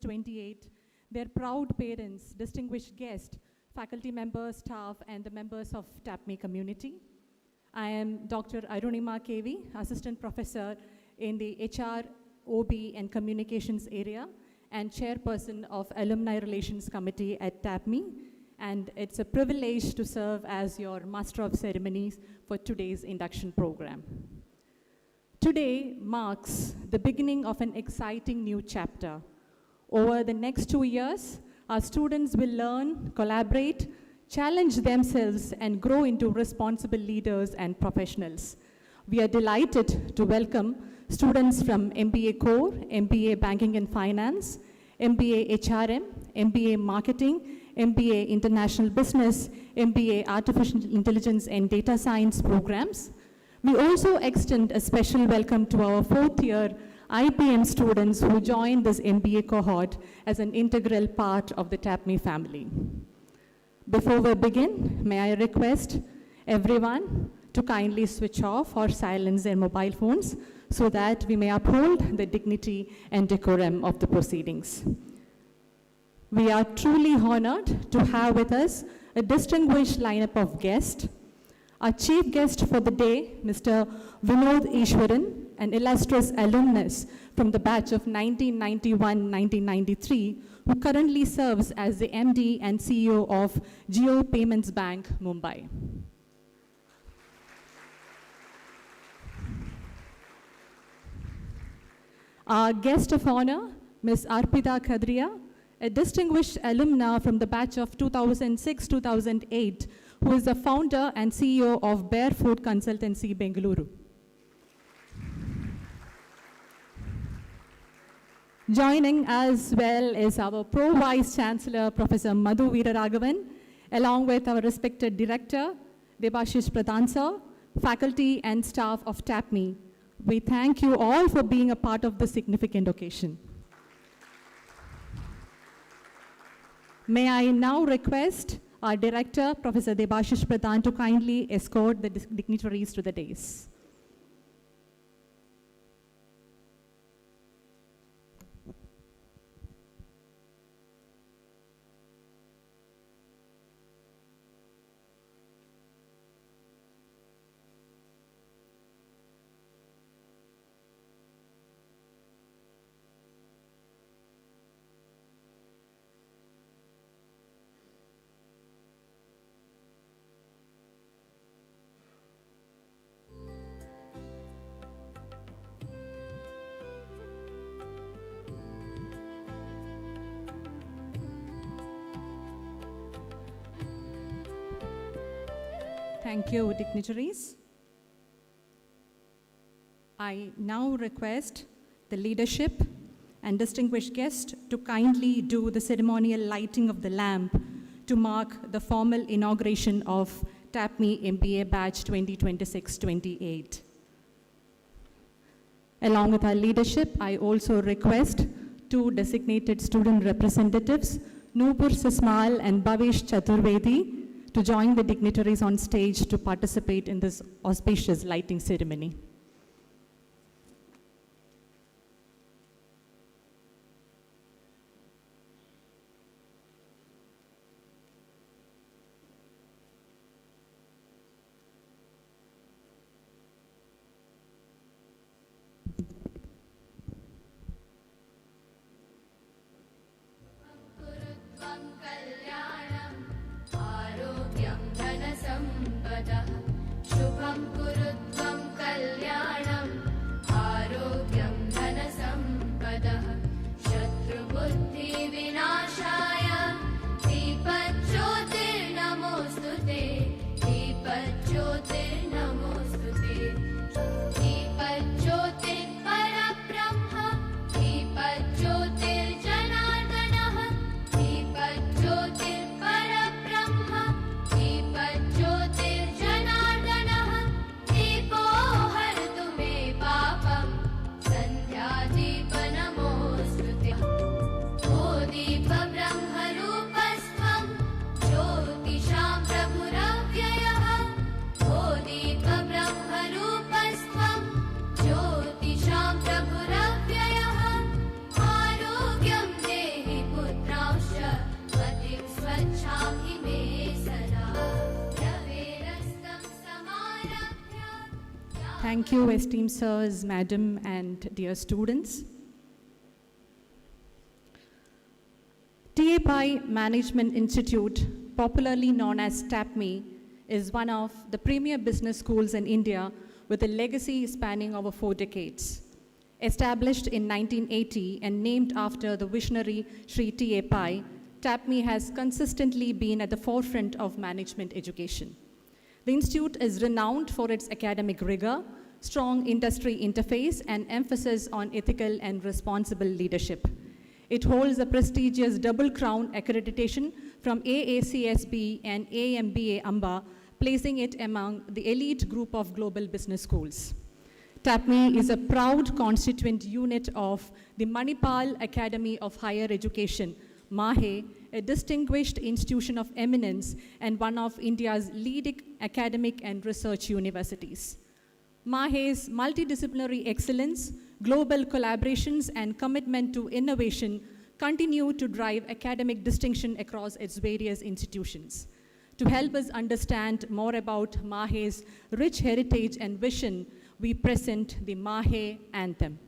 28, their proud parents, distinguished guests, faculty members, staff, and the members of TAPMI community. I am Dr. Arunima KV, Assistant Professor in the HR, OB, and Communications area, and Chairperson of Alumni Relations Committee at TAPMI. And it's a privilege to serve as your Master of Ceremonies for today's induction program. Today marks the beginning of an exciting new chapter. Over the next 2 years, our students will learn, collaborate, challenge themselves, and grow into responsible leaders and professionals. We are delighted to welcome students from MBA Core, MBA Banking and Finance, MBA HRM, MBA Marketing, MBA International Business, MBA Artificial Intelligence and Data Science programs. We also extend a special welcome to our 4th year IPM students who joined this MBA cohort as an integral part of the TAPMI family. Before we begin, may I request everyone to kindly switch off or silence their mobile phones so that we may uphold the dignity and decorum of the proceedings. We are truly honored to have with us a distinguished lineup of guests. Our chief guest for the day, Mr. Vinod Ishwaran, an illustrious alumnus from the batch of 1991-1993, who currently serves as the MD and CEO of Jio Payments Bank, Mumbai. Our guest of honor, Ms. Arpita Khadria, a distinguished alumna from the batch of 2006-2008, who is the founder and CEO of Barefoot Consultancy, Bengaluru. Joining as well is our Pro Vice Chancellor, Professor Madhu Veeraraghavan, along with our respected Director, Debashish Pradhan sir, faculty and staff of TAPMI. We thank you all for being a part of this significant occasion. May I now request our Director, Professor Debashish Pradhan, to kindly escort the dignitaries to the dais. Thank you, dignitaries. I now request the leadership and distinguished guests to kindly do the ceremonial lighting of the lamp to mark the formal inauguration of TAPMI MBA Batch 2026-28. Along with our leadership, I also request 2 designated student representatives, Nupur Sismal and Bhavesh Chaturvedi, to join the dignitaries on stage to participate in this auspicious lighting ceremony. शुभं कुरु त्वं कल्याणम् Thank you, esteemed sirs, madam, and dear students. TAPMI Management Institute, popularly known as TAPMI, is one of the premier business schools in India with a legacy spanning over 4 decades. Established in 1980 and named after the visionary Sri T.A. Pai, TAPMI has consistently been at the forefront of management education. The institute is renowned for its academic rigor, strong industry interface, and emphasis on ethical and responsible leadership. It holds a prestigious double crown accreditation from AACSB and AMBA AMBA, placing it among the elite group of global business schools. TAPMI is a proud constituent unit of the Manipal Academy of Higher Education, MAHE, a distinguished institution of eminence and one of India's leading academic and research universities. MAHE's multidisciplinary excellence, global collaborations, and commitment to innovation continue to drive academic distinction across its various institutions. To help us understand more about MAHE's rich heritage and vision, we present the MAHE Anthem.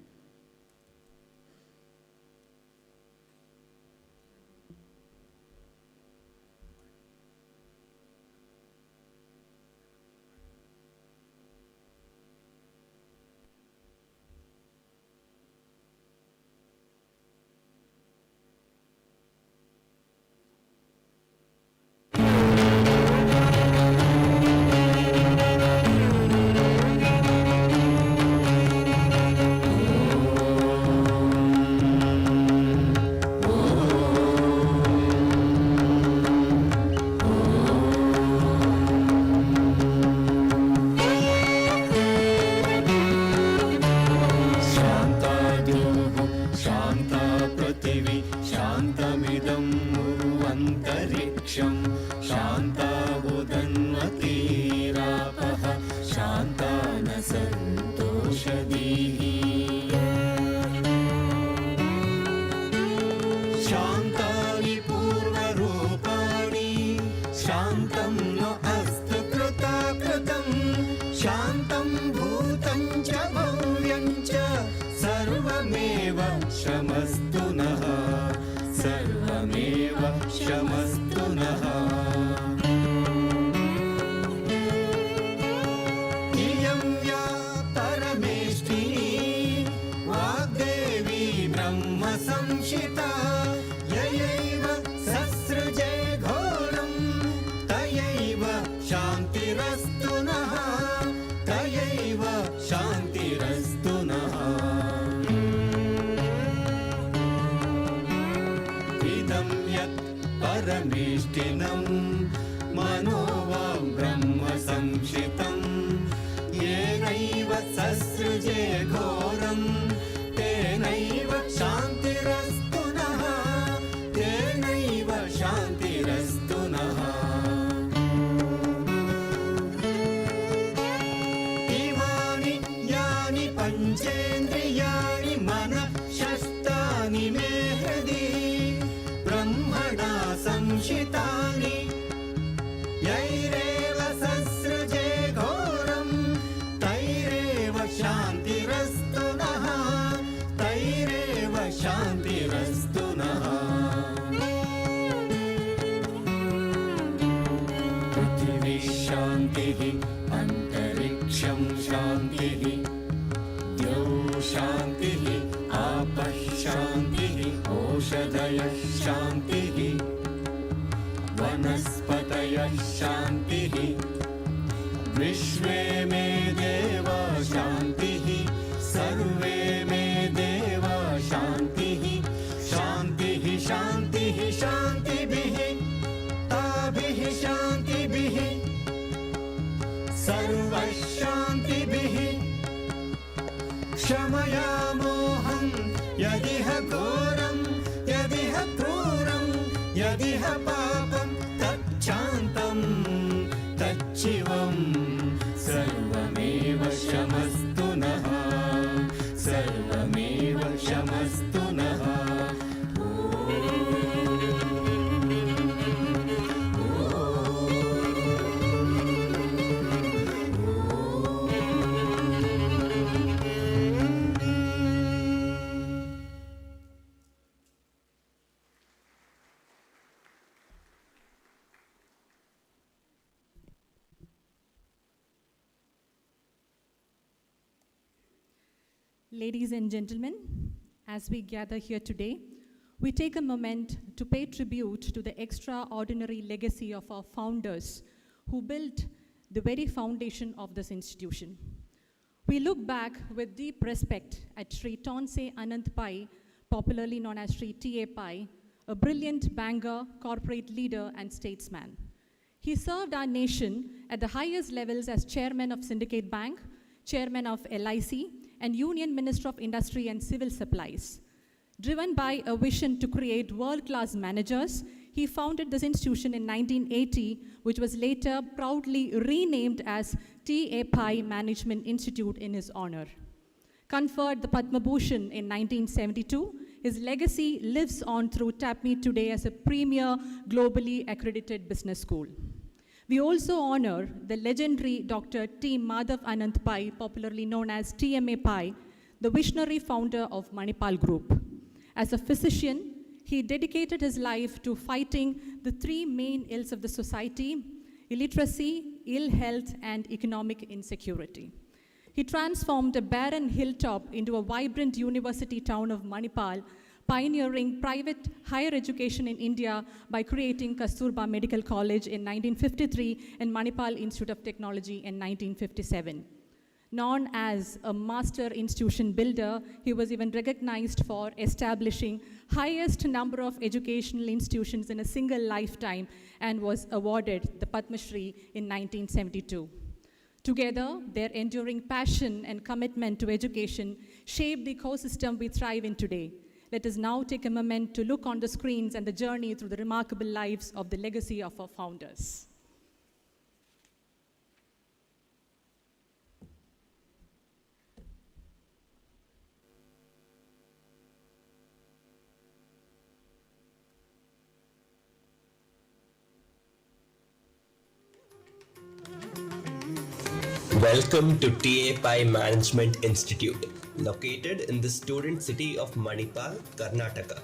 Ladies and gentlemen, as we gather here today, we take a moment to pay tribute to the extraordinary legacy of our founders who built the very foundation of this institution. We look back with deep respect at Sri Tonse Anant Pai, popularly known as Sri T.A. Pai, a brilliant banker, corporate leader, and statesman. He served our nation at the highest levels as chairman of Syndicate Bank, chairman of LIC, and Union Minister of Industry and Civil Supplies. Driven by a vision to create world-class managers, he founded this institution in 1980, which was later proudly renamed as T.A. Pai Management Institute in his honor. Conferred the Padma Bhushan in 1972, his legacy lives on through TAPMI today as a premier, globally accredited business school. We also honor the legendary Dr. T. Madhav Anant Pai, popularly known as TMA Pai, the visionary founder of Manipal Group. As a physician, he dedicated his life to fighting the three main ills of the society: illiteracy, ill health, and economic insecurity. He transformed a barren hilltop into a vibrant university town of Manipal, pioneering private higher education in India by creating Kasturba Medical College in 1953 and Manipal Institute of Technology in 1957. Known as a master institution builder, he was even recognized for establishing highest number of educational institutions in a single lifetime and was awarded the Padma Shri in 1972. Together, their enduring passion and commitment to education shaped the ecosystem we thrive in today. Let us now take a moment to look on the screens and the journey through the remarkable lives of the legacy of our founders. Welcome to TA Pai Management Institute, located in the student city of Manipal, Karnataka.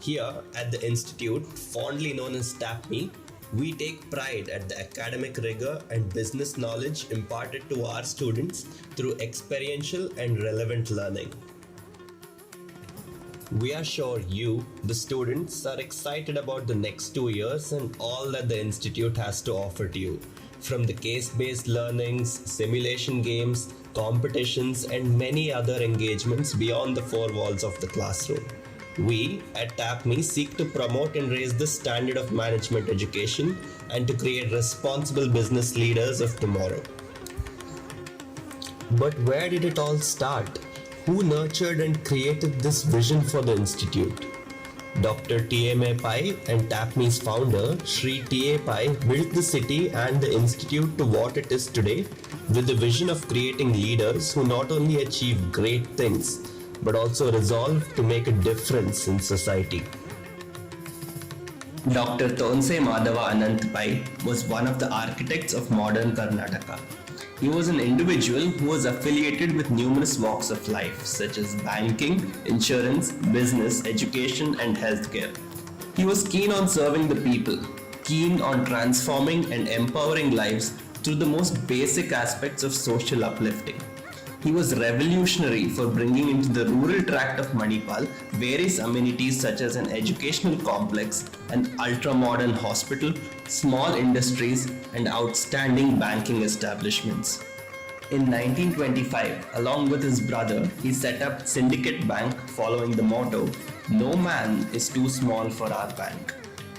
Here at the institute, fondly known as TAPMI, we take pride at the academic rigor and business knowledge imparted to our students through experiential and relevant learning. We are sure you, the students, are excited about the next 2 years and all that the institute has to offer to you. From the case-based learnings, simulation games, competitions, and many other engagements beyond the four walls of the classroom. We at TAPMI seek to promote and raise the standard of management education and to create responsible business leaders of tomorrow. But where did it all start? Who nurtured and created this vision for the institute? Dr. TMA Pai and TAPMI's founder, Sri T.A. Pai, built the city and the institute to what it is today with the vision of creating leaders who not only achieve great things, but also resolve to make a difference in society. Dr. Tonse Madhava Anant Pai was one of the architects of modern Karnataka. He was an individual who was affiliated with numerous walks of life such as banking, insurance, business, education, and healthcare. He was keen on serving the people, keen on transforming and empowering lives through the most basic aspects of social uplifting. He was revolutionary for bringing into the rural tract of Manipal various amenities such as an educational complex, an ultra-modern hospital, small industries, and outstanding banking establishments. In 1925, along with his brother, he set up Syndicate Bank following the motto, "No man is too small for our bank."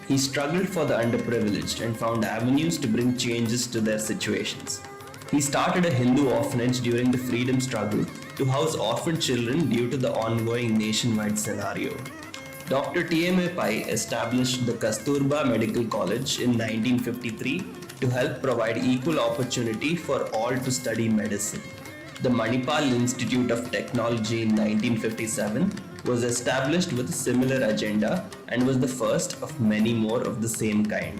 He struggled for the underprivileged and found avenues to bring changes to their situations. He started a Hindu orphanage during the freedom struggle to house orphan children due to the ongoing nationwide scenario. Dr. TMA Pai established the Kasturba Medical College in 1953 to help provide equal opportunity for all to study medicine. The Manipal Institute of Technology in 1957 was established with a similar agenda and was the first of many more of the same kind.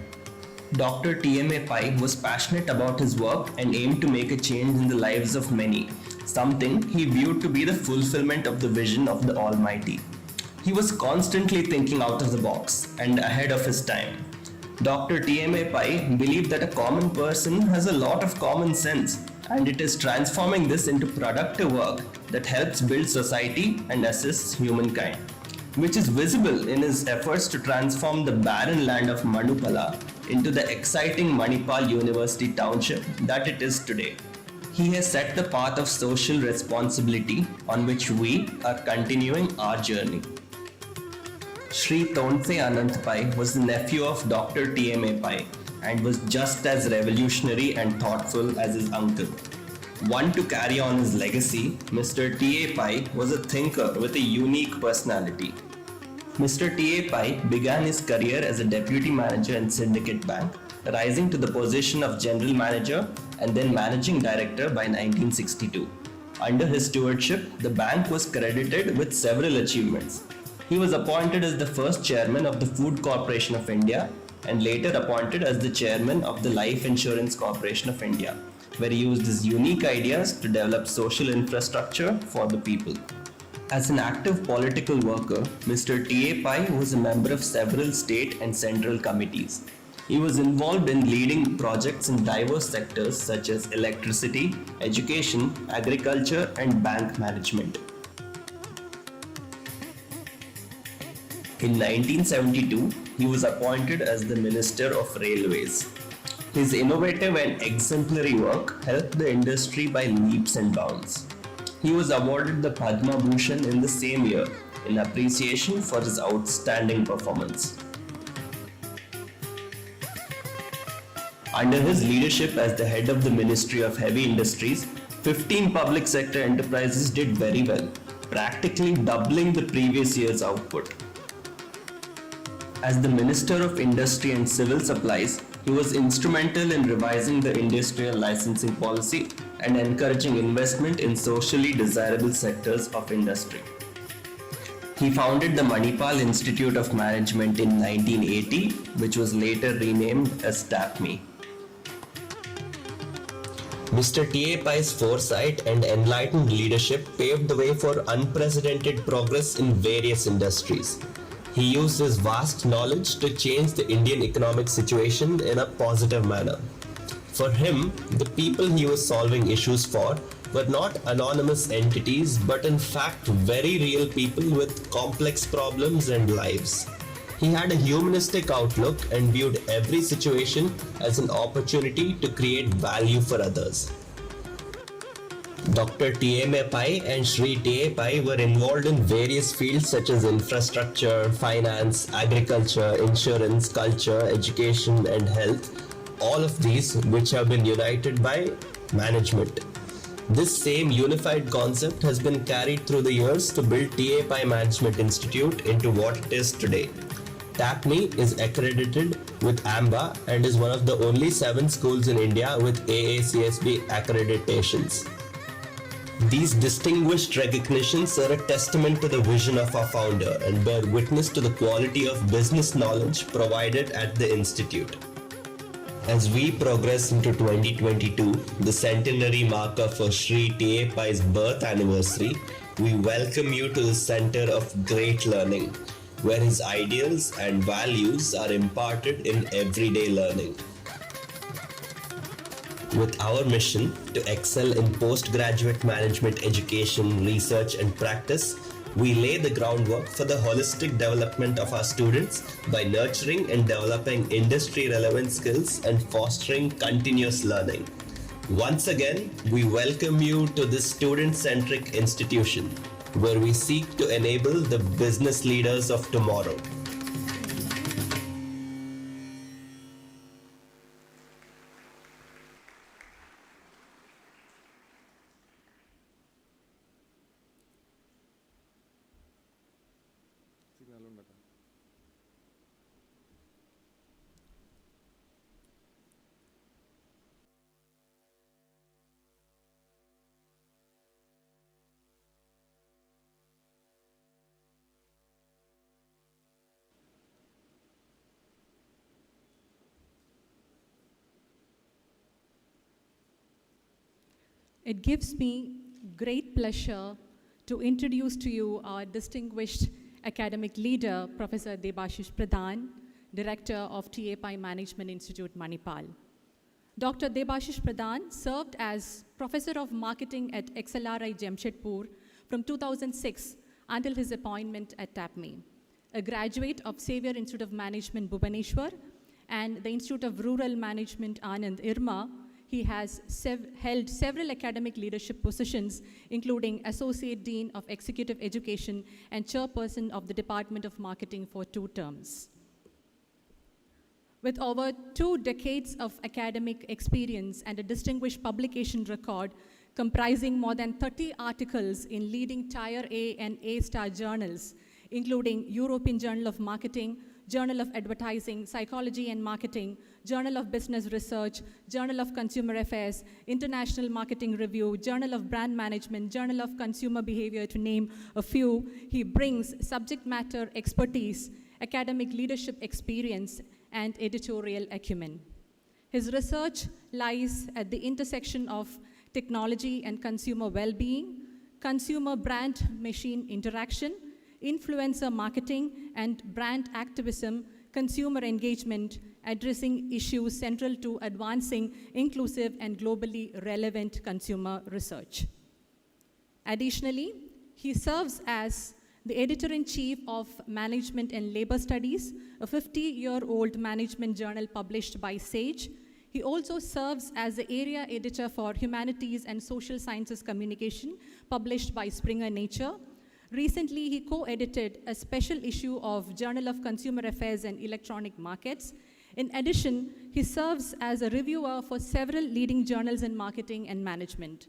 Dr. TMA Pai was passionate about his work and aimed to make a change in the lives of many, something he viewed to be the fulfillment of the vision of the Almighty. He was constantly thinking out of the box and ahead of his time. Dr. TMA Pai believed that a common person has a lot of common sense, and it is transforming this into productive work that helps build society and assists humankind, which is visible in his efforts to transform the barren land of Manupala into the exciting Manipal University Township that it is today. He has set the path of social responsibility on which we are continuing our journey. Sri Tonse Anant Pai was the nephew of Dr. TMA Pai and was just as revolutionary and thoughtful as his uncle. One to carry on his legacy, Mr. T.A. Pai was a thinker with a unique personality. Mr. T.A. Pai began his career as a deputy manager in Syndicate Bank, rising to the position of general manager and then managing director by 1962. Under his stewardship, the bank was credited with several achievements. He was appointed as the first chairman of the Food Corporation of India and later appointed as the chairman of the Life Insurance Corporation of India, where he used his unique ideas to develop social infrastructure for the people. As an active political worker, Mr. T.A. Pai was a member of several state and central committees. He was involved in leading projects in diverse sectors such as electricity, education, agriculture, and bank management. In 1972, he was appointed as the Minister of Railways. His innovative and exemplary work helped the industry by leaps and bounds. He was awarded the Padma Bhushan in the same year in appreciation for his outstanding performance. Under his leadership as the head of the Ministry of Heavy Industries, 15 public sector enterprises did very well, practically doubling the previous year's output. As the Minister of Industry and Civil Supplies, he was instrumental in revising the industrial licensing policy and encouraging investment in socially desirable sectors of industry. He founded the Manipal Institute of Management in 1980, which was later renamed as TAPMI. Mr. T.A. Pai's foresight and enlightened leadership paved the way for unprecedented progress in various industries. He used his vast knowledge to change the Indian economic situation in a positive manner. For him, the people he was solving issues for were not anonymous entities, but in fact very real people with complex problems and lives. He had a humanistic outlook and viewed every situation as an opportunity to create value for others. Dr. T.M.A. Pai and Sri T.A. Pai were involved in various fields such as infrastructure, finance, agriculture, insurance, culture, education, and health, all of these which have been united by management. This same unified concept has been carried through the years to build T.A. Pai Management Institute into what it is today. TAPMI is accredited with AMBA and is one of the only 7 schools in India with AACSB accreditations. These distinguished recognitions are a testament to the vision of our founder and bear witness to the quality of business knowledge provided at the institute. As we progress into 2022, the centenary marker for Sri T.A. Pai's birth anniversary, we welcome you to the Center of Great Learning, where his ideals and values are imparted in everyday learning. With our mission to excel in postgraduate management education, research, and practice, we lay the groundwork for the holistic development of our students by nurturing and developing industry-relevant skills and fostering continuous learning. Once again, we welcome you to this student-centric institution, where we seek to enable the business leaders of tomorrow. It gives me great pleasure to introduce to you our distinguished academic leader, Professor Debashish Pradhan, Director of T.A. Pai Management Institute, Manipal. Dr. Debashish Pradhan served as Professor of Marketing at XLRI Jamshedpur from 2006 until his appointment at TAPMI. A graduate of Xavier Institute of Management, Bhubaneswar, and the Institute of Rural Management, Anand, IRMA, he has held several academic leadership positions, including Associate Dean of Executive Education and Chairperson of the Department of Marketing for 2 terms. With over 2 decades of academic experience and a distinguished publication record comprising more than 30 articles in leading Tier A and A-star journals, including European Journal of Marketing, Journal of Advertising, Psychology and Marketing, Journal of Business Research, Journal of Consumer Affairs, International Marketing Review, Journal of Brand Management, Journal of Consumer Behavior, to name a few, he brings subject matter expertise, academic leadership experience, and editorial acumen. His research lies at the intersection of technology and consumer well-being, consumer brand-machine interaction, influencer marketing, and brand activism, consumer engagement, addressing issues central to advancing inclusive and globally relevant consumer research. Additionally, he serves as the editor-in-chief of Management and Labor Studies, a 50-year-old management journal published by SAGE. He also serves as the area editor for Humanities and Social Sciences Communication, published by Springer Nature. Recently, he co-edited a special issue of Journal of Consumer Affairs and Electronic Markets. In addition, he serves as a reviewer for several leading journals in marketing and management.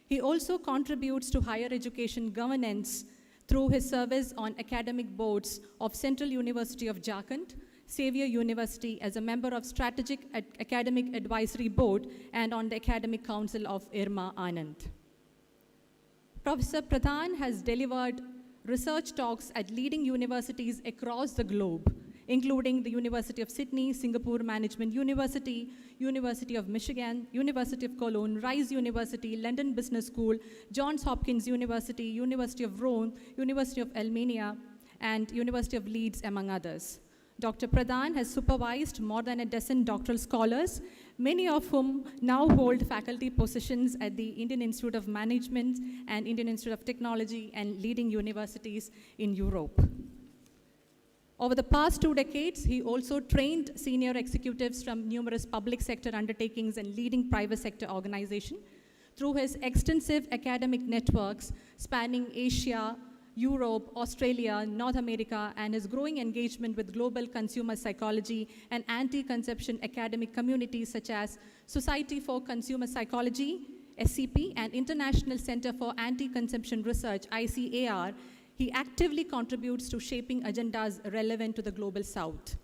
He also contributes to higher education governance through his service on academic boards of Central University of Jharkhand, Xavier University as a member of Strategic Academic Advisory Board, and on the Academic Council of IRMA, Anand. Professor Pradhan has delivered research talks at leading universities across the globe, including the University of Sydney, Singapore Management University, University of Michigan, University of Cologne, Rice University, London Business School, Johns Hopkins University, University of Rome, University of Almenia, and University of Leeds, among others. Dr. Pradhan has supervised more than a dozen doctoral scholars, many of whom now hold faculty positions at the Indian Institute of Management and Indian Institute of Technology and leading universities in Europe. Over the past 2 decades, he also trained senior executives from numerous public sector undertakings and leading private sector organizations. Through his extensive academic networks spanning Asia, Europe, Australia, North America, and his growing engagement with global consumer psychology and anti-conception academic communities such as Society for Consumer Psychology, SCP, and International Center for Anti-Conception Research, ICAR, he actively contributes to shaping agendas relevant to the Global South.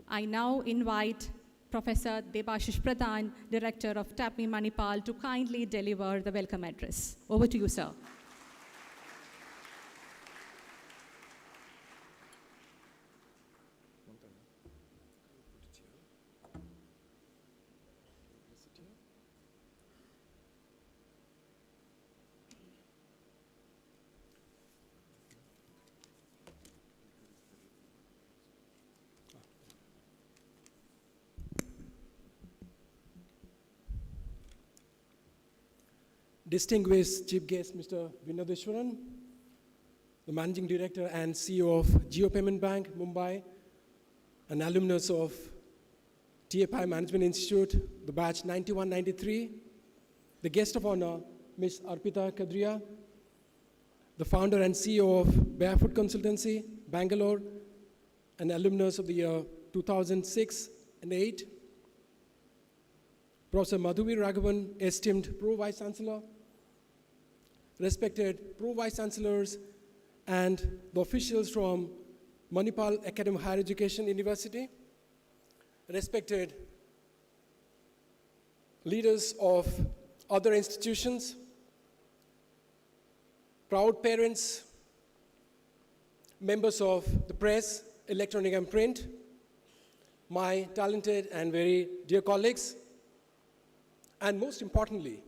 I now invite Professor Debashish Pradhan, Director of TAPMI Manipal, to kindly deliver the welcome address. Over to you, sir. Distinguished Chief Guest, Mr. Vinodeshwaran, the Managing Director and CEO of Jio Payment Bank, Mumbai, an alumnus of TAPMI Management Institute, the batch 91-93, the guest of honor, Ms. Arpita Kadria, the founder and CEO of Barefoot Consultancy, Bangalore, an alumnus of the year 2006 and 8, Professor Madhuvi Raghavan, esteemed Pro-Vice Chancellor, respected Pro-Vice Chancellors and the officials from Manipal Academy of Higher Education University, respected leaders of other institutions, proud parents, members of the press, electronic and print, my talented and very dear colleagues, and most importantly,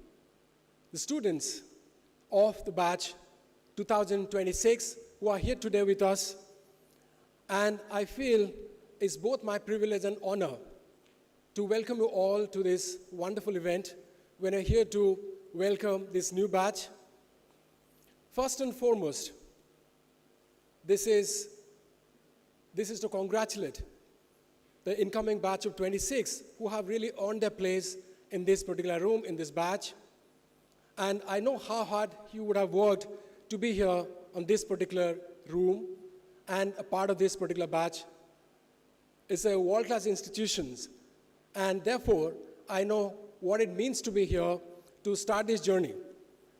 the students of the batch 2026 who are here today with us. And I feel it's both my privilege and honor to welcome you all to this wonderful event when I'm here to welcome this new batch. First and foremost, this is to congratulate the incoming batch of 26 who have really earned their place in this particular room, in this batch. And I know how hard you would have worked to be here on this particular room and a part of this particular batch. It's a world-class institutions, and therefore, I know what it means to be here to start this journey,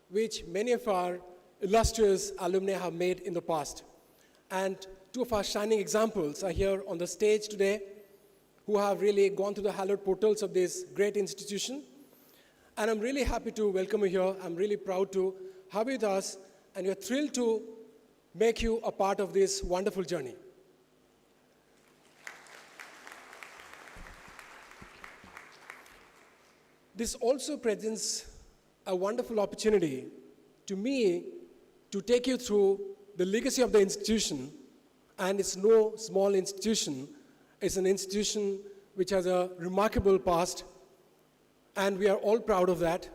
which many of our illustrious alumni have made in the past. And two of our shining examples are here on the stage today, who have really gone through the hallowed portals of this great institution. And I'm really happy to welcome you here. I'm really proud to have you with us, and we're thrilled to make you a part of this wonderful journey. This also presents a wonderful opportunity to me to take you through the legacy of the institution. And it's no small institution. It's an institution which has a remarkable past, and we are all proud of that.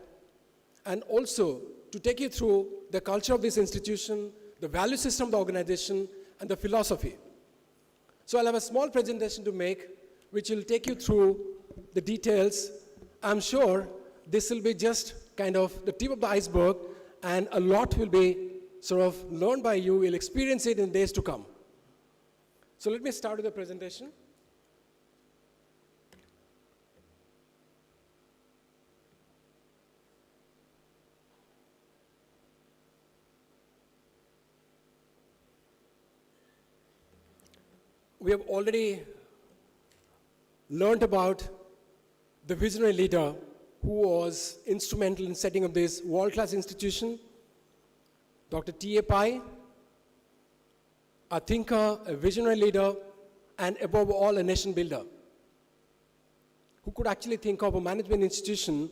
And also to take you through the culture of this institution, the value system of the organization, and the philosophy. So I'll have a small presentation to make, which will take you through the details. I'm sure this will be just kind of the tip of the iceberg, and a lot will be sort of learned by you. You'll experience it in days to come. So let me start with the presentation. We have already learned about the visionary leader who was instrumental in setting up this world-class institution, Dr. TAPMI, a thinker, a visionary leader, and above all, a nation builder, who could actually think of a management institution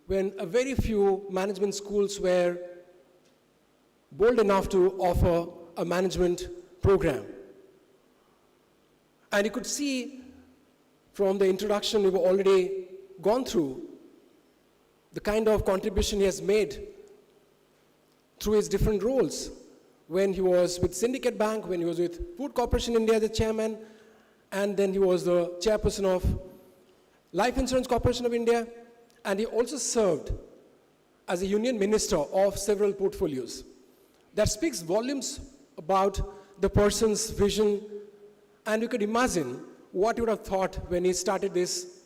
when a very few management schools were bold enough to offer a management program. And you could see from the introduction we've already gone through the kind of contribution he has made through his different roles. When he was with Syndicate Bank, when he was with Food Corporation India as the chairman, and then he was the chairperson of Life Insurance Corporation of India, and he also served as a union minister of several portfolios. That speaks volumes about the person's vision, and you could imagine what he would have thought when he started this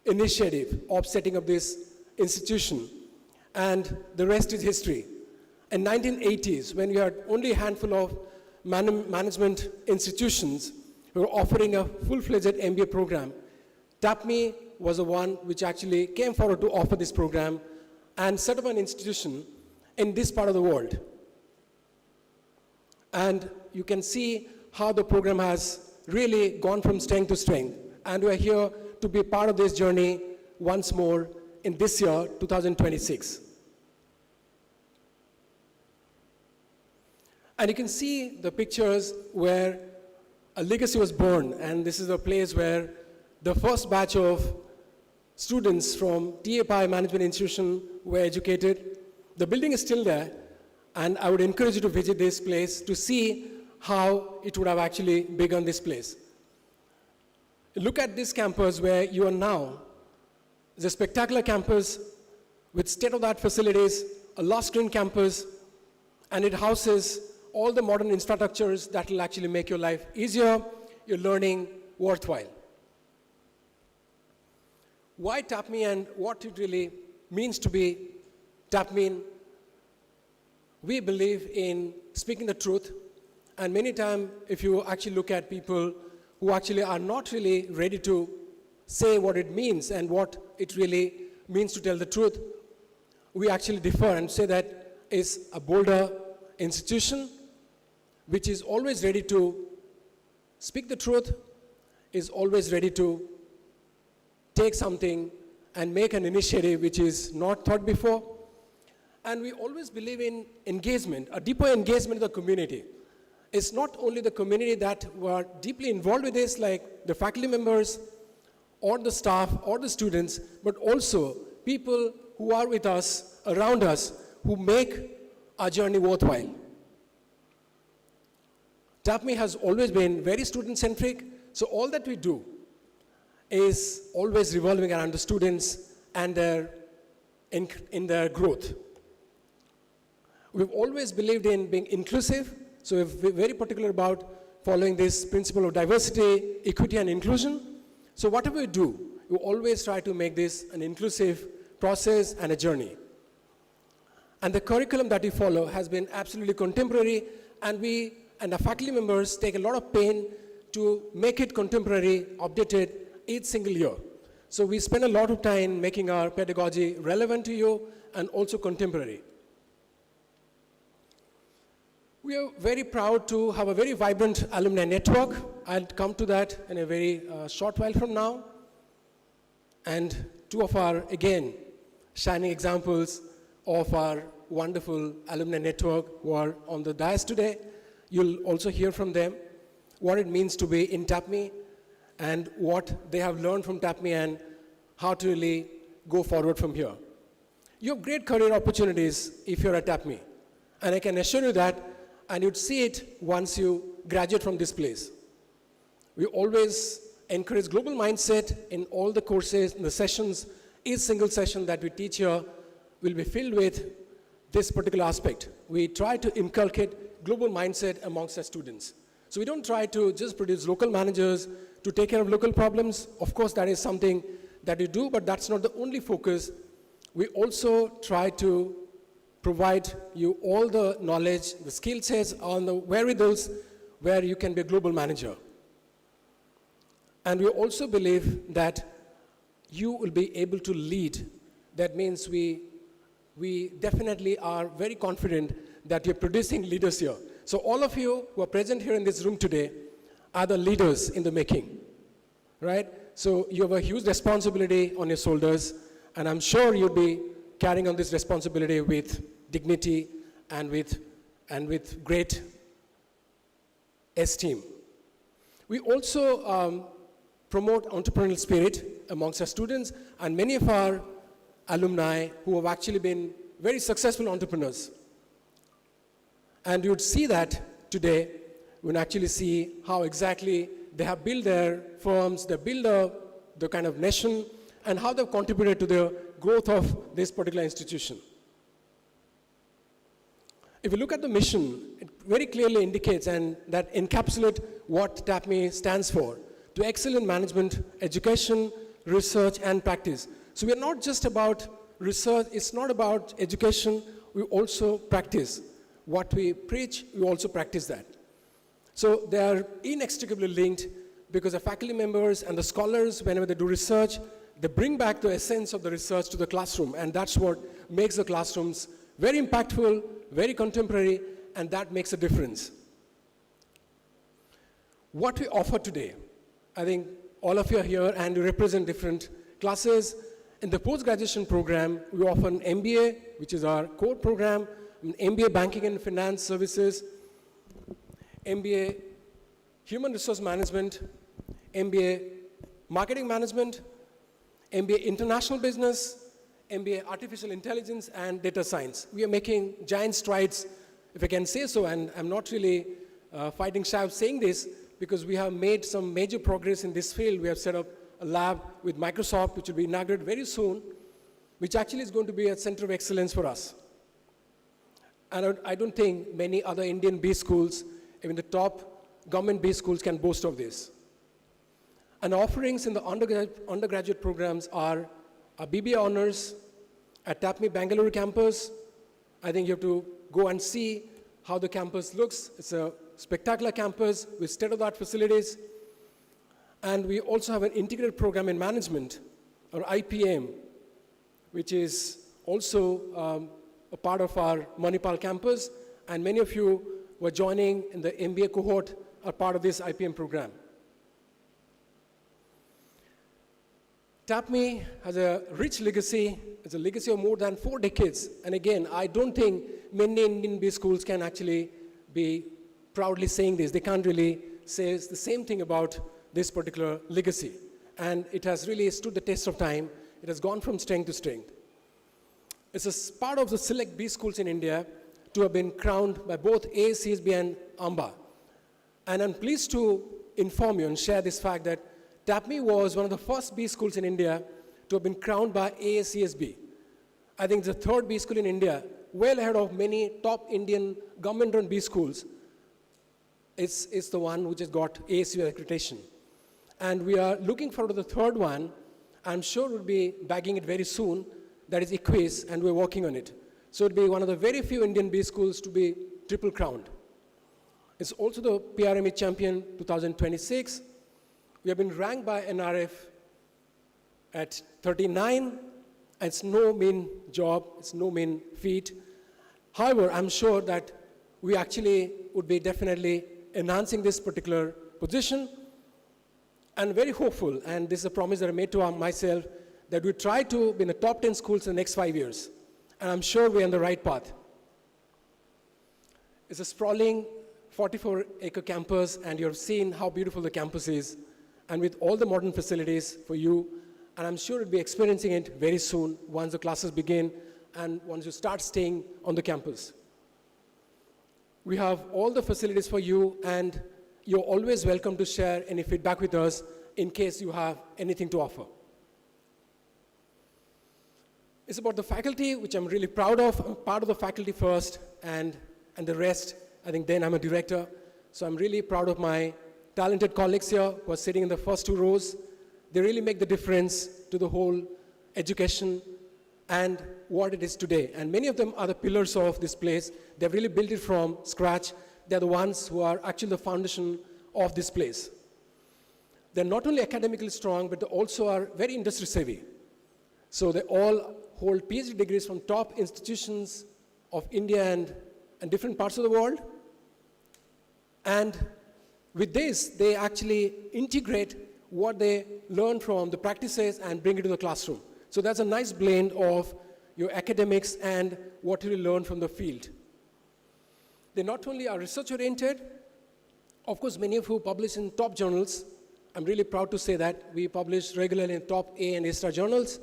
initiative of setting up this institution, and the rest is history. In 1980s, when we had only a handful of management institutions who were offering a full-fledged MBA program, TAPMI was the one which actually came forward to offer this program and set up an institution in this part of the world. And you can see how the program has really gone from strength to strength. And we're here to be part of this journey once more in this year, 2026. And you can see the pictures where a legacy was born, and this is a place where the first batch of students from TAPMI Management Institution were educated. The building is still there, and I would encourage you to visit this place to see how it would have actually begun this place. Look at this campus where you are now. It's a spectacular campus with state-of-the-art facilities, a large-screen campus, and it houses all the modern infrastructures that will actually make your life easier, your learning worthwhile. Why TAPMI and what it really means to be TAPMI? We believe in speaking the truth, and many times if you actually look at people who actually are not really ready to say what it means and what it really means to tell the truth, we actually differ and say that is a bolder institution which is always ready to speak the truth, is always ready to take something and make an initiative which is not thought before. And we always believe in engagement, a deeper engagement with the community. It's not only the community that were deeply involved with this, like the faculty members, or the staff or the students, but also people who are with us, around us, who make our journey worthwhile. TAPMI has always been very student-centric, so all that we do is always revolving around the students and in their growth. We've always believed in being inclusive, so we're very particular about following this principle of diversity, equity, and inclusion. So whatever we do, we always try to make this an inclusive process and a journey. And the curriculum that we follow has been absolutely contemporary, and we and our faculty members take a lot of pain to make it contemporary, updated each single year. So we spend a lot of time making our pedagogy relevant to you and also contemporary. We are very proud to have a very vibrant alumni network. I'll come to that in a very short while from now. And two of our, again, shining examples of our wonderful alumni network who are on the dais today. You'll also hear from them what it means to be in TAPMI and what they have learned from TAPMI and how to really go forward from here. You have great career opportunities if you're at TAPMI. And I can assure you that, and you'd see it once you graduate from this place. We always encourage global mindset in all the courses, in the sessions. Each single session that we teach here will be filled with this particular aspect. We try to inculcate global mindset amongst our students. So we don't try to just produce local managers to take care of local problems. Of course, that is something that we do, but that's not the only focus. We also try to provide you all the knowledge, the skill sets, on the wherewithals where you can be a global manager. And we also believe that you will be able to lead. That means we definitely are very confident that you're producing leaders here. So all of you who are present here in this room today are the leaders in the making, right? So you have a huge responsibility on your shoulders, and I'm sure you'll be carrying on this responsibility with dignity and with great esteem. We also promote entrepreneurial spirit amongst our students, and many of our alumni who have actually been very successful entrepreneurs. And you'd see that today when actually see how exactly they have built their firms, they build the kind of nation, and how they've contributed to the growth of this particular institution. If you look at the mission, it very clearly indicates and that encapsulates what TAPMI stands for: to excel in management, education, research, and practice. So we're not just about research, it's not about education, we also practice. What we preach, we also practice that. So they are inextricably linked because the faculty members and the scholars, whenever they do research, they bring back the essence of the research to the classroom, and that's what makes the classrooms very impactful, very contemporary, and that makes a difference. What we offer today, I think all of you are here and you represent different classes. In the post-graduation program, we offer an MBA, which is our core program, an MBA Banking and Finance Services, MBA Human Resource Management, MBA Marketing Management, MBA International Business, MBA Artificial Intelligence, and Data Science. We are making giant strides, if I can say so, and I'm not really fighting shy of saying this, because we have made some major progress in this field. We have set up a lab with Microsoft, which will be inaugurated very soon, which actually is going to be a center of excellence for us. And I don't think many other Indian B schools, even the top government B schools, can boast of this. And offerings in the undergraduate programs are a BBA honors at TAPMI Bangalore campus. I think you have to go and see how the campus looks. It's a spectacular campus with state-of-the-art facilities. And we also have an integrated program in management, or IPM, which is also a part of our Manipal campus, and many of you who are joining in the MBA cohort are part of this IPM program. TAPMI has a rich legacy. It's a legacy of more than 4 decades. And again, I don't think many Indian B schools can actually be proudly saying this. They can't really say the same thing about this particular legacy. and it has really stood the test of time. It has gone from strength to strength. It's part of the select B schools in India to have been crowned by both ACSB and AMBA. And I'm pleased to inform you and share this fact that TAPMI was one of the first B schools in India to have been crowned by ACSB. I think it's the third B school in India, well ahead of many top Indian government-run B schools. It's the one which has got ASU accreditation. And we are looking forward to the third one. I'm sure we'll be bagging it very soon. That is Equis, and we're working on it. So it'll be one of the very few Indian B schools to be triple crowned. It's also the PRME champion 2026. We have been ranked by NRF at 39. It's no mean job, it's no mean feat. However, I'm sure that we actually would be definitely enhancing this particular position. And very hopeful, and this is a promise that I made to myself, that we try to be in the top 10 schools in the next 5 years. And I'm sure we're on the right path. It's a sprawling 44-acre campus, and you've seen how beautiful the campus is, and with all the modern facilities for you. And I'm sure you'll be experiencing it very soon once the classes begin and once you start staying on the campus. We have all the facilities for you, and you're always welcome to share any feedback with us in case you have anything to offer. It's about the faculty, which I'm really proud of. I'm part of the faculty first, and the rest, I think then I'm a director. So I'm really proud of my talented colleagues here who are sitting in the first two rows. They really make the difference to the whole education and what it is today. And many of them are the pillars of this place. They've really built it from scratch. They're the ones who are actually the foundation of this place. They're not only academically strong, but they also are very industry savvy. So they all hold PhD degrees from top institutions of India and different parts of the world. And with this, they actually integrate what they learn from the practices and bring it to the classroom. So that's a nice blend of your academics and what you learn from the field. They not only are research-oriented, of course, many of who publish in top journals. I'm really proud to say that we publish regularly in top A and A-star journals,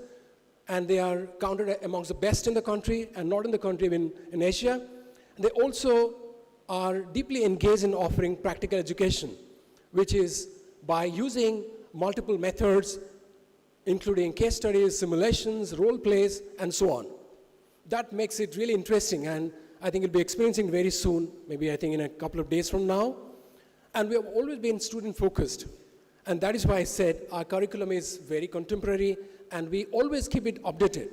and they are counted amongst the best in the country, and not in the country, even in Asia. And they also are deeply engaged in offering practical education, which is by using multiple methods, including case studies, simulations, role plays, and so on. That makes it really interesting, and I think you'll be experiencing very soon, maybe I think in a couple of days from now. And we have always been student-focused, and that is why I said our curriculum is very contemporary, and we always keep it updated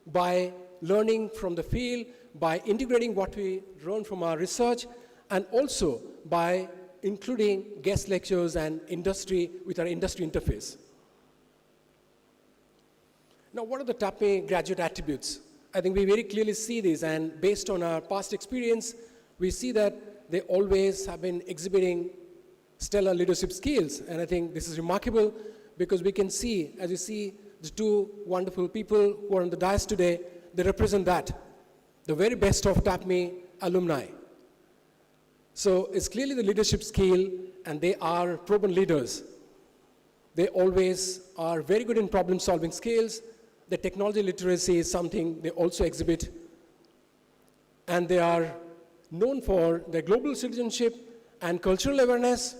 by learning from the field, by integrating what we learn from our research, and also by including guest lectures and industry with our industry interface. Now, what are the TAPMI graduate attributes? I think we very clearly see this, and based on our past experience, we see that they always have been exhibiting stellar leadership skills. And I think this is remarkable because we can see, as you see, the two wonderful people who are on the dais today, they represent that, the very best of TAPMI alumni. So it's clearly the leadership skill, and they are proven leaders. They always are very good in problem-solving skills. The technology literacy is something they also exhibit. And they are known for their global citizenship and cultural awareness,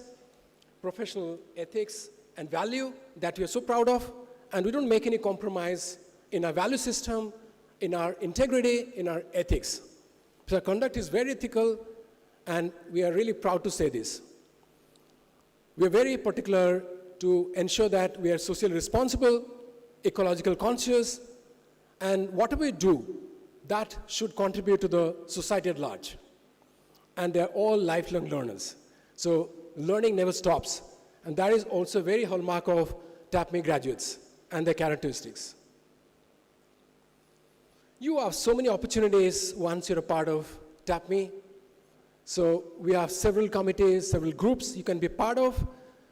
professional ethics and value that we are so proud of. And we don't make any compromise in our value system, in our integrity, in our ethics. So our conduct is very ethical, and we are really proud to say this. We are very particular to ensure that we are socially responsible, ecological conscious, and whatever we do, that should contribute to the society at large. And they're all lifelong learners. So learning never stops. And that is also a very hallmark of TAPMI graduates and their characteristics. You have so many opportunities once you're a part of TAPMI. So we have several committees, several groups you can be part of.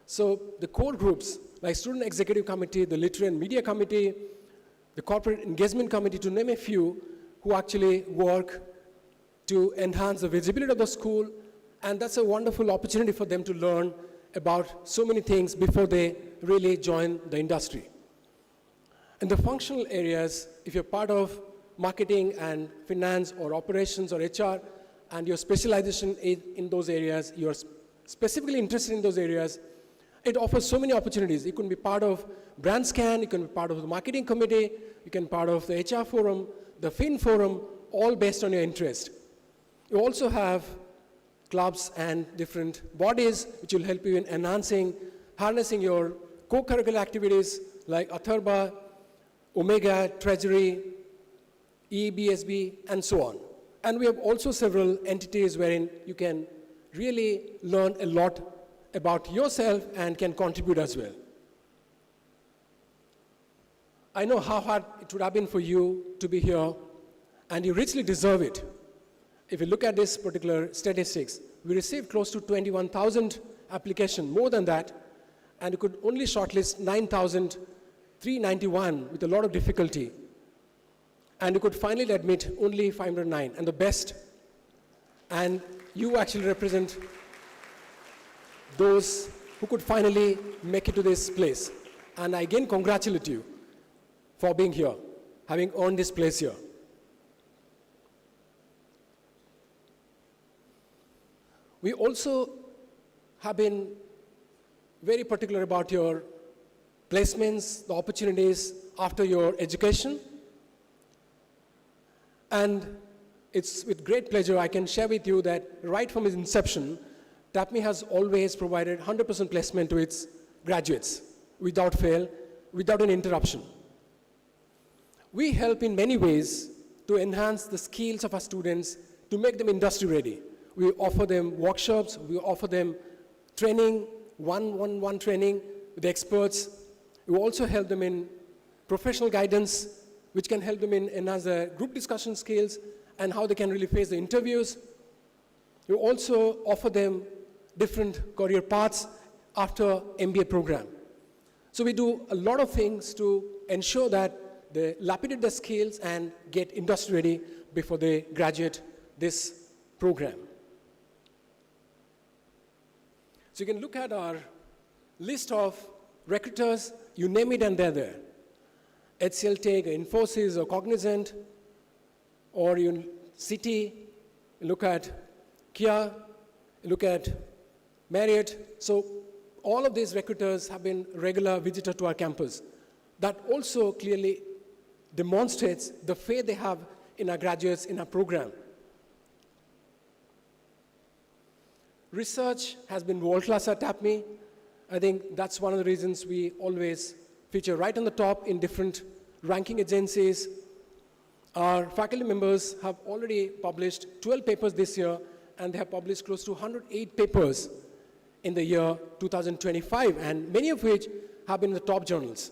So the core groups, like Student Executive Committee, the Literary and Media Committee, the Corporate Engagement Committee, to name a few, who actually work to enhance the visibility of the school. And that's a wonderful opportunity for them to learn about so many things before they really join the industry. In the functional areas, if you're part of marketing and finance or operations or HR, and your specialization is in those areas, you're specifically interested in those areas, it offers so many opportunities. You can be part of brand scan, you can be part of the marketing committee, you can be part of the HR forum, the Fin forum, all based on your interest. You also have clubs and different bodies which will help you in enhancing, harnessing your co-curricular activities like Atharva, Omega, Treasury, EBSB, and so on. And we have also several entities wherein you can really learn a lot about yourself and can contribute as well. I know how hard it would have been for you to be here, and you richly deserve it. If you look at this particular statistics, we received close to 21,000 applications, more than that, and you could only shortlist 9,391 with a lot of difficulty. And you could finally admit only 509, and the best. And you actually represent those who could finally make it to this place. And I again congratulate you for being here, having earned this place here. We also have been very particular about your placements, the opportunities after your education. And it's with great pleasure I can share with you that right from its inception, TAPMI has always provided 100% placement to its graduates, without fail, without an interruption. We help in many ways to enhance the skills of our students to make them industry ready. We offer them workshops, we offer them training, one-on-one training with experts. We also help them in professional guidance, which can help them in enhance their group discussion skills and how they can really face the interviews. We also offer them different career paths after MBA program. So we do a lot of things to ensure that they lapidate their skills and get industry ready before they graduate this program. So you can look at our list of recruiters, you name it and they're there. HCL Tech, Infosys, or Cognizant, or you Citi, you look at Kia, you look at Marriott. So all of these recruiters have been regular visitors to our campus. That also clearly demonstrates the faith they have in our graduates in our program. Research has been world-class at TAPMI. I think that's one of the reasons we always feature right on the top in different ranking agencies. Our faculty members have already published 12 papers this year, and they have published close to 108 papers in the year 2025, and many of which have been in the top journals.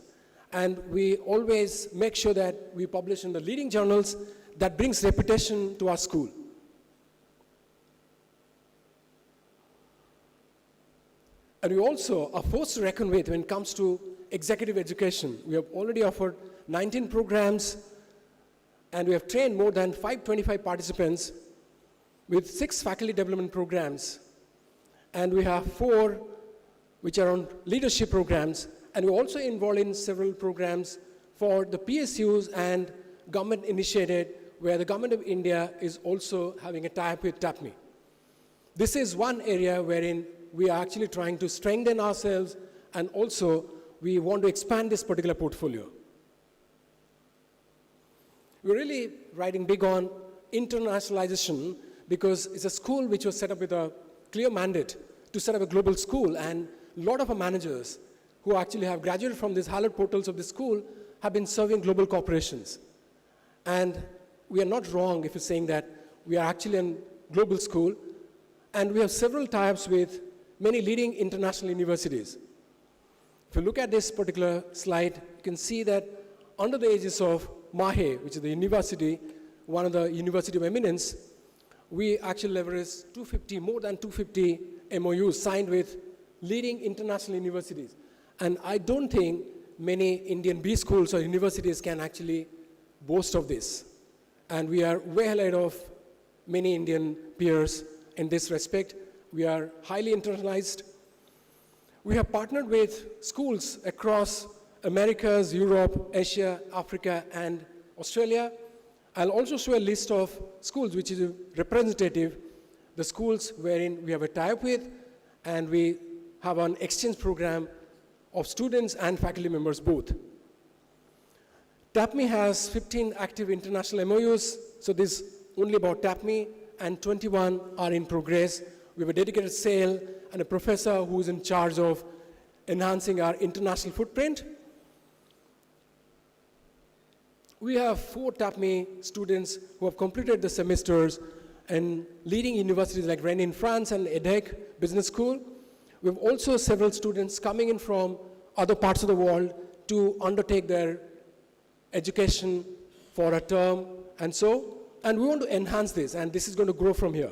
And we always make sure that we publish in the leading journals that brings reputation to our school. And we also are forced to reckon with when it comes to executive education. We have already offered 19 programs, and we have trained more than 525 participants with 6 faculty development programs. And we have 4 which are on leadership programs, and we're also involved in several programs for the PSUs and government initiated, where the government of India is also having a tie-up with TAPMI. This is one area wherein we are actually trying to strengthen ourselves, and also we want to expand this particular portfolio. We're really riding big on internationalization because it's a school which was set up with a clear mandate to set up a global school, and a lot of our managers who actually have graduated from these hallowed portals of the school have been serving global corporations. And we are not wrong if you're saying that we are actually a global school, and we have several tie-ups with many leading international universities. If you look at this particular slide, you can see that under the aegis of MAHE, which is the university, one of the university of eminence, we actually leverage more than 250 MOUs signed with leading international universities. And I don't think many Indian B schools or universities can actually boast of this. And we are way ahead of many Indian peers in this respect. We are highly internalized. We have partnered with schools across Americas, Europe, Asia, Africa, and Australia. I'll also show a list of schools which is representative, the schools wherein we have a tie-up with, and we have an exchange program of students and faculty members both. TAPMI has 15 active international MOUs, so this is only about TAPMI, and 21 are in progress. We have a dedicated cell and a professor who is in charge of enhancing our international footprint. We have 4 TAPMI students who have completed the semesters in leading universities like Rennes in France and EDHEC Business School. We have also several students coming in from other parts of the world to undertake their education for a term and we want to enhance this, and this is going to grow from here.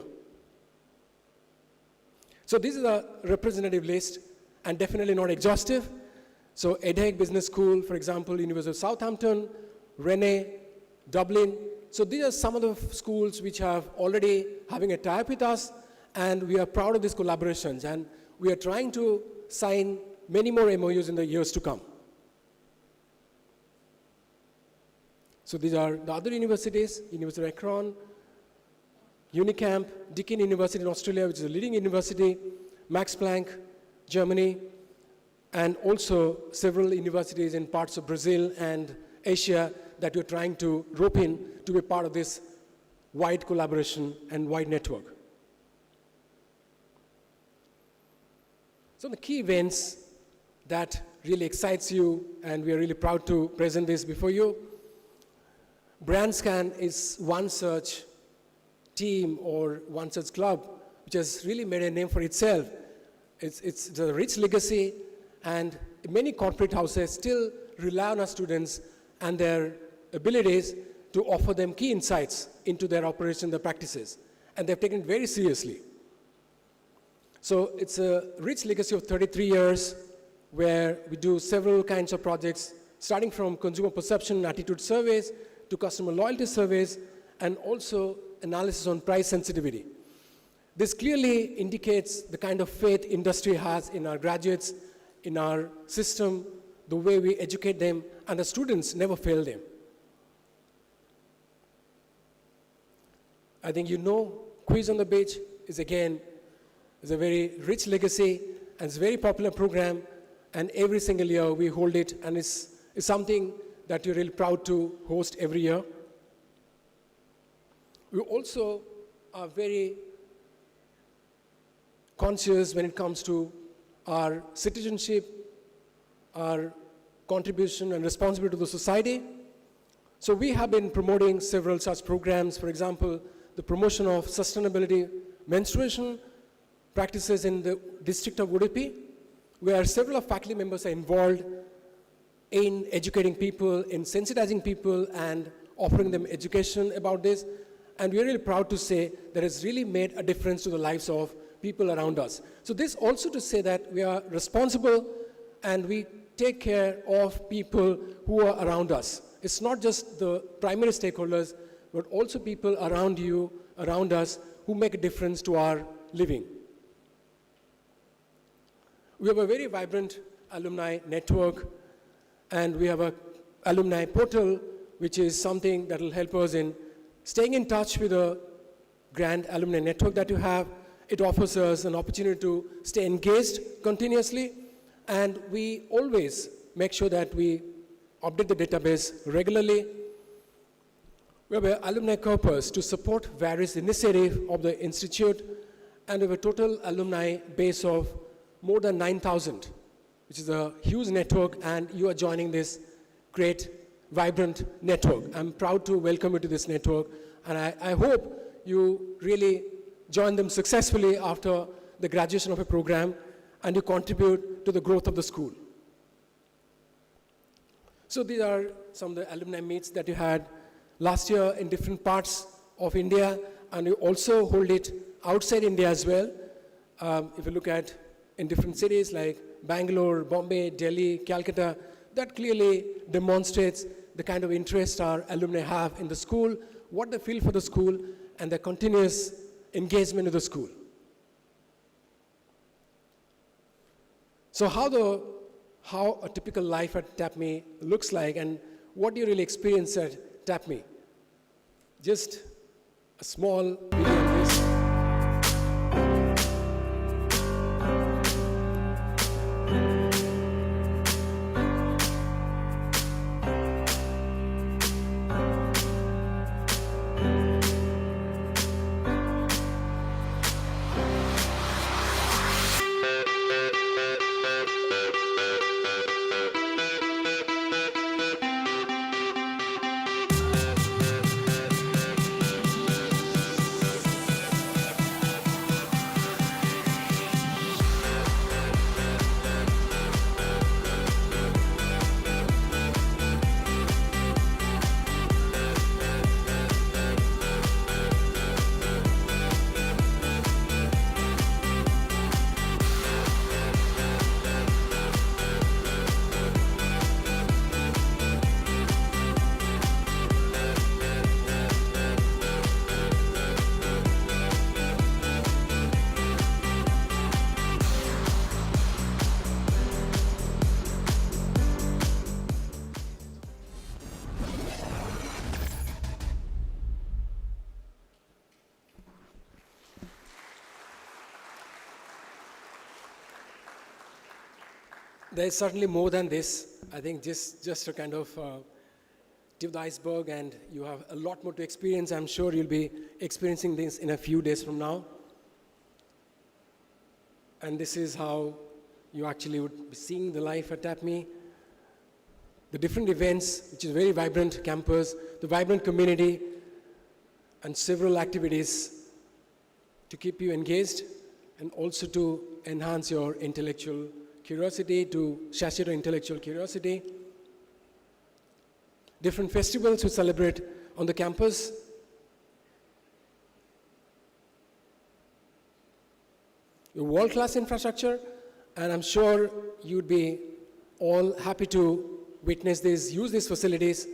So this is a representative list and definitely not exhaustive. So EDHEC Business School, for example, University of Southampton, Rennes, Dublin. So these are some of the schools which have already having a tie-up with us, and we are proud of these collaborations, and we are trying to sign many more MOUs in the years to come. So these are the other universities, University of Akron, Unicamp, Deakin University in Australia, which is a leading university, Max Planck, Germany, and also several universities in parts of Brazil and Asia that we're trying to rope in to be part of this wide collaboration and wide network. So the key events that really excites you, and we are really proud to present this before you. BrandScan is one such team or one such club which has really made a name for itself. It's a rich legacy, and many corporate houses still rely on our students and their abilities to offer them key insights into their operation, their practices, and they've taken it very seriously. So it's a rich legacy of 33 years where we do several kinds of projects, starting from consumer perception attitude surveys to customer loyalty surveys, and also analysis on price sensitivity. This clearly indicates the kind of faith industry has in our graduates, in our system, the way we educate them, and the students never fail them. I think you know Quiz on the Beach is a very rich legacy, and it's a very popular program, and every single year we hold it, and it's something that we're really proud to host every year. We also are very conscious when it comes to our citizenship, our contribution and responsibility to the society. So we have been promoting several such programs, for example, the promotion of sustainability menstruation practices in the district of Udupi, where several of faculty members are involved in educating people, in sensitizing people and offering them education about this. And we're really proud to say that it's really made a difference to the lives of people around us. So this also to say that we are responsible and we take care of people who are around us. It's not just the primary stakeholders, but also people around you, around us, who make a difference to our living. We have a very vibrant alumni network, and we have an alumni portal, which is something that will help us in staying in touch with the grand alumni network that you have. It offers us an opportunity to stay engaged continuously, and we always make sure that we update the database regularly. We have an alumni corpus to support various initiatives of the institute, and we have a total alumni base of more than 9,000, which is a huge network, and you are joining this great, vibrant network. I'm proud to welcome you to this network, and I hope you really join them successfully after the graduation of a program, and you contribute to the growth of the school. So these are some of the alumni meets that you had last year in different parts of India, and you also hold it outside India as well. If you look at in different cities like Bangalore, Bombay, Delhi, Calcutta, that clearly demonstrates the kind of interest our alumni have in the school, what they feel for the school, and their continuous engagement with the school. So how a typical life at TAPMI looks like, and what do you really experience at TAPMI? Just a small video on this. There's certainly more than this. I think just to kind of tip the iceberg, and you have a lot more to experience. I'm sure you'll be experiencing this in a few days from now. And this is how you actually would be seeing the life at TAPMI. The different events, which is very vibrant campus, the vibrant community, and several activities to keep you engaged and also to enhance your intellectual curiosity, to satiate your intellectual curiosity. Different festivals to celebrate on the campus. Your world-class infrastructure, and I'm sure you'd be all happy to witness this, use these facilities,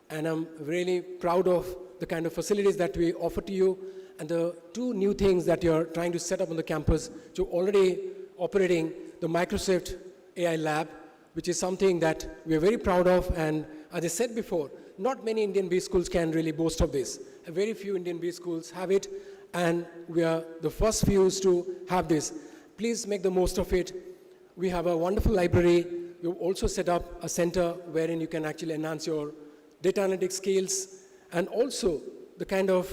and I'm really proud of the kind of facilities that we offer to you, and the two new things that you're trying to set up on the campus. You're already operating the Microsoft AI Lab, which is something that we're very proud of, and as I said before, not many Indian B schools can really boast of this. Very few Indian B schools have it, and we are the first few to have this. Please make the most of it. We have a wonderful library. We've also set up a center wherein you can actually enhance your data analytics skills, and also the kind of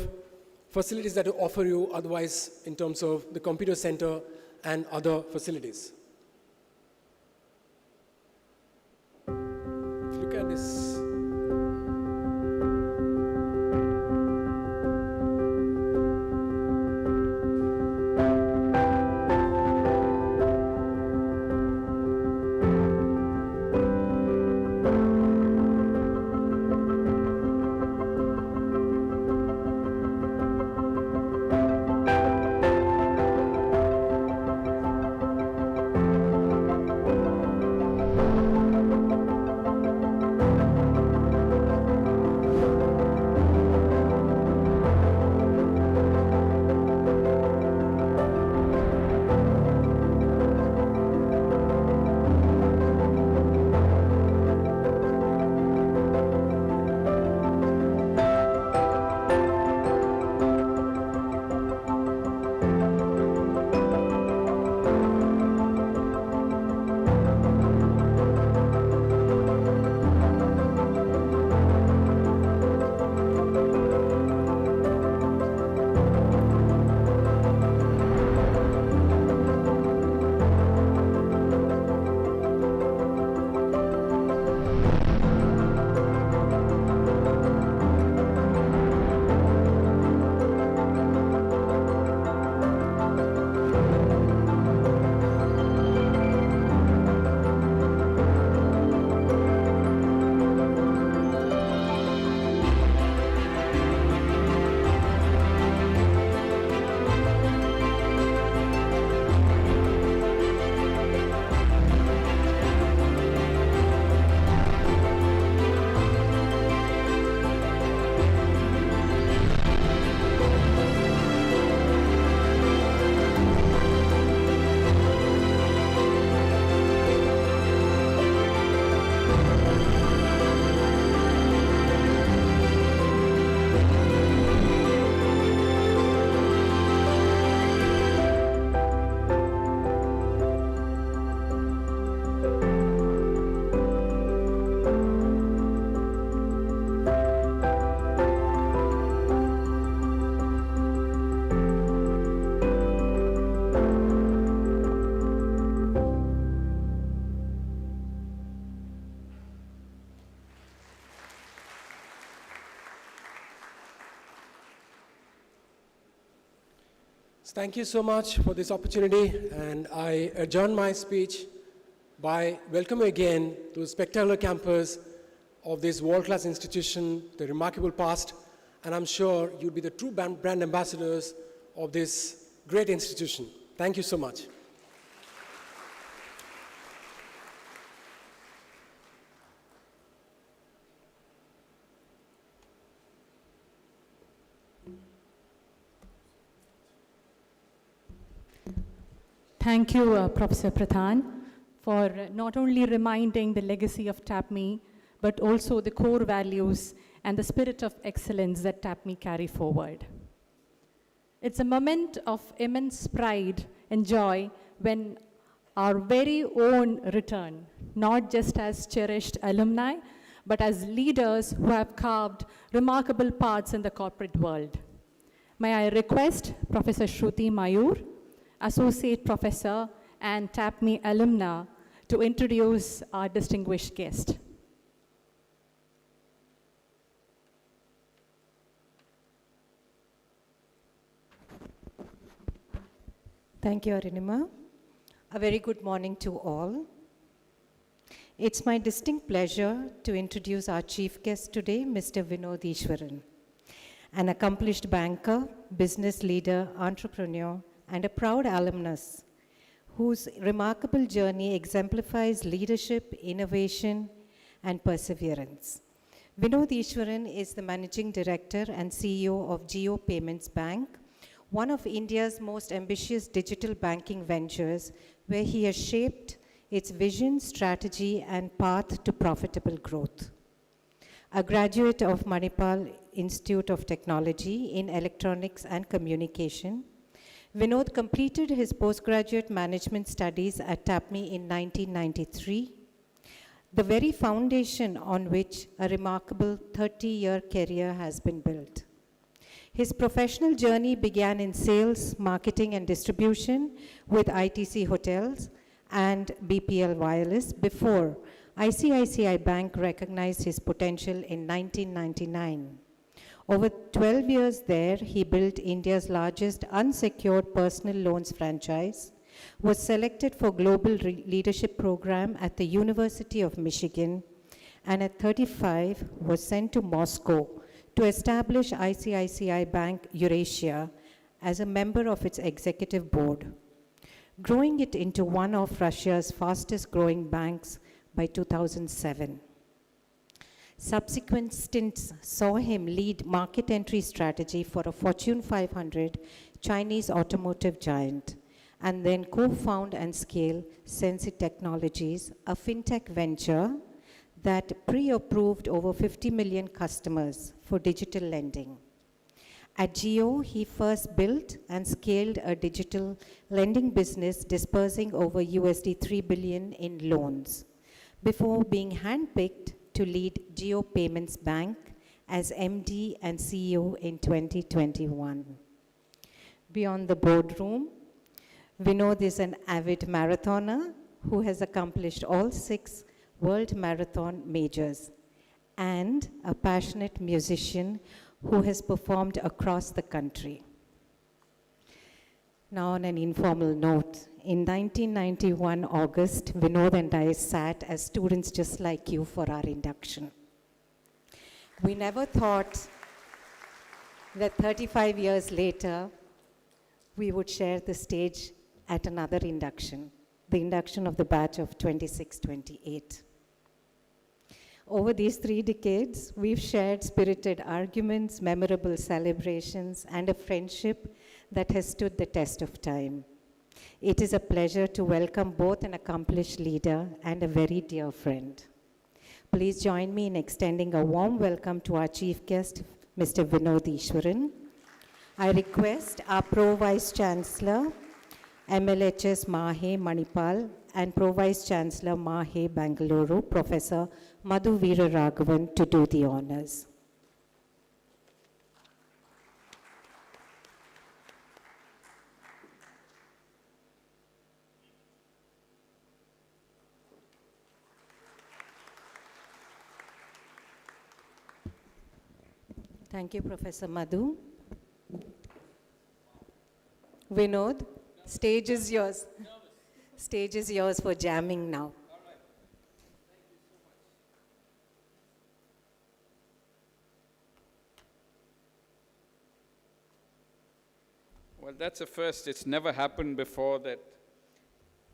facilities that we offer you otherwise in terms of the computer center and other facilities. If you look at this, Thank you so much for this opportunity, and I adjourn my speech by welcoming again to the spectacular campus of this world-class institution, the remarkable past, and I'm sure you'll be the true brand ambassadors of this great institution. Thank you so much. Thank you, Professor Pradhan, for not only reminding the legacy of TAPMI, but also the core values and the spirit of excellence that TAPMI carry forward. It's a moment of immense pride and joy when our very own return, not just as cherished alumni, but as leaders who have carved remarkable paths in the corporate world. May I request Professor Shruti Mayur, Associate Professor and TAPMI alumna, to introduce our distinguished guest. Thank you, Arunima. A very good morning to all. It's my distinct pleasure to introduce our chief guest today, Mr. Vinod Ishwaran, an accomplished banker, business leader, entrepreneur, and a proud alumnus whose remarkable journey exemplifies leadership, innovation, and perseverance. Vinod Ishwaran is the Managing Director and CEO of Jio Payments Bank, one of India's most ambitious digital banking ventures, where he has shaped its vision, strategy, and path to profitable growth. A graduate of Manipal Institute of Technology in Electronics and Communication, Vinod completed his postgraduate management studies at TAPMI in 1993, the very foundation on which a remarkable 30-year career has been built. His professional journey began in sales, marketing, and distribution with ITC Hotels and BPL Wireless before ICICI Bank recognized his potential in 1999. Over 12 years there, he built India's largest unsecured personal loans franchise, was selected for Global Leadership Program at the University of Michigan, and at 35 was sent to Moscow to establish ICICI Bank Eurasia as a member of its executive board, growing it into one of Russia's fastest growing banks by 2007. Subsequent stints saw him lead market entry strategy for a Fortune 500 Chinese automotive giant, and then co-found and scale Sensi Technologies, a fintech venture that pre-approved over 50 million customers for digital lending. At Jio, he first built and scaled a digital lending business dispersing over USD 3 billion in loans, before being handpicked to lead Jio Payments Bank as MD and CEO in 2021. Beyond the boardroom, Vinod is an avid marathoner who has accomplished all 6 World Marathon majors, and a passionate musician who has performed across the country. Now, on an informal note, in 1991 August, Vinod and I sat as students just like you for our induction. We never thought that 35 years later, we would share the stage at another induction, the induction of the batch of 26-28. Over these 3 decades, we've shared spirited arguments, memorable celebrations, and a friendship that has stood the test of time. It is a pleasure to welcome both an accomplished leader and a very dear friend. Please join me in extending a warm welcome to our chief guest, Mr. Vinod Ishwaran. I request our Pro Vice Chancellor, MLHS Mahe Manipal, and Pro Vice Chancellor Mahe Bangalore, Professor Madhu Veera Raghavan, to do the honors. Thank you, Professor Madhu. Vinod, stage is yours. Stage is yours for jamming now. Well, that's a first. It's never happened before that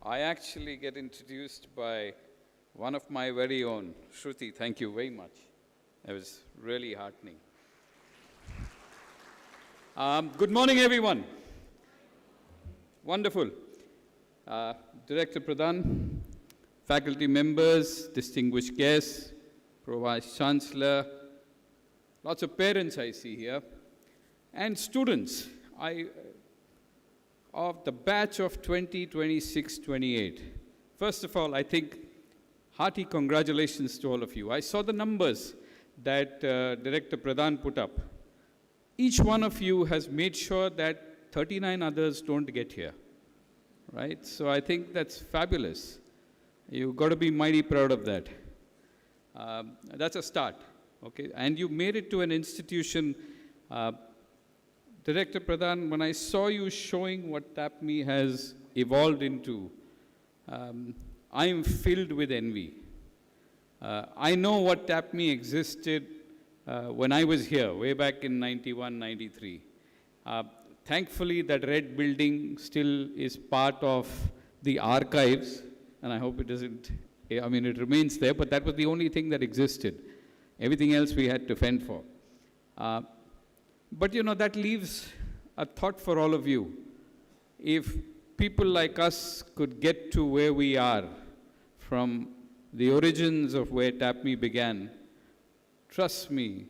I actually get introduced by one of my very own. Shruti, thank you very much. That was really heartening. Good morning, everyone. Wonderful. Director Pradhan, faculty members, distinguished guests, Pro-Vice Chancellor, lots of parents I see here, and students of the batch of 2026, 28. First of all, I think hearty congratulations to all of you. I saw the numbers that Director Pradhan put up. Each one of you has made sure that 39 others don't get here, right? So I think that's fabulous. You've got to be mighty proud of that. That's a start, okay? And you made it to an institution. Director Pradhan, when I saw you showing what TAPMI has evolved into, I am filled with envy. I know what TAPMI existed when I was here, way back in 91, 93. Thankfully, that red building still is part of the archives, and I hope it doesn't, I mean, it remains there, but that was the only thing that existed. Everything else we had to fend for. But, you know, that leaves a thought for all of you. If people like us could get to where we are from the origins of where TAPMI began, trust me,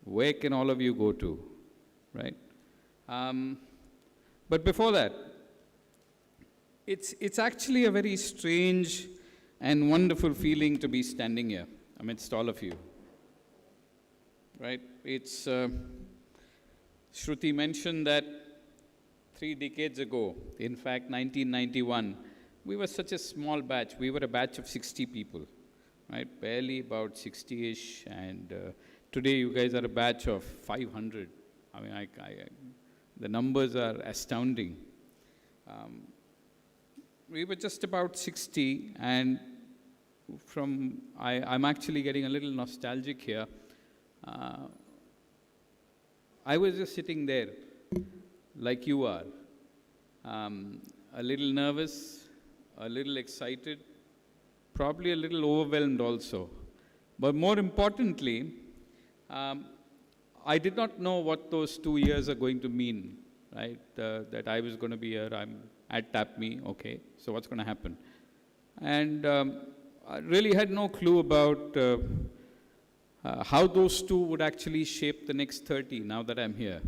where can all of you go to, right? But before that, it's actually a very strange and wonderful feeling to be standing here amidst all of you, right? It's, Shruti mentioned that 3 decades ago, in fact, 1991, we were such a small batch. We were a batch of 60 people, right? Barely about 60-ish, and today you guys are a batch of 500. I mean, the numbers are astounding. We were just about 60, and I'm actually getting a little nostalgic here. I was just sitting there, like you are, a little nervous, a little excited, probably a little overwhelmed also. But more importantly, I did not know what those 2 years are going to mean, right? That I was going to be here, I'm at TAPMI, okay, so what's going to happen? And I really had no clue about how those 2 would actually shape the next 30 now that I'm here.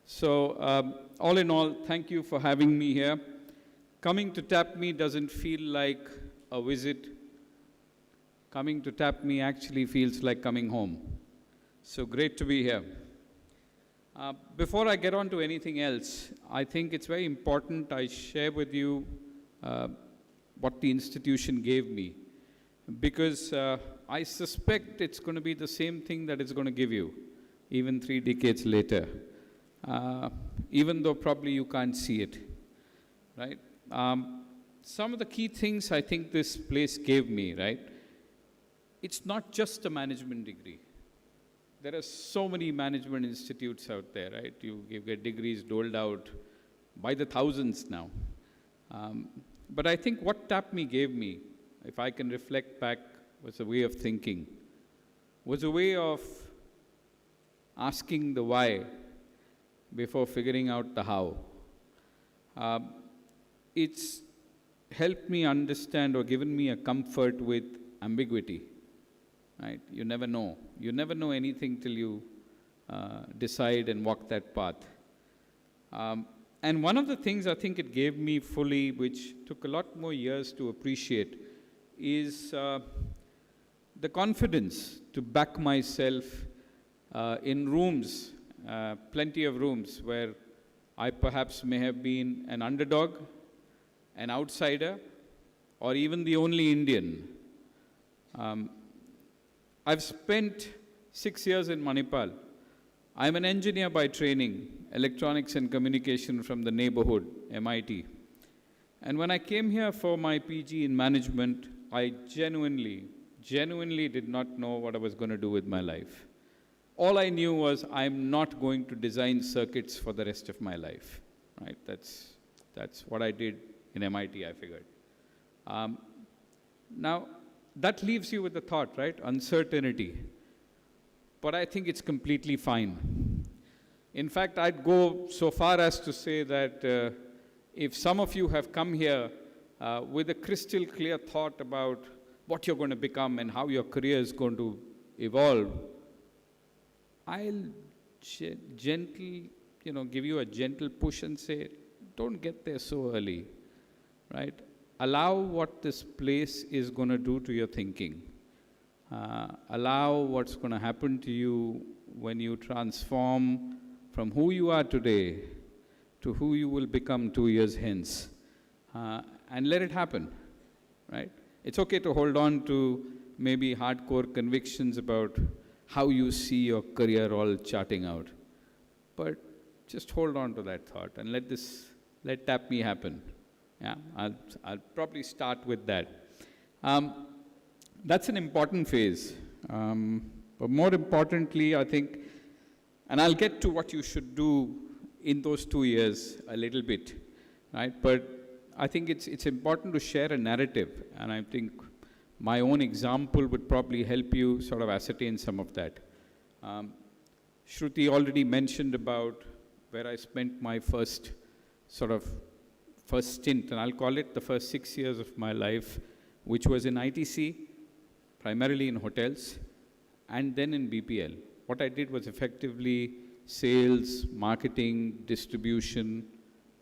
So all in all, thank you for having me here. Coming to TAPMI doesn't feel like a visit. Coming to TAPMI actually feels like coming home. So great to be here. Before I get on to anything else, I think it's very important I share with you what the institution gave me, because I suspect it's going to be the same thing that it's going to give you, even 3 decades later, even though probably you can't see it, right? Some of the key things I think this place gave me, right? It's not just a management degree. There are so many management institutes out there, right? You get degrees doled out by the thousands now. But I think what TAPMI gave me, if I can reflect back, was a way of thinking, was a way of asking the why before figuring out the how. It's helped me understand or given me a comfort with ambiguity, right? You never know. You never know anything till you decide and walk that path. And one of the things I think it gave me fully, which took a lot more years to appreciate, is the confidence to back myself in rooms, plenty of rooms where I perhaps may have been an underdog, an outsider, or even the only Indian. I've spent 6 years in Manipal. I'm an engineer by training, electronics and communication from the neighborhood, MIT. And when I came here for my PG in management, I genuinely did not know what I was going to do with my life. All I knew was I'm not going to design circuits for the rest of my life, right? That's what I did in MIT, I figured. Now, that leaves you with the thought, right? Uncertainty. But I think it's completely fine. In fact, I'd go so far as to say that if some of you have come here with a crystal clear thought about what you're going to become and how your career is going to evolve, I'll gently, give you a gentle push and say, don't get there so early, right? Allow what this place is going to do to your thinking. Allow what's going to happen to you when you transform from who you are today to who you will become 2 years hence. And let it happen, right? It's okay to hold on to maybe hardcore convictions about how you see your career all charting out. But just hold on to that thought and let TAPMI happen. Yeah, I'll probably start with that. That's an important phase. But more importantly, I think, and I'll get to what you should do in those 2 years a little bit, right? But I think it's important to share a narrative, and I think my own example would probably help you sort of ascertain some of that. Shruti already mentioned about where I spent my first stint, and I'll call it the first 6 years of my life, which was in ITC, primarily in hotels, and then in BPL. What I did was effectively sales, marketing, distribution,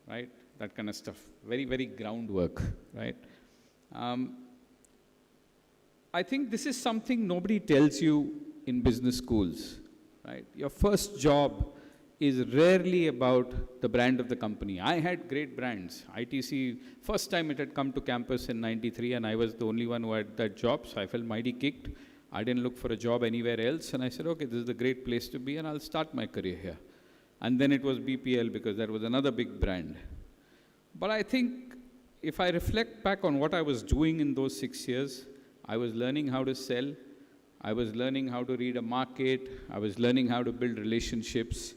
right? That kind of stuff. Very, very groundwork, right? I think this is something nobody tells you in business schools, right? Your first job is rarely about the brand of the company. I had great brands. ITC, first time it had come to campus in '93, and I was the only one who had that job, so I felt mighty kicked. I didn't look for a job anywhere else, and I said, okay, this is a great place to be, and I'll start my career here. And then it was BPL, because that was another big brand. But I think if I reflect back on what I was doing in those 6 years, I was learning how to sell, I was learning how to read a market, I was learning how to build relationships,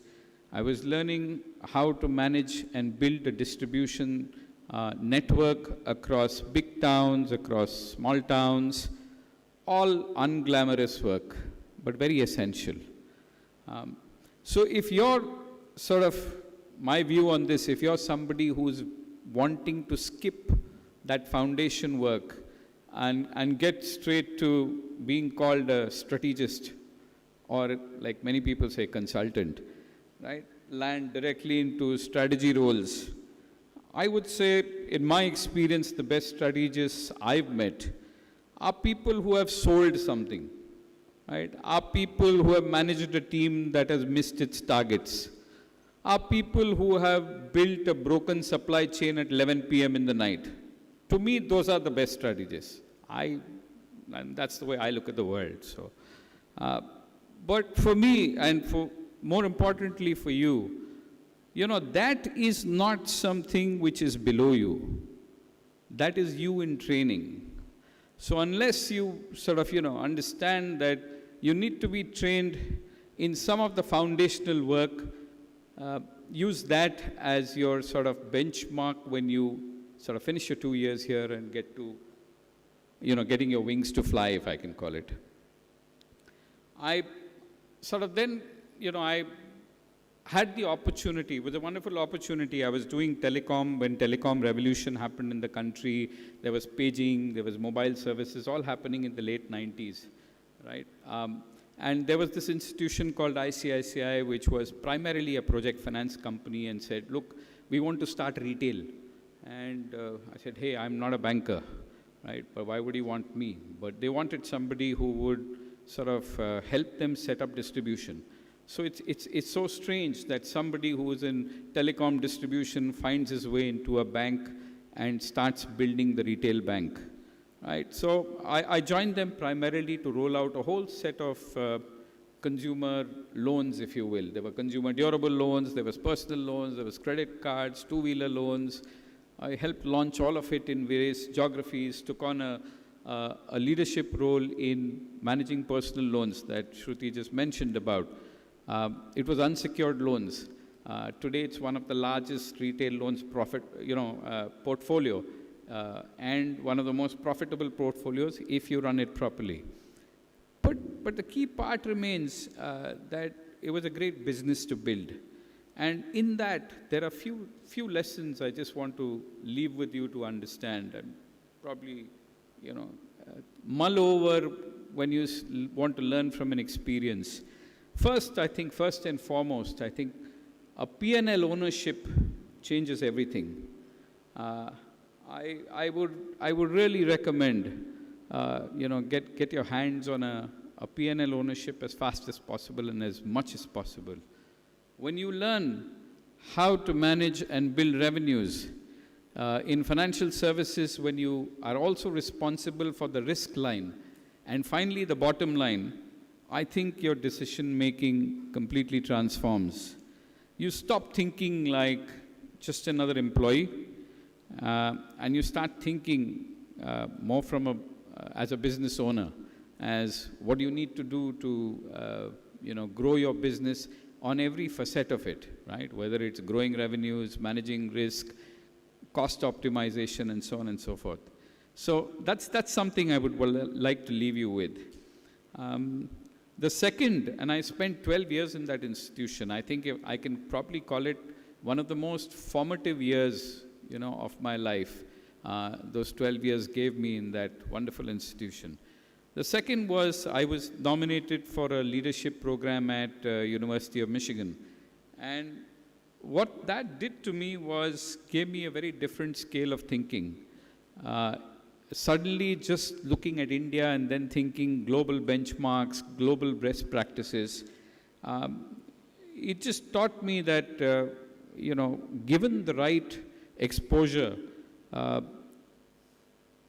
I was learning how to manage and build a distribution network across big towns, across small towns, all unglamorous work, but very essential. So if you're my view on this, if you're somebody who's wanting to skip that foundation work and get straight to being called a strategist, or like many people say, consultant, right? Land directly into strategy roles. I would say, in my experience, the best strategists I've met are people who have sold something, right? Are people who have managed a team that has missed its targets. Are people who have built a broken supply chain at 11 p.m. in the night. To me, those are the best strategists. And that's the way I look at the world. So, but for me, and for more importantly for you, that is not something which is below you. That is you in training. So unless you understand that you need to be trained in some of the foundational work, use that as your benchmark when you finish your 2 years here and get to, getting your wings to fly, if I can call it. I had the opportunity, it was a wonderful opportunity. I was doing telecom when telecom revolution happened in the country. There was paging, there was mobile services, all happening in the late 90s, right? And there was this institution called ICICI, which was primarily a project finance company, and said, look, we want to start retail. And I said, hey, I'm not a banker, right? But why would you want me? But they wanted somebody who would help them set up distribution. So it's so strange that somebody who is in telecom distribution finds his way into a bank and starts building the retail bank, right? So I joined them primarily to roll out a whole set of consumer loans, if you will. There were consumer durable loans, there was personal loans, there was credit cards, two-wheeler loans. I helped launch all of it in various geographies, took on a leadership role in managing personal loans that Shruti just mentioned about. It was unsecured loans. Today, it's one of the largest retail loans portfolio and one of the most profitable portfolios if you run it properly. But the key part remains that it was a great business to build. And in that, there are few lessons I just want to leave with you to understand and probably, mull over when you want to learn from an experience. First and foremost, I think a P&L ownership changes everything. I would really recommend, get your hands on a P&L ownership as fast as possible and as much as possible. When you learn how to manage and build revenues in financial services, when you are also responsible for the risk line and finally the bottom line, I think your decision making completely transforms. You stop thinking like just another employee and you start thinking more from as a business owner, as what you need to do to grow your business on every facet of it, right? Whether it's growing revenues, managing risk, cost optimization, and so on and so forth. So that's something I would like to leave you with. The second, and I spent 12 years in that institution, I think I can probably call it one of the most formative years, of my life. Those 12 years gave me in that wonderful institution. The second was I was nominated for a leadership program at University of Michigan. And what that did to me was gave me a very different scale of thinking. Suddenly just looking at India and then thinking global benchmarks, global best practices, it just taught me that, given the right exposure,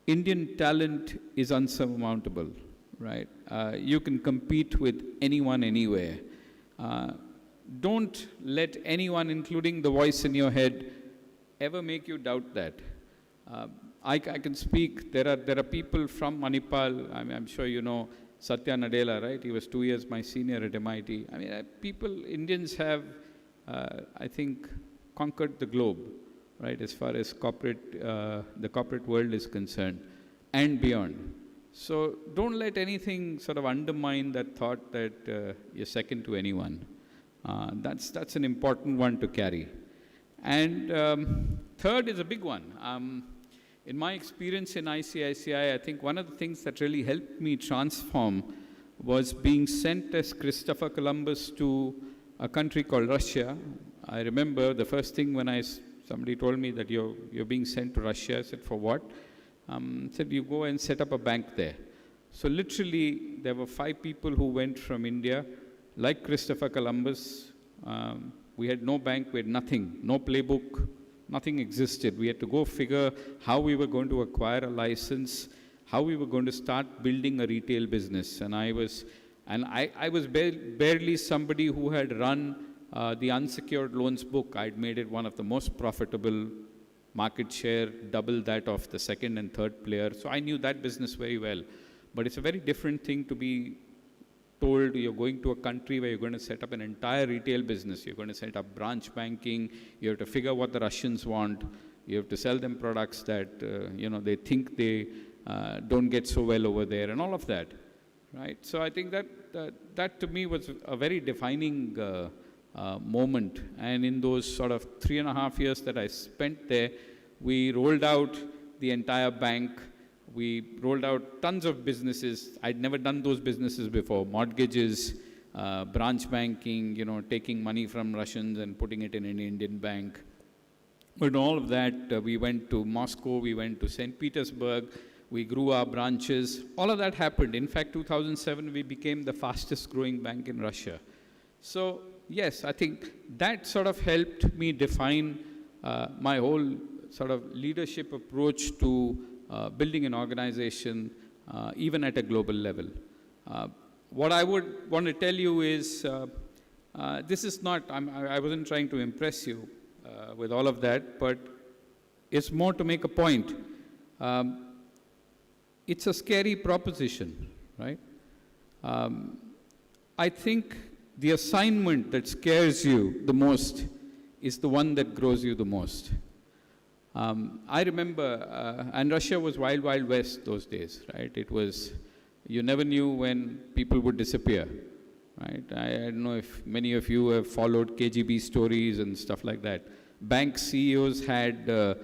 Indian talent is unsurmountable, right? You can compete with anyone, anywhere. Don't let anyone, including the voice in your head, ever make you doubt that. I can speak, there are people from Manipal, I'm sure you know Satya Nadella, right? He was 2 years my senior at MIT. I mean, Indians have, I think, conquered the globe, right, as far as the corporate world is concerned, and beyond. So don't let anything sort of undermine that thought that you're second to anyone. That's an important one to carry. And third is a big one. In my experience in ICICI, I think one of the things that really helped me transform was being sent as Christopher Columbus to a country called Russia. I remember the first thing when somebody told me that you're being sent to Russia. I said, for what? Said, you go and set up a bank there. So literally, there were 5 people who went from India, like Christopher Columbus. We had no bank, we had nothing, no playbook, nothing existed. We had to go figure how we were going to acquire a license, how we were going to start building a retail business. And I was barely somebody who had run the unsecured loans book. I'd made it one of the most profitable, market share, double that of the second and third player. So I knew that business very well. But it's a very different thing to be told you're going to a country where you're going to set up an entire retail business. You're going to set up branch banking. You have to figure what the Russians want. You have to sell them products that, they think they don't get so well over there and all of that, right? So I think that to me was a very defining moment. And in those sort of 3.5 years that I spent there, we rolled out the entire bank. We rolled out tons of businesses. I'd never done those businesses before. Mortgages, branch banking, taking money from Russians and putting it in an Indian bank. But all of that, we went to Moscow, we went to St. Petersburg, we grew our branches. All of that happened. In fact, 2007, we became the fastest growing bank in Russia. So, yes, I think that sort of helped me define my whole sort of leadership approach to building an organization, even at a global level. what I would want to tell you is, this is not, I wasn't trying to impress you with all of that, but it's more to make a point. It's a scary proposition, right? I think the assignment that scares you the most is the one that grows you the most. I remember, and Russia was wild, wild west those days, right? It was, you never knew when people would disappear, right? I don't know if many of you have followed KGB stories and stuff like that. Bank CEOs had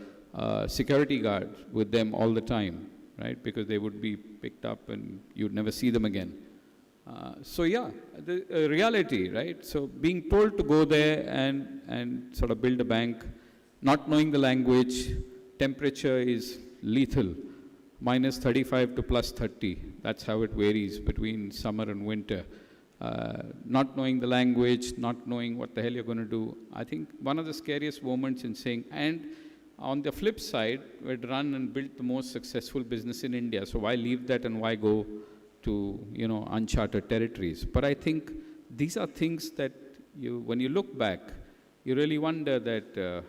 security guards with them all the time, right? Because they would be picked up and you'd never see them again. So yeah, the reality, right? So being told to go there and sort of build a bank, not knowing the language, temperature is lethal, minus 35 to plus 30. That's how it varies between summer and winter. Not knowing the language, not knowing what the hell you're going to do. I think one of the scariest moments in saying, and on the flip side, we'd run and built the most successful business in India. So why leave that and why go to, you know, uncharted territories? But I think these are things that you, when you look back, you really wonder that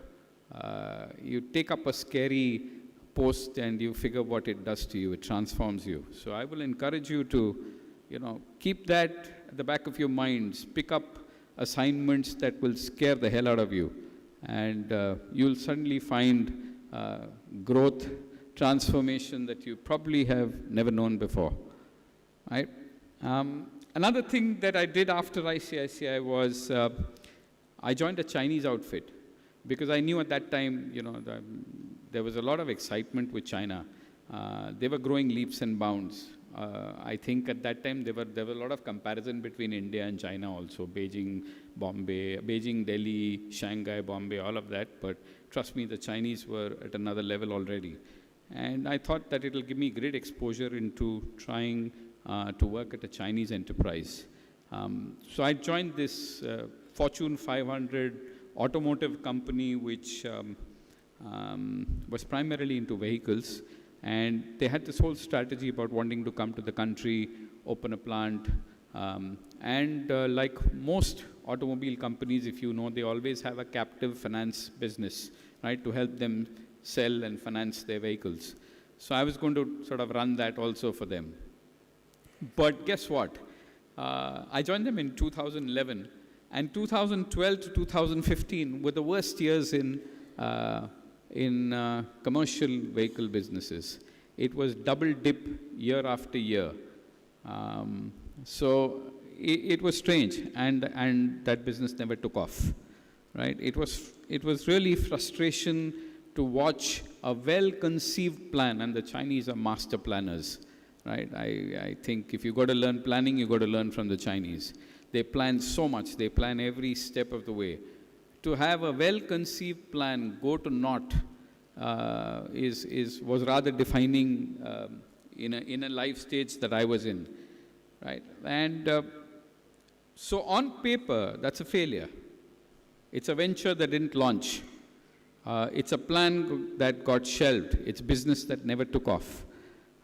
you take up a scary post and you figure what it does to you. It transforms you. So I will encourage you to, you know, keep that at the back of your minds. Pick up assignments that will scare the hell out of you. And you'll suddenly find growth, transformation that you probably have never known before. Right? Another thing that I did after ICICI was I joined a Chinese outfit because I knew at that time, you know, there was a lot of excitement with China. They were growing leaps and bounds. I think at that time there were a lot of comparison between India and China also, Beijing, Delhi, Shanghai, Bombay, all of that. But trust me, the Chinese were at another level already. And I thought that it'll give me great exposure into trying to work at a Chinese enterprise. So I joined this Fortune 500 automotive company, which was primarily into vehicles. And they had this whole strategy about wanting to come to the country, open a plant. Like most automobile companies, if you know, they always have a captive finance business, right, to help them sell and finance their vehicles. So I was going to sort of run that also for them. But guess what? I joined them in 2011. And 2012 to 2015 were the worst years in commercial vehicle businesses. It was double dip year after year. So it was strange, and that business never took off, right? It was really frustration to watch a well-conceived plan, and the Chinese are master planners, right? I think if you got to learn planning, you got to learn from the Chinese. They plan so much. They plan every step of the way. To have a well-conceived plan go to naught was rather defining in a life stage that I was in, right? And so on paper, that's a failure. It's a venture that didn't launch. It's a plan that got shelved. It's business that never took off,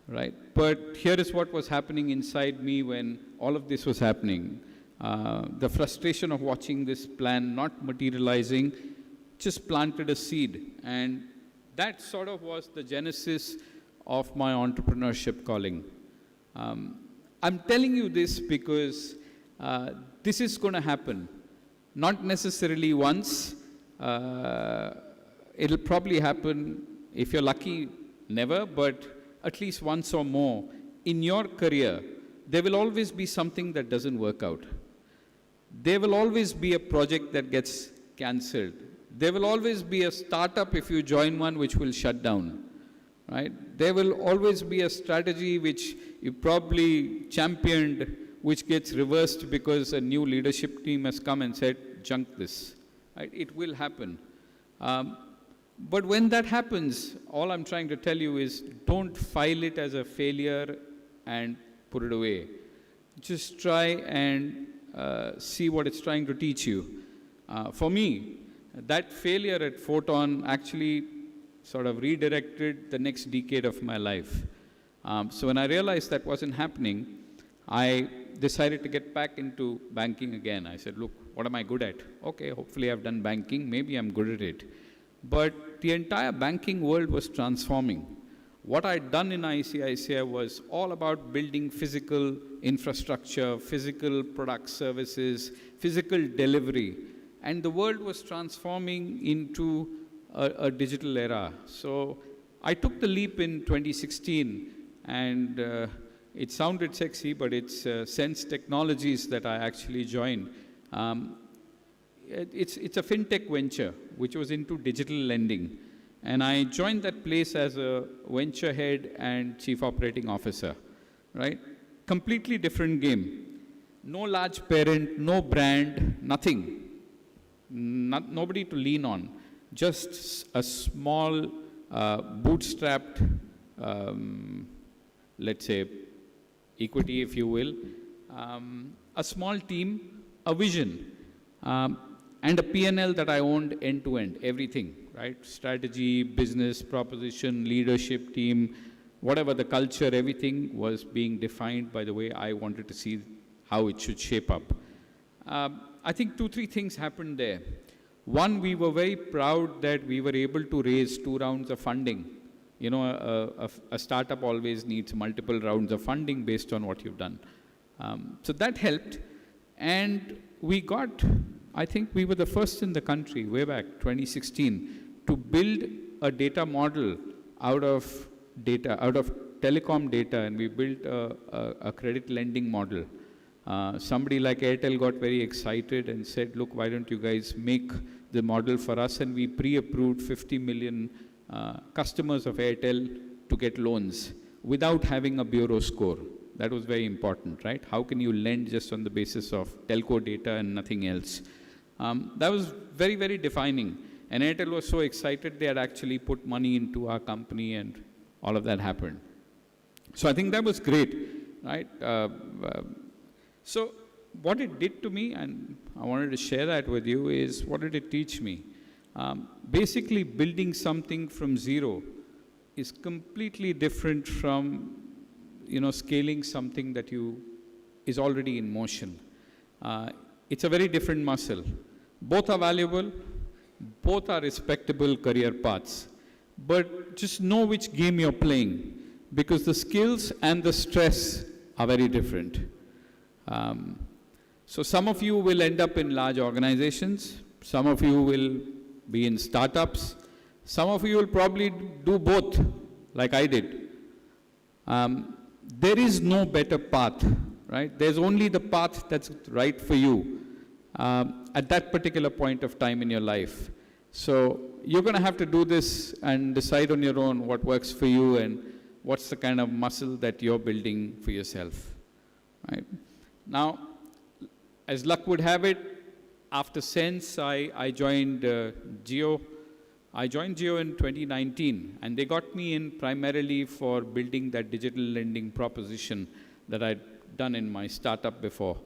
right? But here is what was happening inside me when all of this was happening. The frustration of watching this plan not materializing just planted a seed. And that sort of was the genesis of my entrepreneurship calling. I'm telling you this because this is going to happen. Not necessarily once. It'll probably happen, if you're lucky, never, but at least once or more. In your career, there will always be something that doesn't work out. There will always be a project that gets cancelled. There will always be a startup, if you join one, which will shut down, right? There will always be a strategy which you probably championed, which gets reversed because a new leadership team has come and said, junk this, right? It will happen. But when that happens, all I'm trying to tell you is don't file it as a failure and put it away. Just try and see what it's trying to teach you. For me, that failure at Photon actually sort of redirected the next decade of my life. So when I realized that wasn't happening, I decided to get back into banking again. I said, look, what am I good at? Okay, hopefully I've done banking, maybe I'm good at it. But the entire banking world was transforming. What I'd done in ICICI was all about building physical infrastructure, physical product services, physical delivery. And the world was transforming into a digital era. So I took the leap in 2016, and it sounded sexy, but it's Sense Technologies that I actually joined. It's a fintech venture, which was into digital lending. And I joined that place as a venture head and chief operating officer, right? Completely different game. No large parent, no brand, nothing. Nobody to lean on. Just a small, bootstrapped, let's say, equity, if you will. A small team, a vision, and a P&L that I owned end to end, everything. Right? Strategy, business, proposition, leadership team, whatever the culture, everything was being defined by the way I wanted to see how it should shape up. I think 2-3 things happened there. One, we were very proud that we were able to raise 2 rounds of funding. You know, a startup always needs multiple rounds of funding based on what you've done. So that helped. And we got, I think we were the first in the country, way back, 2016, to build a data model out of telecom data, and we built a credit lending model. Somebody like Airtel got very excited and said, look, why don't you guys make the model for us? And we pre-approved 50 million customers of Airtel to get loans without having a bureau score. That was very important, right? How can you lend just on the basis of telco data and nothing else? That was very, very defining. And Airtel was so excited they had actually put money into our company, and all of that happened. So I think that was great, right? So what it did to me, and I wanted to share that with you, is what did it teach me? Basically, building something from zero is completely different from, scaling something that is already in motion. It's a very different muscle. Both are valuable. Both are respectable career paths. But just know which game you're playing, because the skills and the stress are very different. So some of you will end up in large organizations. Some of you will be in startups. Some of you will probably do both, like I did. There is no better path, right? There's only the path that's right for you at that particular point of time in your life. So you're going to have to do this and decide on your own what works for you and what's the kind of muscle that you're building for yourself, right? Now, as luck would have it, after Sense, I joined Jio. I joined Jio in 2019, and they got me in primarily for building that digital lending proposition that I'd done in my startup before.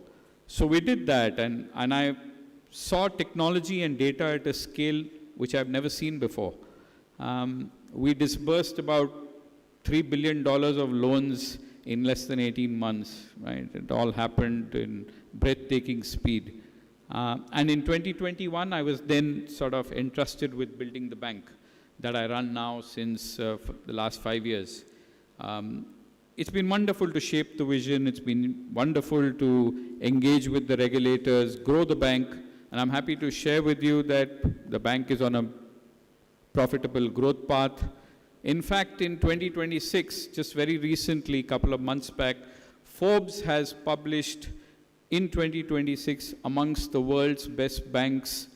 So we did that, and I saw technology and data at a scale which I've never seen before. We disbursed about $3 billion of loans in less than 18 months, right? It all happened in breathtaking speed. And in 2021, I was then sort of entrusted with building the bank that I run now since for the last 5 years. It's been wonderful to shape the vision. It's been wonderful to engage with the regulators, grow the bank. And I'm happy to share with you that the bank is on a profitable growth path. In fact, in 2026, just very recently, a couple of months back, Forbes has published in 2026 amongst the world's best banks,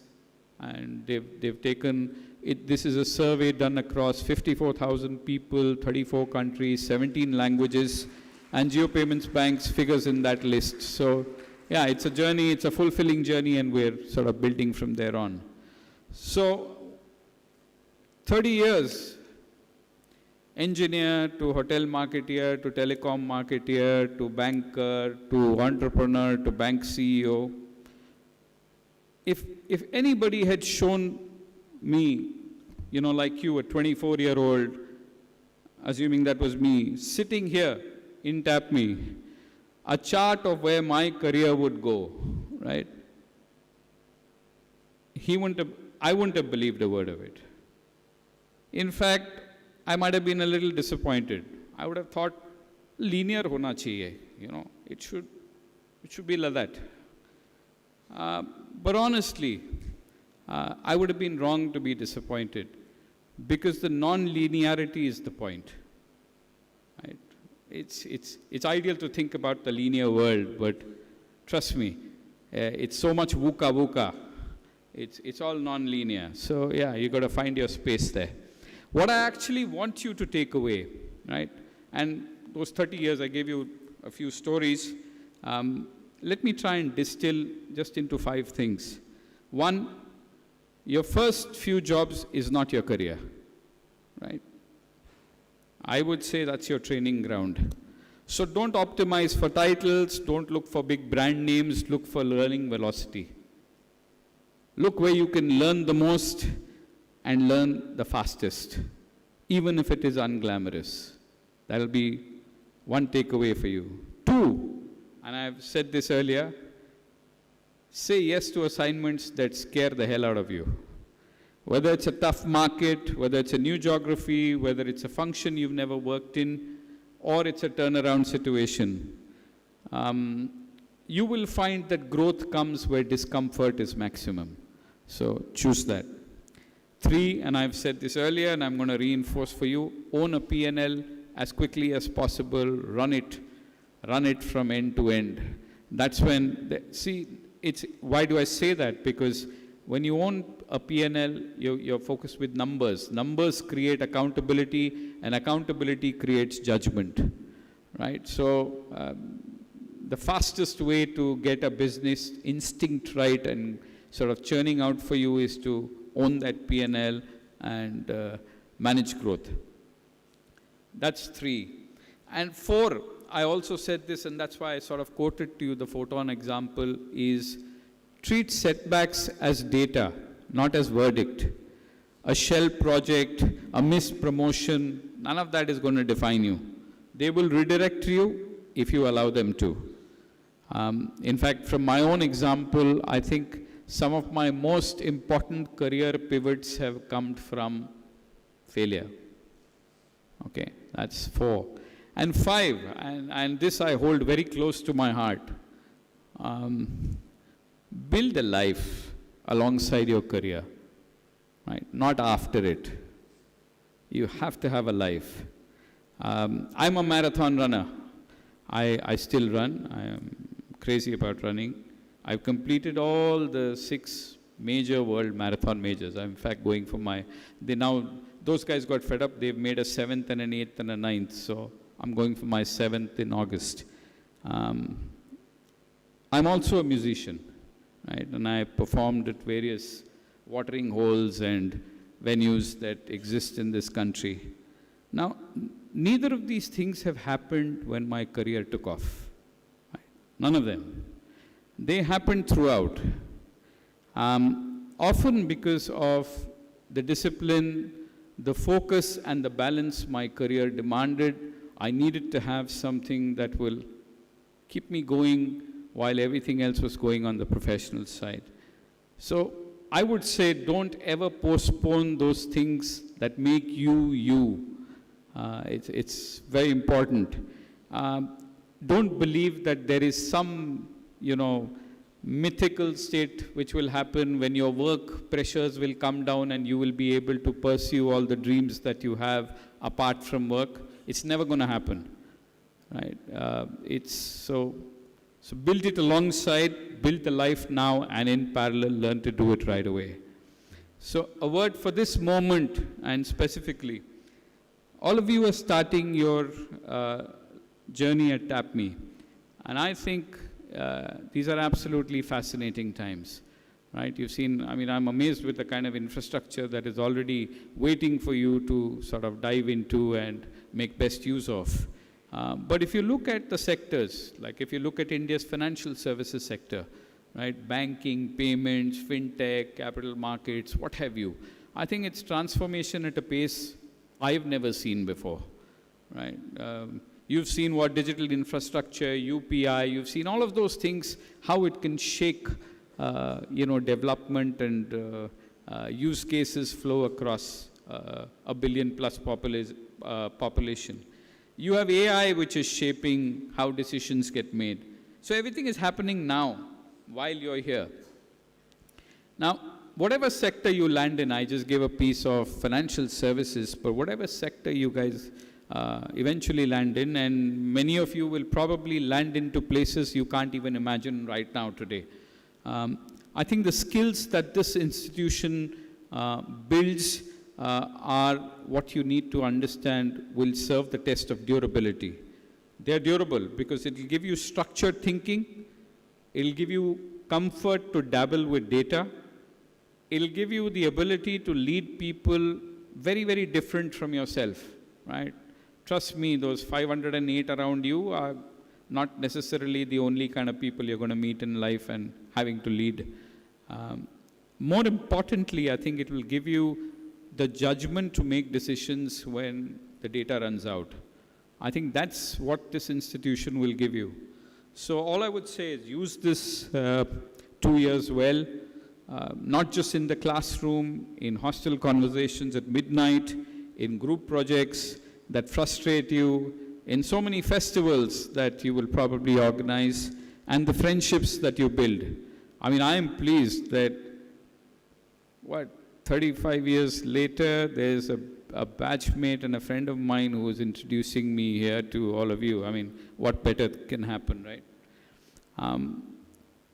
and they've taken it. This is a survey done across 54,000 people, 34 countries, 17 languages, and Jio Payments Bank's figures in that list. So yeah, it's a journey, it's a fulfilling journey, and we're sort of building from there on. So 30 years, engineer to hotel marketeer to telecom marketeer to banker to entrepreneur to bank CEO. If anybody had shown me, like you, a 24-year-old, assuming that was me, sitting here in TAPMI, a chart of where my career would go, right? I wouldn't have believed a word of it. In fact, I might have been a little disappointed. I would have thought, linear hona chahiye, it should be like that. But honestly, I would have been wrong to be disappointed, because the non-linearity is the point. Right? It's ideal to think about the linear world, but trust me, it's so much VUCA. It's all non-linear. So yeah, you got to find your space there. What I actually want you to take away, right? And those 30 years, I gave you a few stories. Let me try and distill just into 5 things. 1, your first few jobs is not your career, right? I would say that's your training ground. So don't optimize for titles, don't look for big brand names, look for learning velocity. Look where you can learn the most and learn the fastest, even if it is unglamorous. That'll be one takeaway for you. 2, and I've said this earlier, say yes to assignments that scare the hell out of you. Whether it's a tough market, whether it's a new geography, whether it's a function you've never worked in, or it's a turnaround situation. You will find that growth comes where discomfort is maximum. So choose that. 3, and I've said this earlier and I'm going to reinforce for you, own a P&L as quickly as possible, run it from end to end. That's when, why do I say that? Because when you own a P&L, you're focused with numbers. Numbers create accountability, and accountability creates judgment, right? So the fastest way to get a business instinct right and sort of churning out for you is to own that P&L and manage growth. That's 3. And 4, I also said this, and that's why I sort of quoted to you the photon example, is treat setbacks as data, not as verdict. A shell project, a missed promotion, none of that is going to define you. They will redirect you if you allow them to. In fact, from my own example, I think some of my most important career pivots have come from failure. Okay, that's 4. And 5, and this I hold very close to my heart. Build a life alongside your career, right? Not after it. You have to have a life. I'm a marathon runner. I still run. I am crazy about running. I've completed all the 6 major world marathon majors. I'm in fact going for those guys got fed up. They've made a 7th and an 8th and a 9th. So I'm going for my 7th in August. I'm also a musician, right? And I performed at various watering holes and venues that exist in this country. Now, neither of these things have happened when my career took off. Right? None of them. They happened throughout. Often because of the discipline, the focus and the balance my career demanded, I needed to have something that will keep me going while everything else was going on the professional side. So I would say don't ever postpone those things that make you you. It's very important. Don't believe that there is some, mythical state which will happen when your work pressures will come down and you will be able to pursue all the dreams that you have apart from work. It's never going to happen, right? So build it alongside, build the life now, and in parallel, learn to do it right away. So a word for this moment, and specifically, all of you are starting your journey at TAPMI, and I think these are absolutely fascinating times, right? You've seen, I'm amazed with the kind of infrastructure that is already waiting for you to sort of dive into and make best use of. But if you look at the sectors, like if you look at India's financial services sector, right, banking, payments, fintech, capital markets, what have you, I think it's transformation at a pace I've never seen before, right? You've seen what digital infrastructure, UPI, you've seen all of those things, how it can shake, development and use cases flow across a billion plus population. You have AI, which is shaping how decisions get made. So everything is happening now while you're here. Now, whatever sector you land in, I just gave a piece of financial services, but whatever sector you guys eventually land in, and many of you will probably land into places you can't even imagine right now today. I think the skills that this institution builds are what you need to understand will serve the test of durability. They're durable because it will give you structured thinking, it will give you comfort to dabble with data, it will give you the ability to lead people very, very different from yourself, right? Trust me, those 508 around you are not necessarily the only kind of people you're going to meet in life and having to lead. More importantly, I think it will give you the judgment to make decisions when the data runs out. I think that's what this institution will give you. So all I would say is use this 2 years well, not just in the classroom, in hostel conversations at midnight, in group projects that frustrate you, in so many festivals that you will probably organize, and the friendships that you build. I mean, I am pleased that, 35 years later, there's a batchmate and a friend of mine who is introducing me here to all of you. I mean, what better can happen, right?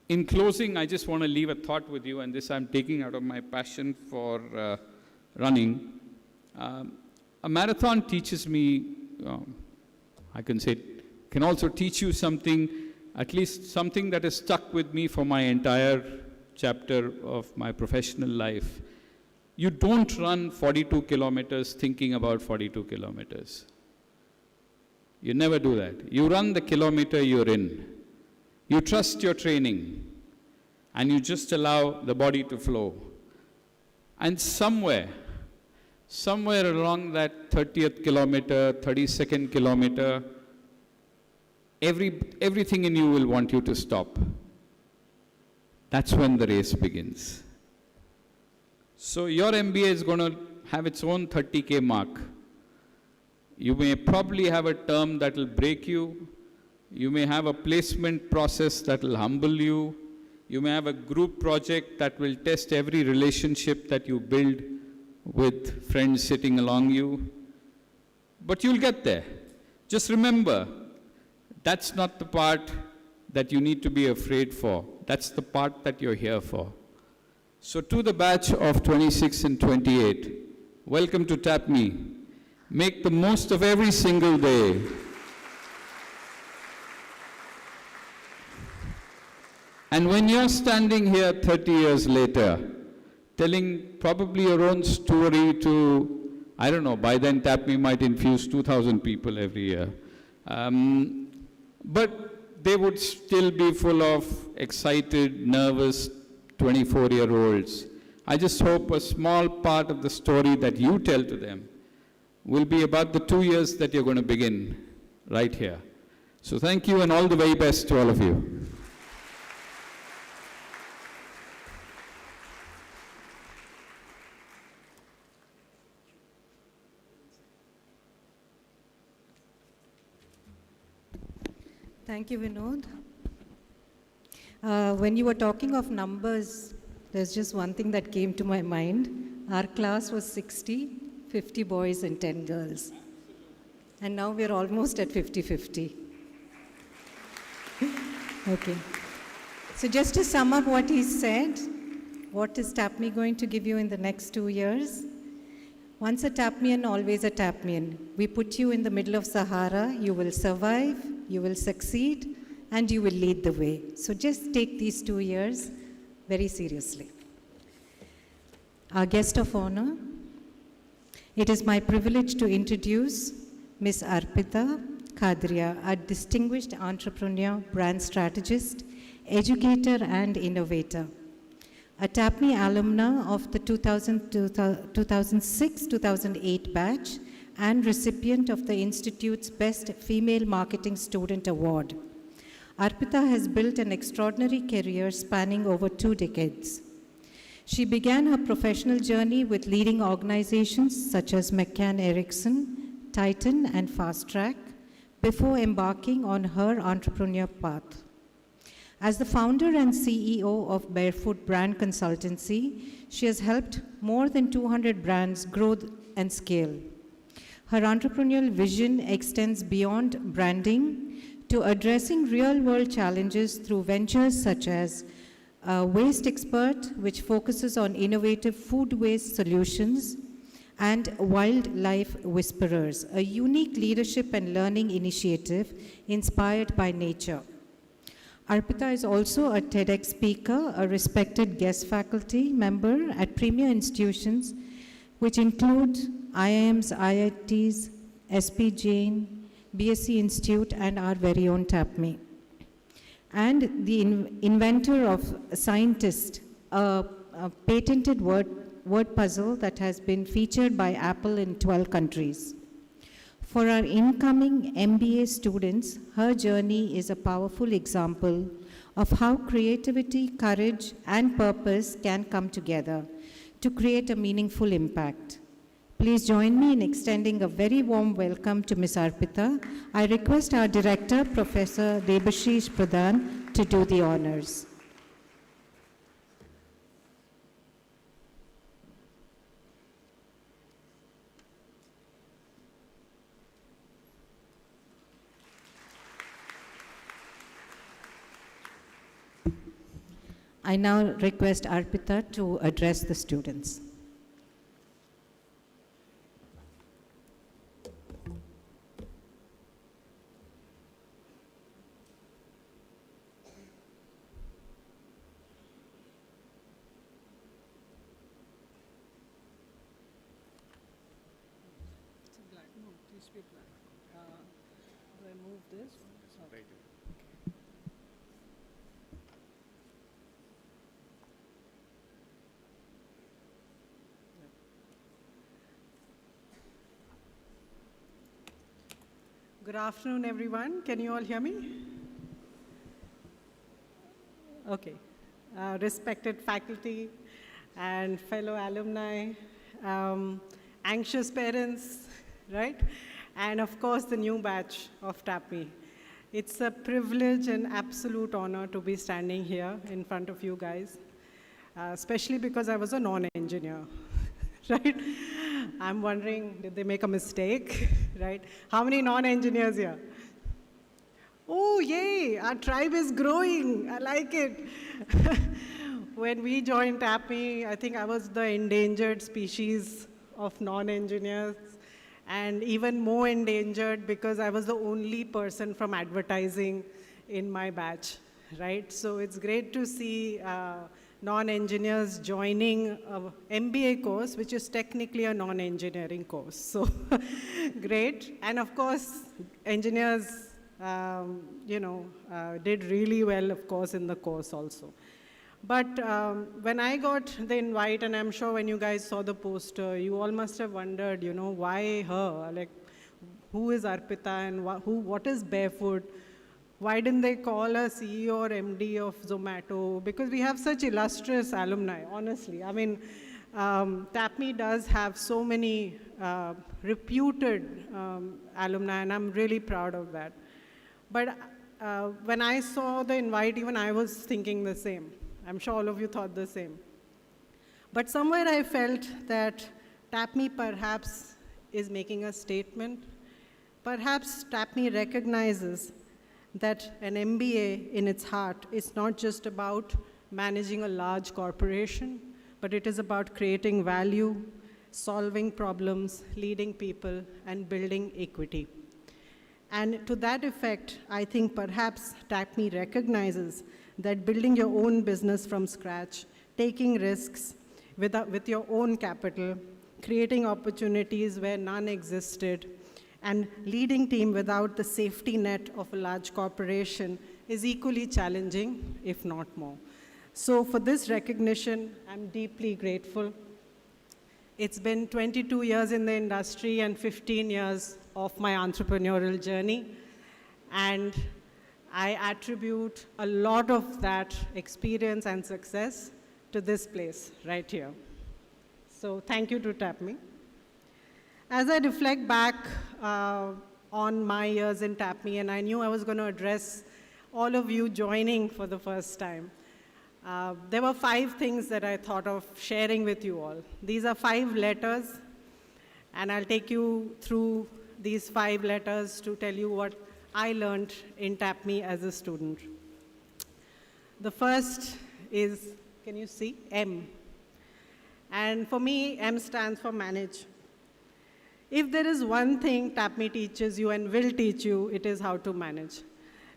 In closing, I just want to leave a thought with you, and this I'm taking out of my passion for running. A marathon teaches me, I can say, can also teach you something, at least something that has stuck with me for my entire chapter of my professional life. You don't run 42 kilometers thinking about 42 kilometers. You never do that. You run the kilometer you're in. You trust your training, and you just allow the body to flow. And somewhere along that 30th kilometer, 32nd kilometer, everything in you will want you to stop. That's when the race begins. So your MBA is going to have its own 30K mark. You may probably have a term that will break you. You may have a placement process that will humble you. You may have a group project that will test every relationship that you build with friends sitting along you. But you'll get there. Just remember, that's not the part that you need to be afraid for. That's the part that you're here for. So to the batch of 26 and 28, welcome to TAPMI. Make the most of every single day. And when you're standing here 30 years later, telling probably your own story to, I don't know, by then TAPMI might infuse 2,000 people every year. But they would still be full of excited, nervous 24-year-olds. I just hope a small part of the story that you tell to them will be about the 2 years that you're going to begin right here. So thank you and all the very best to all of you. Thank you, Vinod. When you were talking of numbers, there's just one thing that came to my mind. Our class was 60, 50 boys and 10 girls. And now we're almost at 50-50. Okay. So just to sum up what he said, what is TAPMI going to give you in the next 2 years? Once a TAPMian, always a TAPMian. We put you in the middle of Sahara, you will survive, you will succeed, and you will lead the way. So just take these 2 years very seriously. Our guest of honor, it is my privilege to introduce Ms. Arpita Khadria, a distinguished entrepreneur, brand strategist, educator, and innovator. A TAPMI alumna of the 2006-2008 batch, and recipient of the Institute's Best Female Marketing Student Award. Arpita has built an extraordinary career spanning over 2 decades. She began her professional journey with leading organizations such as McCann Erickson, Titan, and Fast Track before embarking on her entrepreneur path. As the founder and CEO of Barefoot Brand Consultancy, she has helped more than 200 brands grow and scale. Her entrepreneurial vision extends beyond branding to addressing real-world challenges through ventures such as Waste Expert, which focuses on innovative food waste solutions, and Wildlife Whisperers, a unique leadership and learning initiative inspired by nature. Arpita is also a TEDx speaker, a respected guest faculty member at premier institutions, which include IIMs, IITs, SP Jain, BSc Institute, and our very own TAPMI. And the inventor of Scientist, a patented word puzzle that has been featured by Apple in 12 countries. For our incoming MBA students, her journey is a powerful example of how creativity, courage, and purpose can come together to create a meaningful impact. Please join me in extending a very warm welcome to Ms. Arpita. I request our director, Professor Debashish Pradhan, to do the honors. I now request Arpita to address the students. Do I move this? Okay. Good afternoon, everyone. Can you all hear me? Okay. Respected faculty and fellow alumni, anxious parents, right? And of course, the new batch of TAPMI. It's a privilege and absolute honor to be standing here in front of you guys, especially because I was a non-engineer, right? I'm wondering, did they make a mistake, right? How many non-engineers here? Oh, yay, our tribe is growing. I like it. When we joined TAPMI, I think I was the endangered species of non-engineers, and even more endangered because I was the only person from advertising in my batch, right? So it's great to see non-engineers joining an MBA course, which is technically a non-engineering course. So great. And of course, engineers, did really well, of course, in the course also. But when I got the invite, and I'm sure when you guys saw the poster, you all must have wondered, why her? Like, who is Arpita and what is Barefoot? Why didn't they call a CEO or MD of Zomato? Because we have such illustrious alumni, honestly. I mean, TAPMI does have so many reputed alumni, and I'm really proud of that. But when I saw the invite, even I was thinking the same. I'm sure all of you thought the same. But somewhere I felt that TAPMI perhaps is making a statement. Perhaps TAPMI recognizes that an MBA in its heart is not just about managing a large corporation, but it is about creating value, solving problems, leading people, and building equity. And to that effect, I think perhaps TAPMI recognizes that building your own business from scratch, taking risks with your own capital, creating opportunities where none existed, and leading team without the safety net of a large corporation is equally challenging, if not more. So for this recognition, I'm deeply grateful. It's been 22 years in the industry and 15 years of my entrepreneurial journey. And I attribute a lot of that experience and success to this place right here. So thank you to TAPMI. As I reflect back on my years in TAPMI, and I knew I was going to address all of you joining for the first time, there were 5 things that I thought of sharing with you all. These are 5 letters, and I'll take you through these 5 letters to tell you what I learned in TAPMI as a student. The first is, can you see? M. And for me, M stands for manage. If there is one thing TAPMI teaches you and will teach you, it is how to manage.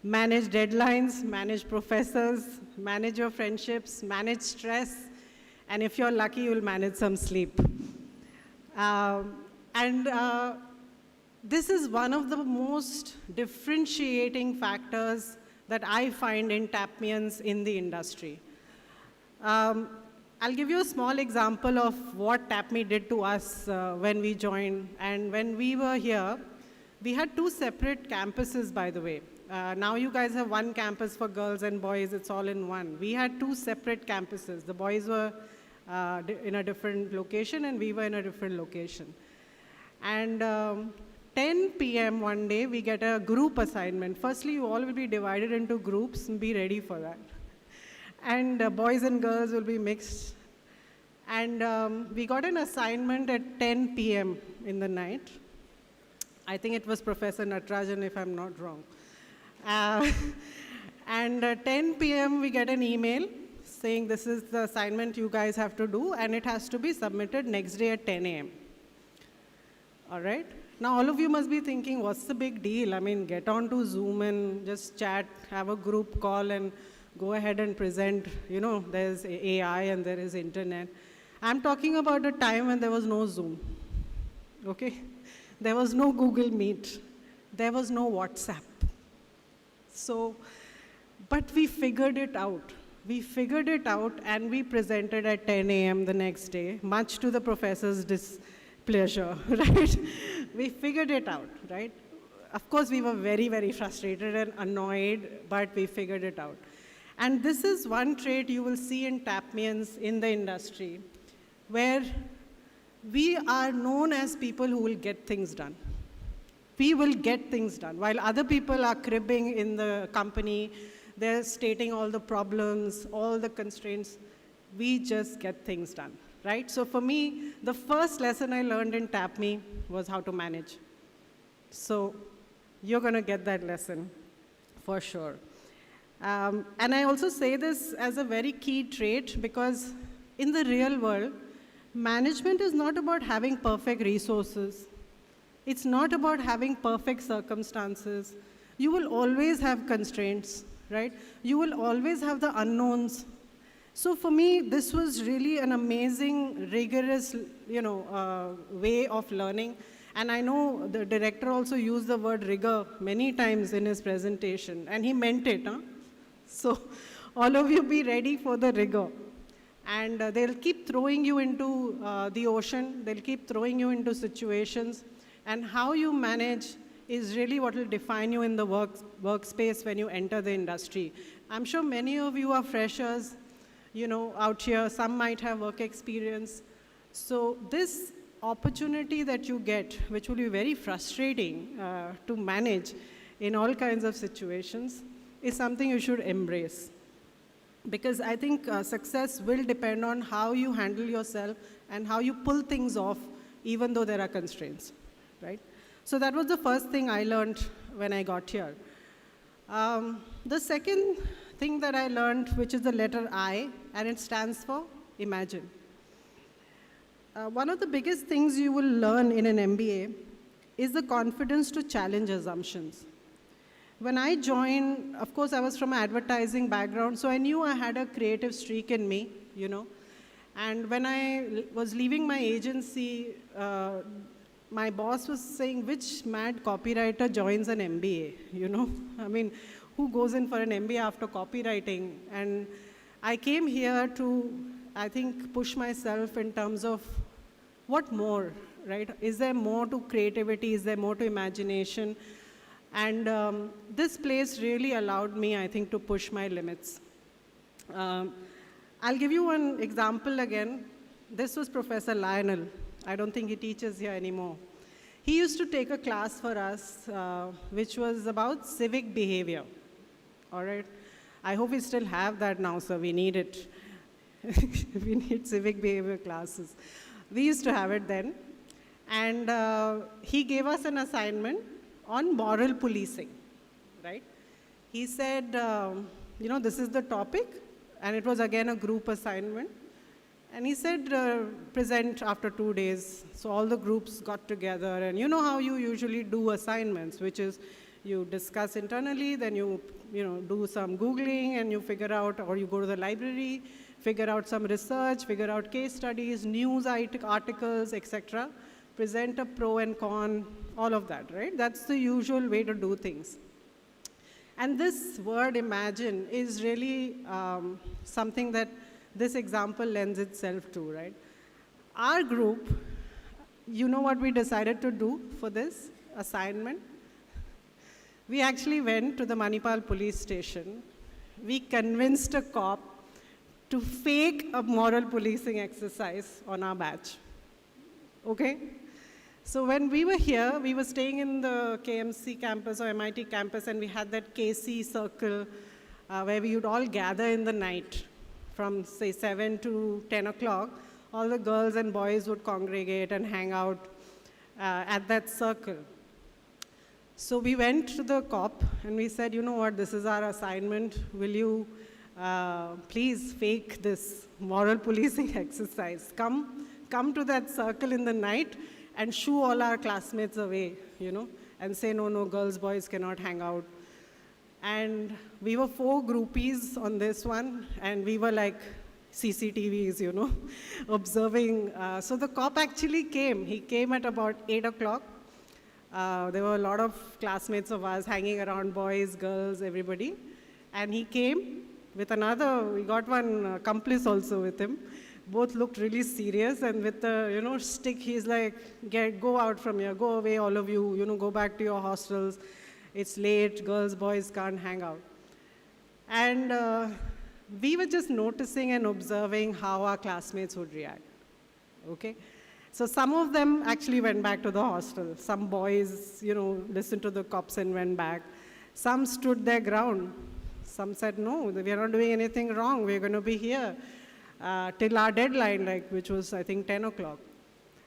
Manage deadlines, manage professors, manage your friendships, manage stress, and if you're lucky, you'll manage some sleep. This is one of the most differentiating factors that I find in TAPMians in the industry. I'll give you a small example of what TAPMI did to us when we joined. And when we were here, we had 2 separate campuses, by the way. Now you guys have one campus for girls and boys, it's all in one. We had 2 separate campuses. The boys were in a different location and we were in a different location. And 10 p.m. one day, we get a group assignment. Firstly, you all will be divided into groups and be ready for that. And boys and girls will be mixed. And we got an assignment at 10 p.m. in the night. I think it was Professor Natarajan, if I'm not wrong. And 10 p.m. we get an email saying this is the assignment you guys have to do, and it has to be submitted next day at 10 a.m. All right? Now, all of you must be thinking, what's the big deal? I mean, get on to Zoom and just chat, have a group call, and go ahead and present. You know, there's AI and there is internet. I'm talking about a time when there was no Zoom, okay? There was no Google Meet. There was no WhatsApp. So, but we figured it out. We figured it out and we presented at 10 a.m. the next day, much to the professor's displeasure, right? We figured it out, right? Of course, we were very, very frustrated and annoyed, but we figured it out. And this is one trait you will see in TAPMians in the industry, where we are known as people who will get things done. We will get things done. While other people are cribbing in the company, they're stating all the problems, all the constraints, we just get things done, right? So for me, the first lesson I learned in TAPMI was how to manage. So you're going to get that lesson for sure. And I also say this as a very key trait because in the real world, management is not about having perfect resources. It's not about having perfect circumstances. You will always have constraints, right? You will always have the unknowns. So for me, this was really an amazing, rigorous, way of learning. And I know the director also used the word rigor many times in his presentation, and he meant it, huh? So all of you be ready for the rigor. And they'll keep throwing you into the ocean. They'll keep throwing you into situations. And how you manage is really what will define you in the workspace when you enter the industry. I'm sure many of you are freshers, out here. Some might have work experience. So this opportunity that you get, which will be very frustrating to manage in all kinds of situations, is something you should embrace. Because I think success will depend on how you handle yourself and how you pull things off, even though there are constraints, right? So that was the first thing I learned when I got here. The second thing that I learned, which is the letter I, and it stands for imagine. One of the biggest things you will learn in an MBA is the confidence to challenge assumptions. When I joined, of course, I was from an advertising background, so I knew I had a creative streak in me, And when I was leaving my agency, my boss was saying, which mad copywriter joins an MBA, I mean, who goes in for an MBA after copywriting? And I came here to, I think, push myself in terms of what more, right? Is there more to creativity? Is there more to imagination? And this place really allowed me, I think, to push my limits. I'll give you one example again. This was Professor Lionel. I don't think he teaches here anymore. He used to take a class for us, which was about civic behavior, all right? I hope we still have that now, sir. We need it. We need civic behavior classes. We used to have it then. And he gave us an assignment on moral policing, right? He said, this is the topic, and it was again a group assignment. And he said, present after 2 days. So all the groups got together, and you know how you usually do assignments, which is you discuss internally, then you do some Googling, and you figure out, or you go to the library, figure out some research, figure out case studies, news articles, etc. Present a pro and con, all of that, right? That's the usual way to do things. And this word imagine is really something that this example lends itself to, right? Our group, you know what we decided to do for this assignment? We actually went to the Manipal police station. We convinced a cop to fake a moral policing exercise on our batch, okay? So when we were here, we were staying in the KMC campus or MIT campus, and we had that KC circle where we would all gather in the night from, say, 7 to 10 o'clock. All the girls and boys would congregate and hang out at that circle. So we went to the cop, and we said, you know what, this is our assignment. Will you please fake this moral policing exercise? Come to that circle in the night and shoo all our classmates away, and say, no, girls, boys cannot hang out. And we were 4 groupies on this one, and we were like CCTVs, observing. So the cop actually came. He came at about 8 o'clock. There were a lot of classmates of ours hanging around, boys, girls, everybody. And he came with we got one accomplice also with him. Both looked really serious, and with the stick, he's like, go out from here, go away, all of you, go back to your hostels. It's late, girls, boys can't hang out. And we were just noticing and observing how our classmates would react, okay? So some of them actually went back to the hostel. Some boys, listened to the cops and went back. Some stood their ground. Some said, no, we are not doing anything wrong. We're going to be here till our deadline, which was, I think, 10 o'clock.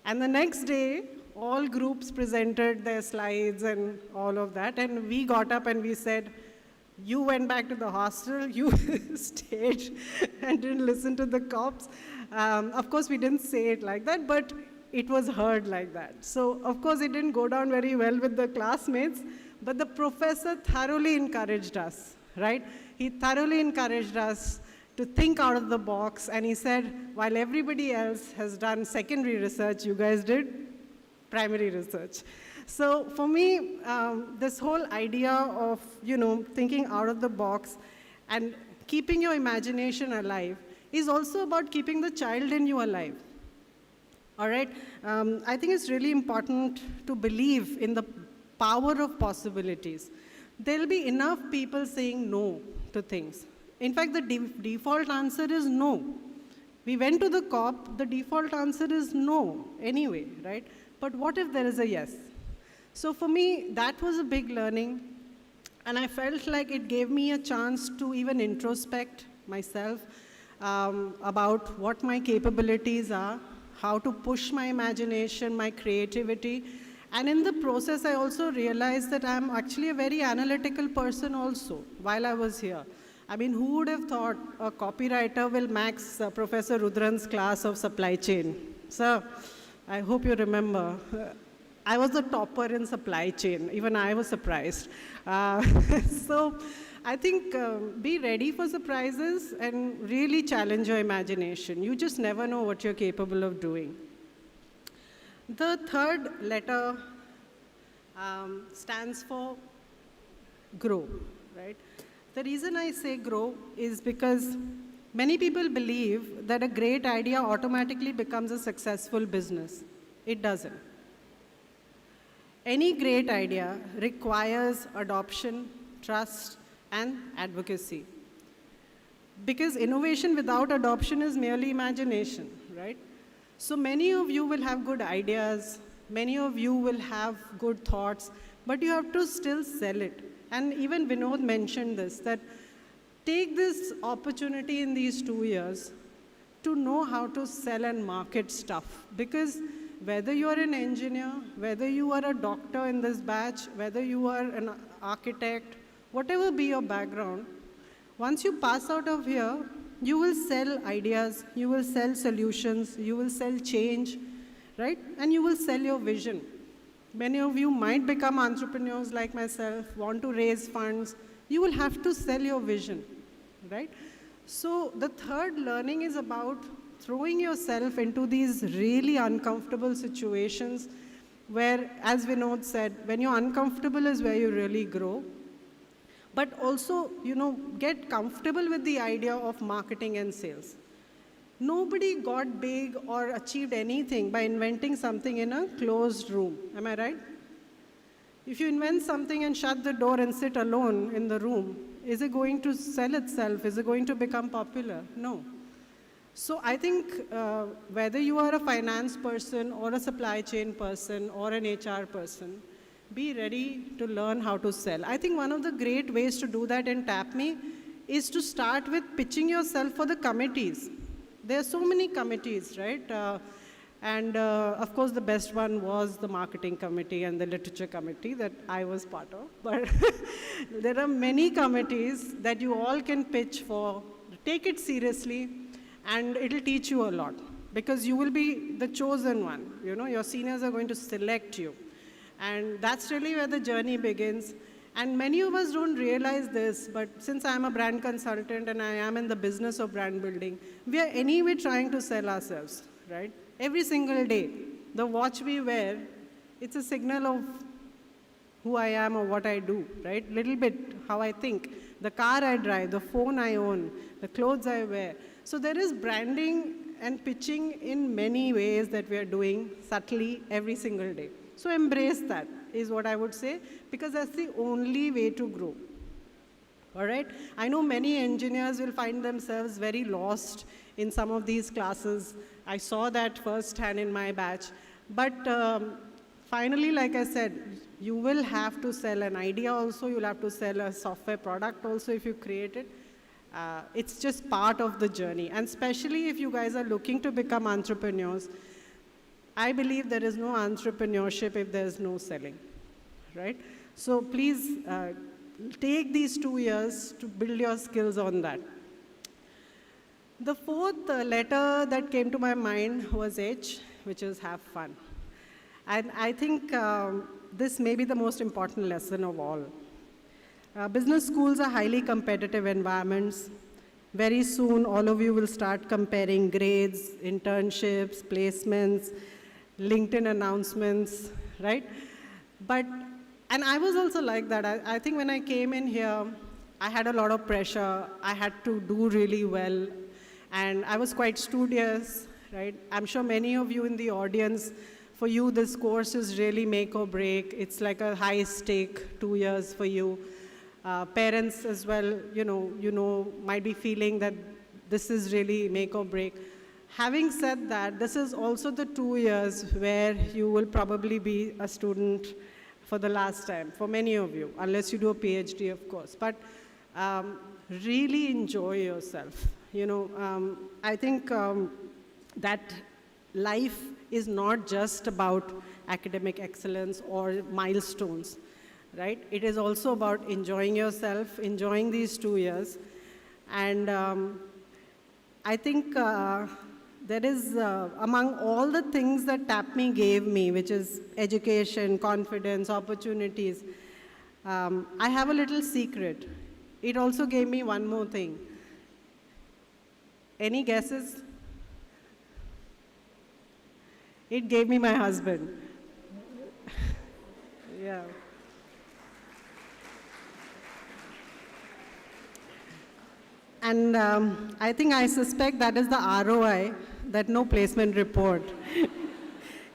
And the next day, all groups presented their slides and all of that. And we got up and we said, you went back to the hostel, you stayed and didn't listen to the cops. Of course, we didn't say it like that, but it was heard like that. So, of course, it didn't go down very well with the classmates, but the professor thoroughly encouraged us, right? He thoroughly encouraged us to think out of the box, and he said, while everybody else has done secondary research, you guys did primary research. So for me, this whole idea of, thinking out of the box and keeping your imagination alive is also about keeping the child in you alive. All right? I think it's really important to believe in the power of possibilities. There'll be enough people saying no to things. In fact, the default answer is no. We went to the cop, the default answer is no anyway, right? But what if there is a yes? So for me, that was a big learning, and I felt like it gave me a chance to even introspect myself about what my capabilities are, how to push my imagination, my creativity, and in the process, I also realized that I'm actually a very analytical person also while I was here. I mean, who would have thought a copywriter will max Professor Rudran's class of supply chain? Sir, I hope you remember. I was the topper in supply chain. Even I was surprised. So I think be ready for surprises and really challenge your imagination. You just never know what you're capable of doing. The third letter stands for grow, right? The reason I say grow is because many people believe that a great idea automatically becomes a successful business. It doesn't. Any great idea requires adoption, trust, and advocacy. Because innovation without adoption is merely imagination, right? So many of you will have good ideas, many of you will have good thoughts, but you have to still sell it. And even Vinod mentioned this, that take this opportunity in these 2 years to know how to sell and market stuff. Because whether you are an engineer, whether you are a doctor in this batch, whether you are an architect, whatever be your background, once you pass out of here, you will sell ideas, you will sell solutions, you will sell change, right? And you will sell your vision. Many of you might become entrepreneurs like myself, want to raise funds. You will have to sell your vision, right? So the third learning is about throwing yourself into these really uncomfortable situations where, as Vinod said, when you're uncomfortable is where you really grow. But also, get comfortable with the idea of marketing and sales. Nobody got big or achieved anything by inventing something in a closed room. Am I right? If you invent something and shut the door and sit alone in the room, is it going to sell itself? Is it going to become popular? No. So I think whether you are a finance person or a supply chain person or an HR person, be ready to learn how to sell. I think one of the great ways to do that in TAPMI is to start with pitching yourself for the committees. There are so many committees, right? Of course, the best one was the marketing committee and the literature committee that I was part of. But there are many committees that you all can pitch for. Take it seriously, and it'll teach you a lot. Because you will be the chosen one. Your seniors are going to select you. And that's really where the journey begins. And many of us don't realize this, but since I'm a brand consultant and I am in the business of brand building, we are anyway trying to sell ourselves, right? Every single day. The watch we wear, it's a signal of who I am or what I do, right? Little bit how I think. The car I drive, the phone I own, the clothes I wear. So there is branding and pitching in many ways that we are doing subtly every single day. So embrace that is what I would say, because that's the only way to grow. All right? I know many engineers will find themselves very lost in some of these classes. I saw that firsthand in my batch. But finally, like I said, you will have to sell an idea also. You'll have to sell a software product also if you create it. It's just part of the journey. And especially if you guys are looking to become entrepreneurs, I believe there is no entrepreneurship if there is no selling, right? So please take these 2 years to build your skills on that. The fourth letter that came to my mind was H, which is have fun. And I think this may be the most important lesson of all. Business schools are highly competitive environments. Very soon, all of you will start comparing grades, internships, placements, LinkedIn announcements, right? And I was also like that. I think when I came in here, I had a lot of pressure. I had to do really well. And I was quite studious, right? I'm sure many of you in the audience, for you, this course is really make or break. It's like a high stake 2 years for you. Parents as well, might be feeling that this is really make or break. Having said that, this is also the 2 years where you will probably be a student for the last time, for many of you, unless you do a PhD, of course. But really enjoy yourself. I think that life is not just about academic excellence or milestones, right? It is also about enjoying yourself, enjoying these 2 years. And I think there is, among all the things that TAPMI gave me, which is education, confidence, opportunities, I have a little secret. It also gave me one more thing. Any guesses? It gave me my husband. Yeah. And I think I suspect that is the ROI that no placement report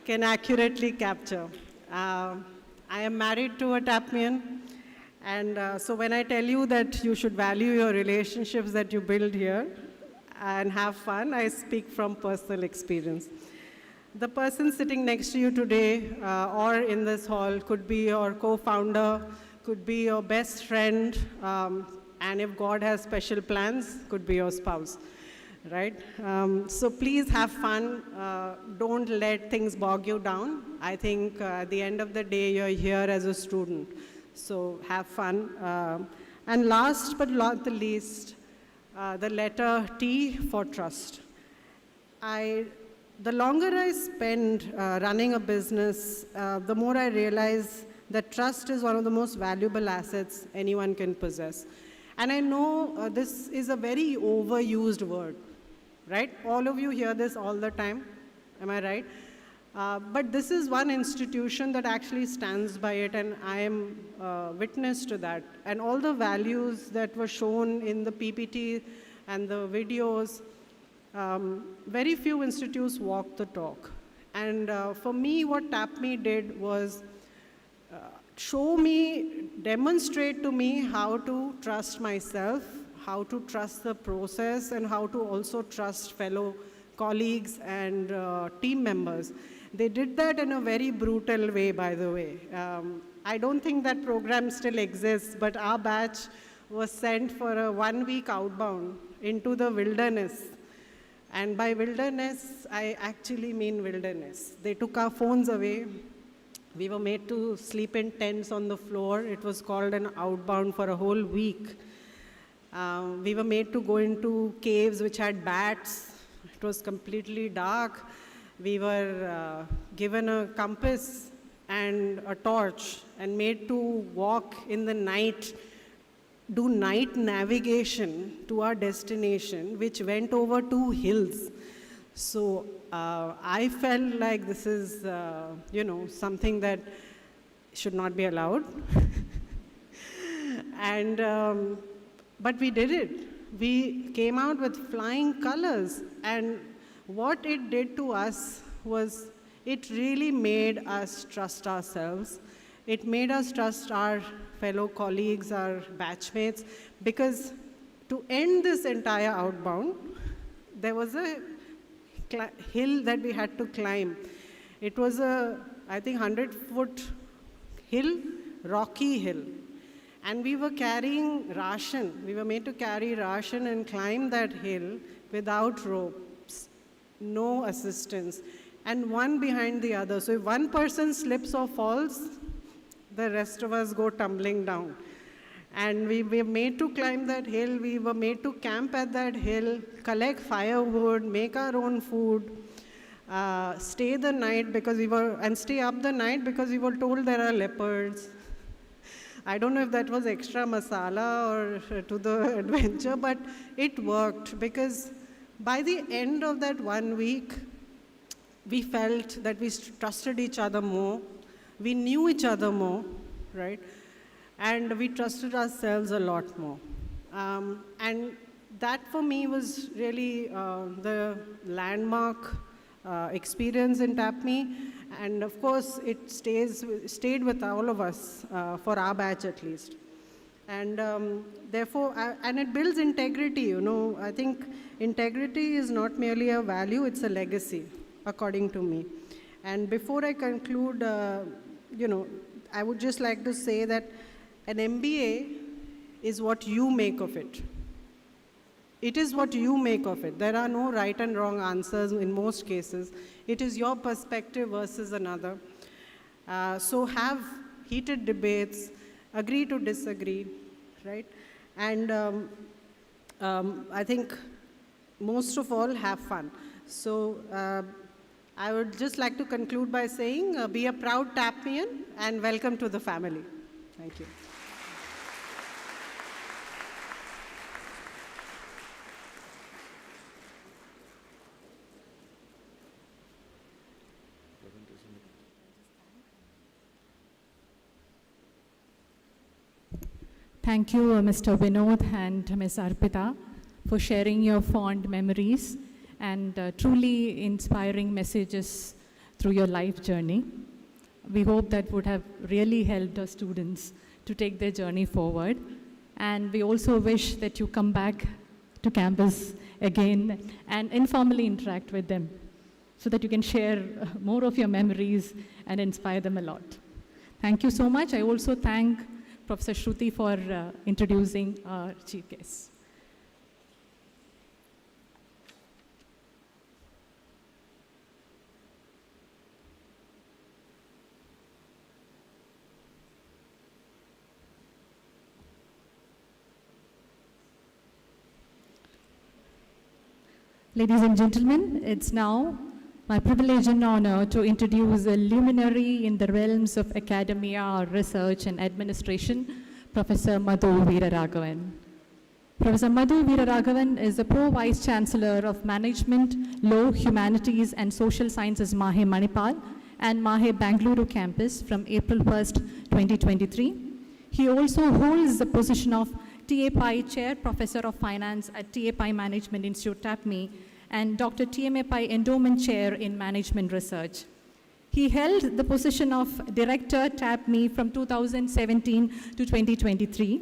can accurately capture. I am married to a TAPMian, and so when I tell you that you should value your relationships that you build here and have fun, I speak from personal experience. The person sitting next to you today or in this hall could be your co-founder, could be your best friend, and if God has special plans, could be your spouse, right? So please have fun. Don't let things bog you down. I think at the end of the day, you're here as a student. So have fun. And last but not the least, the letter T for trust. The longer I spend running a business, the more I realize that trust is one of the most valuable assets anyone can possess. And I know this is a very overused word, right? All of you hear this all the time, am I right? But this is one institution that actually stands by it, and I am witness to that. And all the values that were shown in the PPT and the videos, very few institutes walk the talk. And for me, what TAPMI did was demonstrate to me how to trust myself, how to trust the process, and how to also trust fellow colleagues and team members. They did that in a very brutal way, by the way. I don't think that program still exists, but our batch was sent for a 1-week outbound into the wilderness. And by wilderness, I actually mean wilderness. They took our phones away. We were made to sleep in tents on the floor. It was called an outbound for a whole week. We were made to go into caves which had bats. It was completely dark. We were given a compass and a torch and made to walk in the night, do night navigation to our destination, which went over 2 hills. So I felt like this is, something that should not be allowed. And, but we did it. We came out with flying colors, and what it did to us was it really made us trust ourselves. It made us trust our fellow colleagues, our batchmates, because to end this entire outbound, there was a hill that we had to climb. It was a, I think, 100-foot hill, rocky hill. And we were carrying ration. We were made to carry ration and climb that hill without ropes, no assistance, and one behind the other. So if one person slips or falls, the rest of us go tumbling down. And we were made to climb that hill. We were made to camp at that hill, collect firewood, make our own food, stay the night and stay up the night because we were told there are leopards. I don't know if that was extra masala or to the adventure, but it worked because by the end of that 1 week, we felt that we trusted each other more. We knew each other more, right? And we trusted ourselves a lot more. And that for me was really the landmark experience in TAPMI. And of course, it stayed with all of us, for our batch at least. And therefore, and it builds integrity, I think integrity is not merely a value, it's a legacy, according to me. And before I conclude, I would just like to say that an MBA is what you make of it. It is what you make of it. There are no right and wrong answers in most cases. It is your perspective versus another. So have heated debates, agree to disagree, right? And I think most of all, have fun. So I would just like to conclude by saying, be a proud TAPMian and welcome to the family. Thank you. Thank you, Mr. Vinod and Ms. Arpita, for sharing your fond memories and truly inspiring messages through your life journey. We hope that would have really helped our students to take their journey forward. And we also wish that you come back to campus again and informally interact with them so that you can share more of your memories and inspire them a lot. Thank you so much. I also thank Professor Shruti for introducing our chief guest. Ladies and gentlemen, it's now my privilege and honor to introduce a luminary in the realms of academia, research, and administration, Professor Madhu Veeraraghavan. Professor Madhu Veeraraghavan is the Pro Vice Chancellor of Management, Law, Humanities, and Social Sciences, Mahe Manipal, and Mahe Bangalore campus from April 1st, 2023. He also holds the position of TAPMI Chair Professor of Finance at TAPMI Management Institute, TAPMI, and Dr. TMAPI Endowment Chair in Management Research. He held the position of Director TAPMI from 2017 to 2023.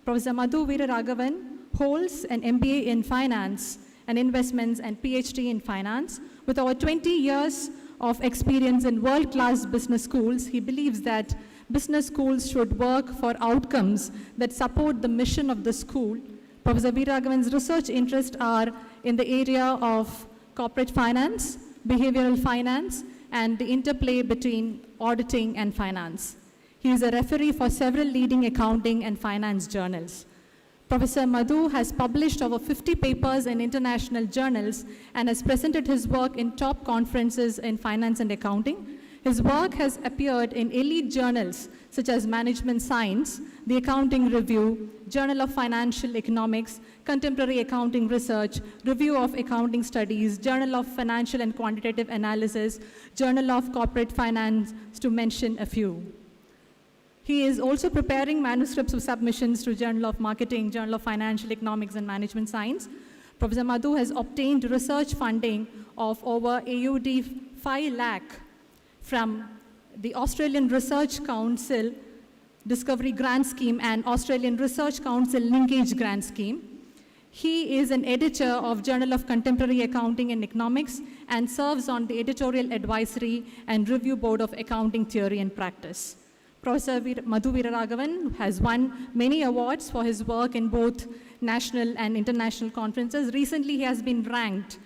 Professor Madhu Veeraraghavan holds an MBA in Finance and Investments and PhD in Finance. With over 20 years of experience in world-class business schools, he believes that business schools should work for outcomes that support the mission of the school. Professor Veeraraghavan's research interests are in the area of corporate finance, behavioral finance, and the interplay between auditing and finance. He is a referee for several leading accounting and finance journals. Professor Madhu has published over 50 papers in international journals and has presented his work in top conferences in finance and accounting. His work has appeared in elite journals such as Management Science, The Accounting Review, Journal of Financial Economics, Contemporary Accounting Research, Review of Accounting Studies, Journal of Financial and Quantitative Analysis, Journal of Corporate Finance, to mention a few. He is also preparing manuscripts of submissions to Journal of Marketing, Journal of Financial Economics and Management Science. Professor Madhu has obtained research funding of over AUD 5 lakh from the Australian Research Council Discovery Grant Scheme and Australian Research Council Linkage Grant Scheme. He is an editor of Journal of Contemporary Accounting and Economics and serves on the Editorial Advisory and Review Board of Accounting Theory and Practice. Professor Madhu Veeraraghavan has won many awards for his work in both national and international conferences. Recently, he has been ranked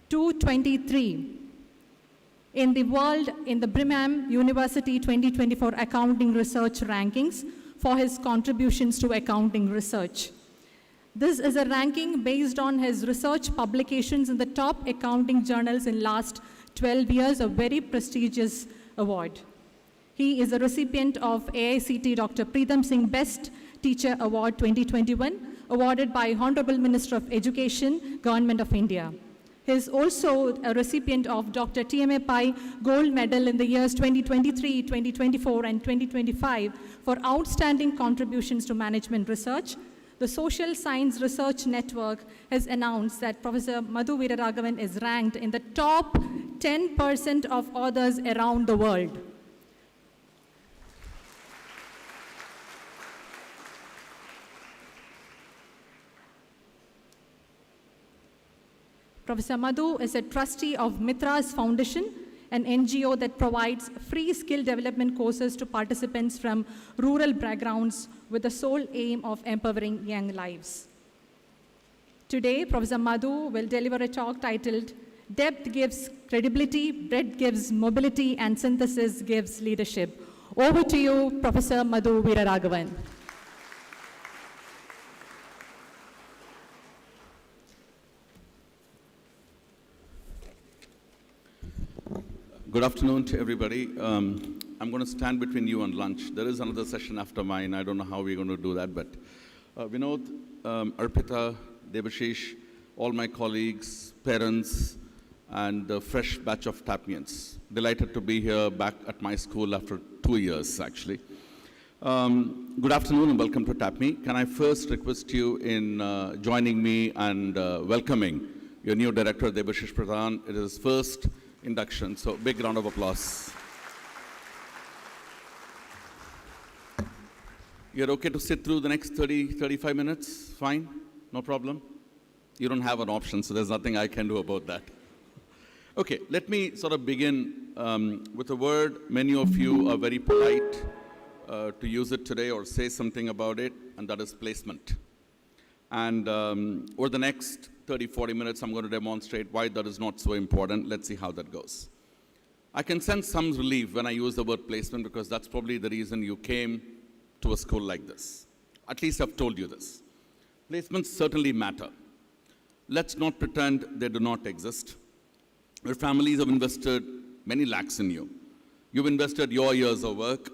223 in the world in the Brigham University 2024 Accounting Research Rankings for his contributions to accounting research. This is a ranking based on his research publications in the top accounting journals in last 12 years, a very prestigious award. He is a recipient of AICT Dr. Preetham Singh Best Teacher Award 2021, awarded by Honorable Minister of Education, Government of India. He is also a recipient of Dr. TMAPI Gold Medal in the years 2023, 2024, and 2025 for outstanding contributions to management research. The Social Science Research Network has announced that Professor Madhu Veeraraghavan is ranked in the top 10% of authors around the world. Professor Madhu is a trustee of Mitras Foundation, an NGO that provides free skill development courses to participants from rural backgrounds with the sole aim of empowering young lives. Today, Professor Madhu will deliver a talk titled, Depth Gives Credibility, Breadth Gives Mobility, and Synthesis Gives Leadership. Over to you, Professor Madhu Veeraraghavan. Good afternoon to everybody. I'm going to stand between you and lunch. There is another session after mine. I don't know how we're going to do that, but Vinod, Arpita, Debashish, all my colleagues, parents, and the fresh batch of TAPMians. Delighted to be here back at my school after 2 years, actually. Good afternoon and welcome to TAPMI. Can I first request you in joining me and welcoming your new director, Debashish Pradhan. It is his first induction, so big round of applause. You're okay to sit through the next 30, 35 minutes? Fine? No problem? You don't have an option, so there's nothing I can do about that. Okay, let me sort of begin with a word. Many of you are very polite to use it today or say something about it, and that is placement. And over the next 30, 40 minutes, I'm going to demonstrate why that is not so important. Let's see how that goes. I can sense some relief when I use the word placement because that's probably the reason you came to a school like this. At least I've told you this. Placements certainly matter. Let's not pretend they do not exist. Your families have invested many lakhs in you. You've invested your years of work.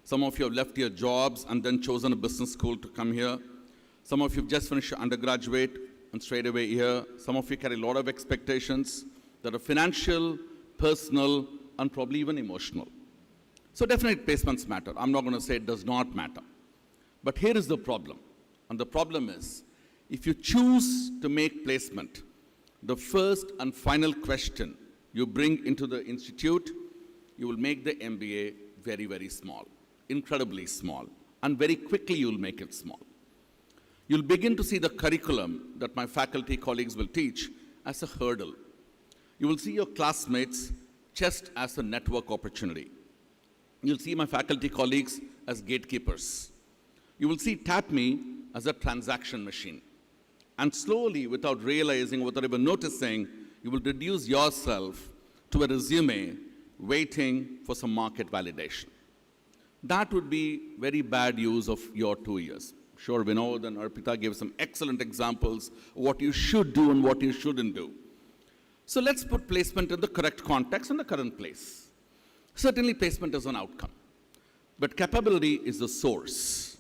Some of you have left your jobs and then chosen a business school to come here. Some of you have just finished your undergraduate and straight away here. Some of you carry a lot of expectations that are financial, personal, and probably even emotional. So definitely placements matter. I'm not going to say it does not matter. But here is the problem. And the problem is, if you choose to make placement the first and final question you bring into the institute, you will make the MBA very, very small, incredibly small, and very quickly you'll make it small. You'll begin to see the curriculum that my faculty colleagues will teach as a hurdle. You will see your classmates just as a network opportunity. You'll see my faculty colleagues as gatekeepers. You will see TAPMI as a transaction machine. And slowly, without realizing, without even noticing, you will reduce yourself to a resume waiting for some market validation. That would be very bad use of your 2 years. Sure, Vinod and Arpita gave some excellent examples of what you should do and what you shouldn't do. So let's put placement in the correct context and the current place. Certainly, placement is an outcome, but capability is the source.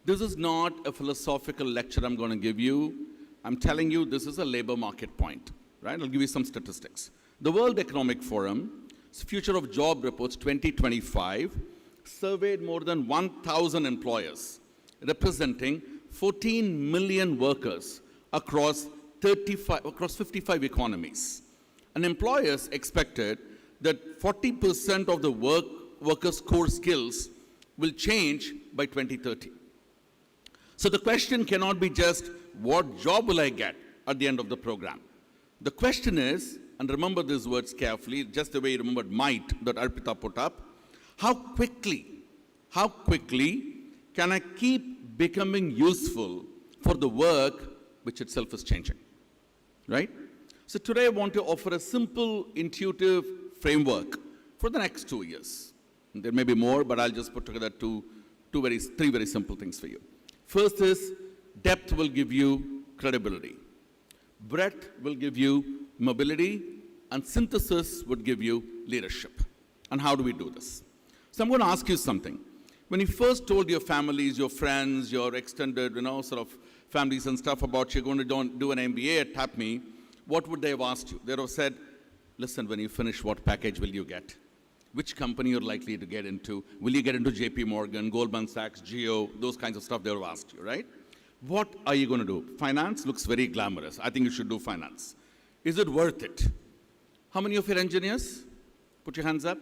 This is not a philosophical lecture I'm going to give you. I'm telling you this is a labor market point, right? I'll give you some statistics. The World Economic Forum's Future of Job Reports 2025 surveyed more than 1,000 employers, representing 14 million workers across 55 economies. And employers expected that 40% of the workers' core skills will change by 2030. So the question cannot be just, what job will I get at the end of the program? The question is, and remember these words carefully, just the way you remembered might that Arpita put up, how quickly can I keep becoming useful for the work which itself is changing, right? So today I want to offer a simple, intuitive framework for the next 2 years. There may be more, but I'll just put together three very simple things for you. First is, depth will give you credibility. Breadth will give you mobility, and synthesis would give you leadership. And how do we do this? So I'm going to ask you something. When you first told your families, your friends, your extended, sort of families and stuff about you're going to do an MBA at TAPMI, what would they have asked you? They would have said, listen, when you finish, what package will you get? Which company you're likely to get into? Will you get into JP Morgan, Goldman Sachs, Geo, those kinds of stuff they would have asked you, right? What are you going to do? Finance looks very glamorous. I think you should do finance. Is it worth it? How many of your engineers? Put your hands up.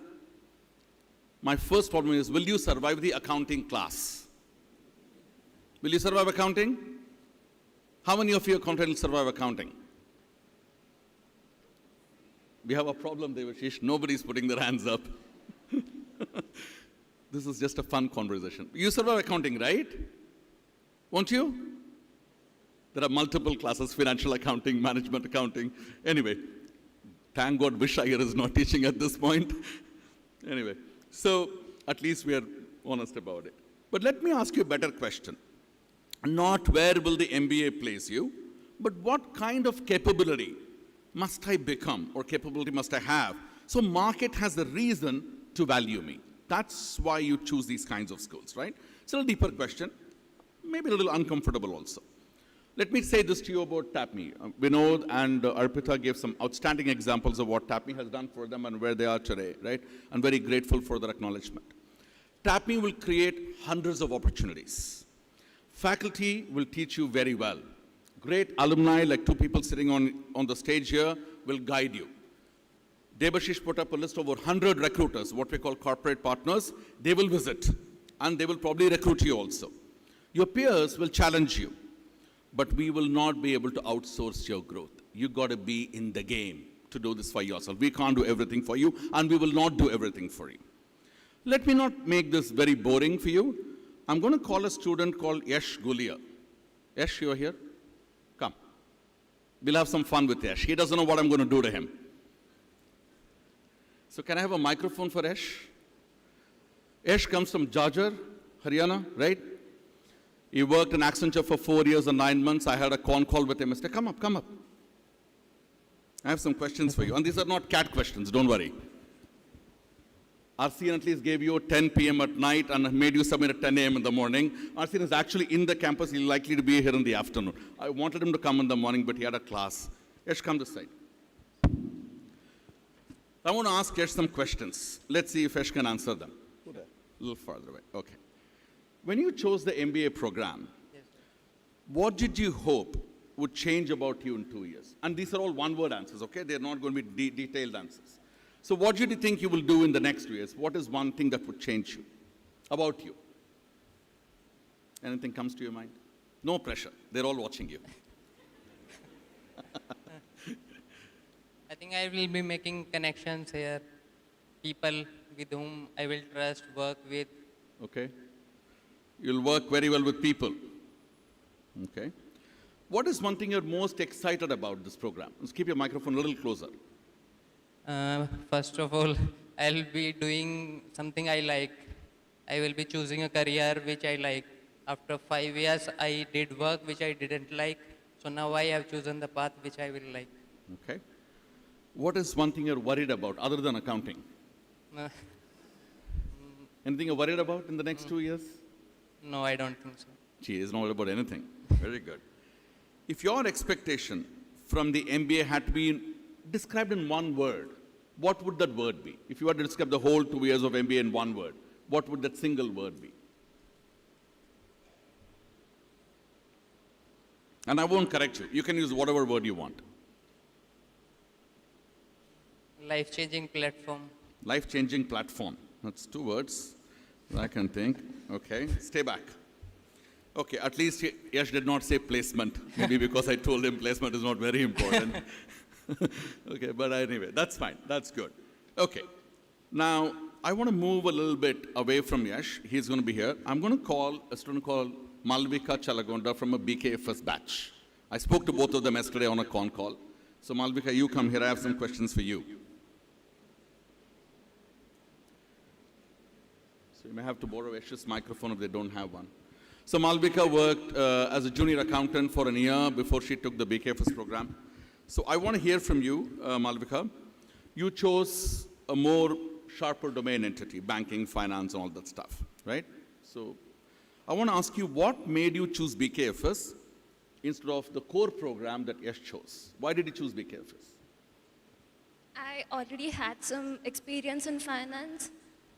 My first problem is, will you survive the accounting class? Will you survive accounting? How many of you are confident will survive accounting? We have a problem, Devashish. Nobody's putting their hands up. This is just a fun conversation. You survive accounting, right? Won't you? There are multiple classes, financial accounting, management accounting. Anyway, thank God Vishayar is not teaching at this point. Anyway, so at least we are honest about it. But let me ask you a better question. Not where will the MBA place you, but what kind of capability must I become or capability must I have? So market has the reason to value me. That's why you choose these kinds of schools, right? It's a little deeper question, maybe a little uncomfortable also. Let me say this to you about TAPMI. Vinod and Arpita gave some outstanding examples of what TAPMI has done for them and where they are today, right? I'm very grateful for their acknowledgement. TAPMI will create hundreds of opportunities. Faculty will teach you very well. great alumni, like two people sitting on the stage here, will guide you. Debashish put up a list of over 100 recruiters, what we call corporate partners. They will visit, and they will probably recruit you also. Your peers will challenge you, but we will not be able to outsource your growth. You got to be in the game to do this for yourself. We can't do everything for you, and we will not do everything for you. Let me not make this very boring for you. I'm going to call a student called Yash Gulia. Yash, you're here? Come. We'll have some fun with Yash. He doesn't know what I'm going to do to him. So can I have a microphone for Yash? Yash comes from Jajjar, Haryana, right? He worked in Accenture for 4 years and 9 months. I had a con call with him. I said, come up, come up. I have some questions for you. And these are not cat questions, don't worry. RCN at least gave you 10 p.m. at night and made you submit at 10 a.m. in the morning. RCN is actually in the campus. He's likely to be here in the afternoon. I wanted him to come in the morning, but he had a class. Yash, come this side. I want to ask Yash some questions. Let's see if Yash can answer them. A little farther away. Okay. When you chose the MBA program, what did you hope would change about you in 2 years? And these are all one-word answers, okay? They're not going to be detailed answers. So what did you think you will do in the next 2 years? What is one thing that would change you, about you? Anything comes to your mind? No pressure. They're all watching you. I think I will be making connections here, people with whom I will trust, work with. Okay. You'll work very well with people. Okay. What is one thing you're most excited about this program? Let's keep your microphone a little closer. First of all, I'll be doing something I like. I will be choosing a career which I like. After 5 years, I did work which I didn't like. So now I have chosen the path which I will like. Okay. What is one thing you're worried about other than accounting? Anything you're worried about in the next 2 years? No, I don't think so. Gee, it's not worried about anything. Very good. If your expectation from the MBA had to be described in one word, what would that word be? If you had to describe the whole 2 years of MBA in one word, what would that single word be? And I won't correct you. You can use whatever word you want. Life-changing platform. Life-changing platform. That's 2 words I can think. Okay, stay back. Okay, at least Yash did not say placement. Maybe because I told him placement is not very important. Okay, but anyway, that's fine. That's good. Okay, now I want to move a little bit away from Yash. He's going to be here. I'm going to call a student called Malvika Chalagonda from a BKFS batch. I spoke to both of them yesterday on a con call. So Malvika, you come here. I have some questions for you. So you may have to borrow Yash's microphone if they don't have one. So Malvika worked as a junior accountant for a year before she took the BKFS program. So I want to hear from you, Malvika. You chose a more sharper domain entity, banking, finance, and all that stuff, right? So I want to ask you, what made you choose BKFS instead of the core program that Yash chose? Why did you choose BKFS? I already had some experience in finance,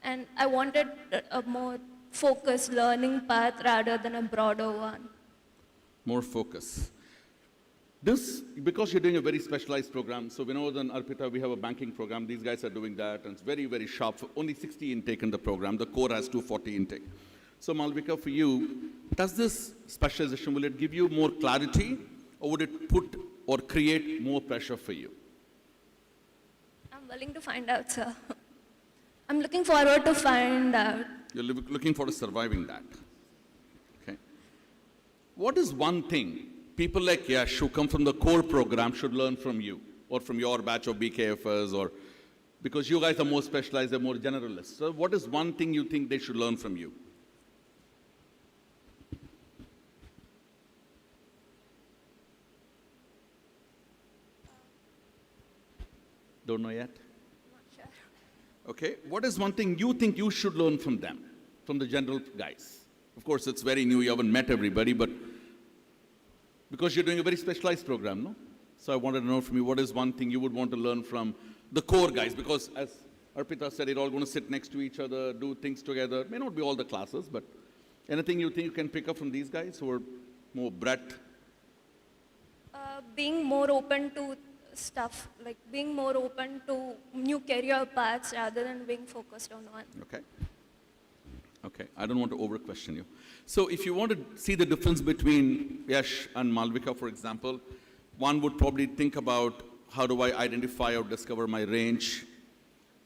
and I wanted a more focused learning path rather than a broader one. More focus. This, because you're doing a very specialized program, so Vinod and Arpita, we have a banking program. These guys are doing that, and it's very, very sharp. Only 60 intake in the program. The core has 240 intake. So Malvika, for you, does this specialization, will it give you more clarity, or would it put or create more pressure for you? I'm willing to find out, sir. I'm looking forward to find out. You're looking forward to surviving that. Okay. What is one thing people like Yash who come from the core program should learn from you, or from your batch of BKFers, or because you guys are more specialized, they're more generalists. So what is one thing you think they should learn from you? Don't know yet? Not sure. Okay, what is one thing you think you should learn from them, from the general guys? Of course, it's very new, you haven't met everybody, but because you're doing a very specialized program, no? So I wanted to know from you, what is one thing you would want to learn from the core guys? Because as Arpita said, you're all going to sit next to each other, do things together. May not be all the classes, but anything you think you can pick up from these guys who are more breadth? being more open to stuff, like being more open to new career paths rather than being focused on one. Okay. Okay, I don't want to over-question you. So if you want to see the difference between Yash and Malvika, for example, one would probably think about how do I identify or discover my range,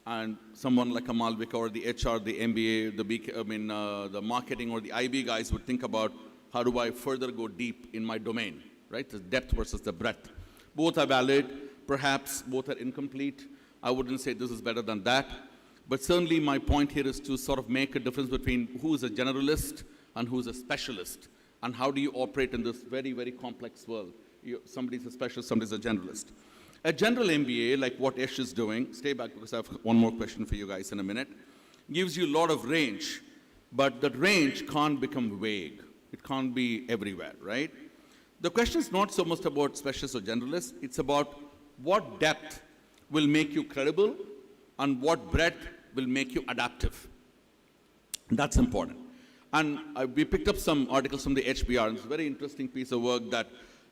and someone like a Malvika or the HR, the MBA, the marketing or the IB guys would think about how do I further go deep in my domain, right? The depth versus the breadth. Both are valid, perhaps both are incomplete. I wouldn't say this is better than that. But certainly my point here is to sort of make a difference between who is a generalist and who is a specialist, and how do you operate in this very, very complex world. Somebody's a specialist, somebody's a generalist. A general MBA, like what Yash is doing, stay back because I have one more question for you guys in a minute, gives you a lot of range, but that range can't become vague. It can't be everywhere, right? The question is not so much about specialists or generalists, it's about what depth will make you credible and what breadth will make you adaptive. That's important. And we picked up some articles from the HBR, and it's a very interesting piece of work that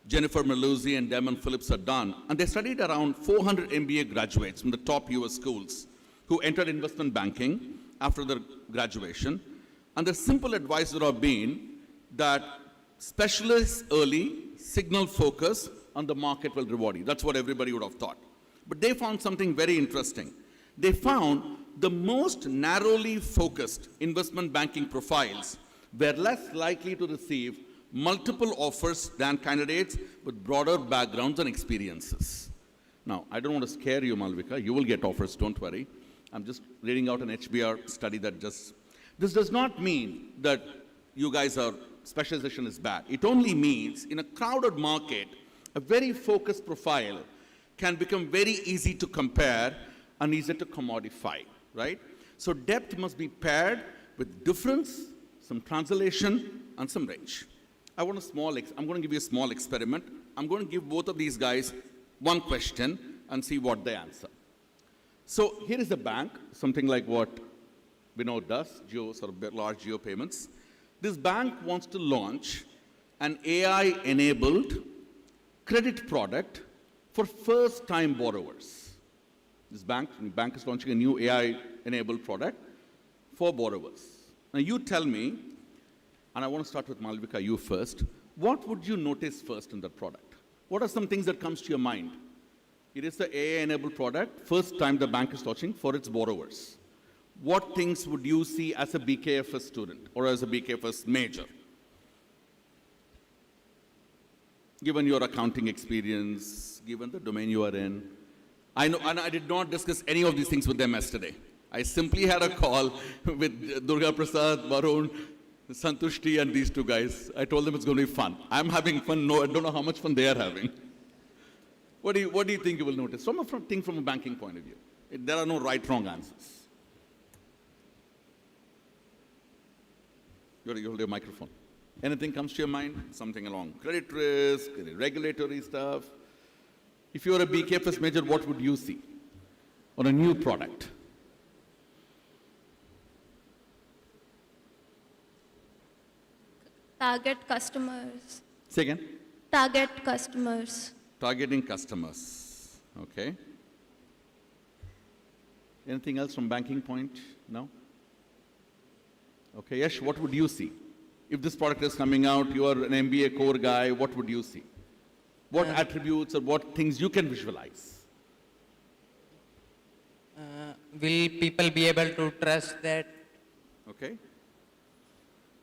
Jennifer Maluzzi and Damon Phillips have done. And they studied around 400 MBA graduates from the top US schools who entered investment banking after their graduation. And the simple advice would have been that specialize early, signal focus, and the market will reward you. That's what everybody would have thought. But they found something very interesting. They found the most narrowly focused investment banking profiles were less likely to receive multiple offers than candidates with broader backgrounds and experiences. Now, I don't want to scare you, Malvika. You will get offers, don't worry. I'm just reading out an HBR study that just... This does not mean that you guys are... specialization is bad. It only means in a crowded market, a very focused profile can become very easy to compare and easy to commodify, right? So depth must be paired with difference, some translation, and some range. I'm going to give you a small experiment. I'm going to give both of these guys one question and see what they answer. So here is a bank, something like what Vinod does, sort of large geo payments. This bank wants to launch an AI-enabled credit product for first-time borrowers. This bank is launching a new AI-enabled product for borrowers. Now you tell me, and I want to start with Malvika, you first, what would you notice first in that product? What are some things that comes to your mind? It is the AI-enabled product, first time the bank is launching for its borrowers. What things would you see as a BKFS student or as a BKFS major? Given your accounting experience, given the domain you are in. I know, and I did not discuss any of these things with them yesterday. I simply had a call with Durga Prasad, Varun, Santushti, and these two guys. I told them it's going to be fun. I'm having fun. No, I don't know how much fun they are having. What do you think you will notice? From a banking point of view. There are no right, wrong answers. You hold your microphone. Anything comes to your mind? Something along credit risk, regulatory stuff. If you are a BKFS major, what would you see on a new product? Target customers. Say again? Target customers. Targeting customers. Okay. Anything else from banking point? No? Okay, Yash, what would you see? If this product is coming out, you are an MBA core guy, what would you see? What attributes or what things you can visualize? Will people be able to trust that? Okay.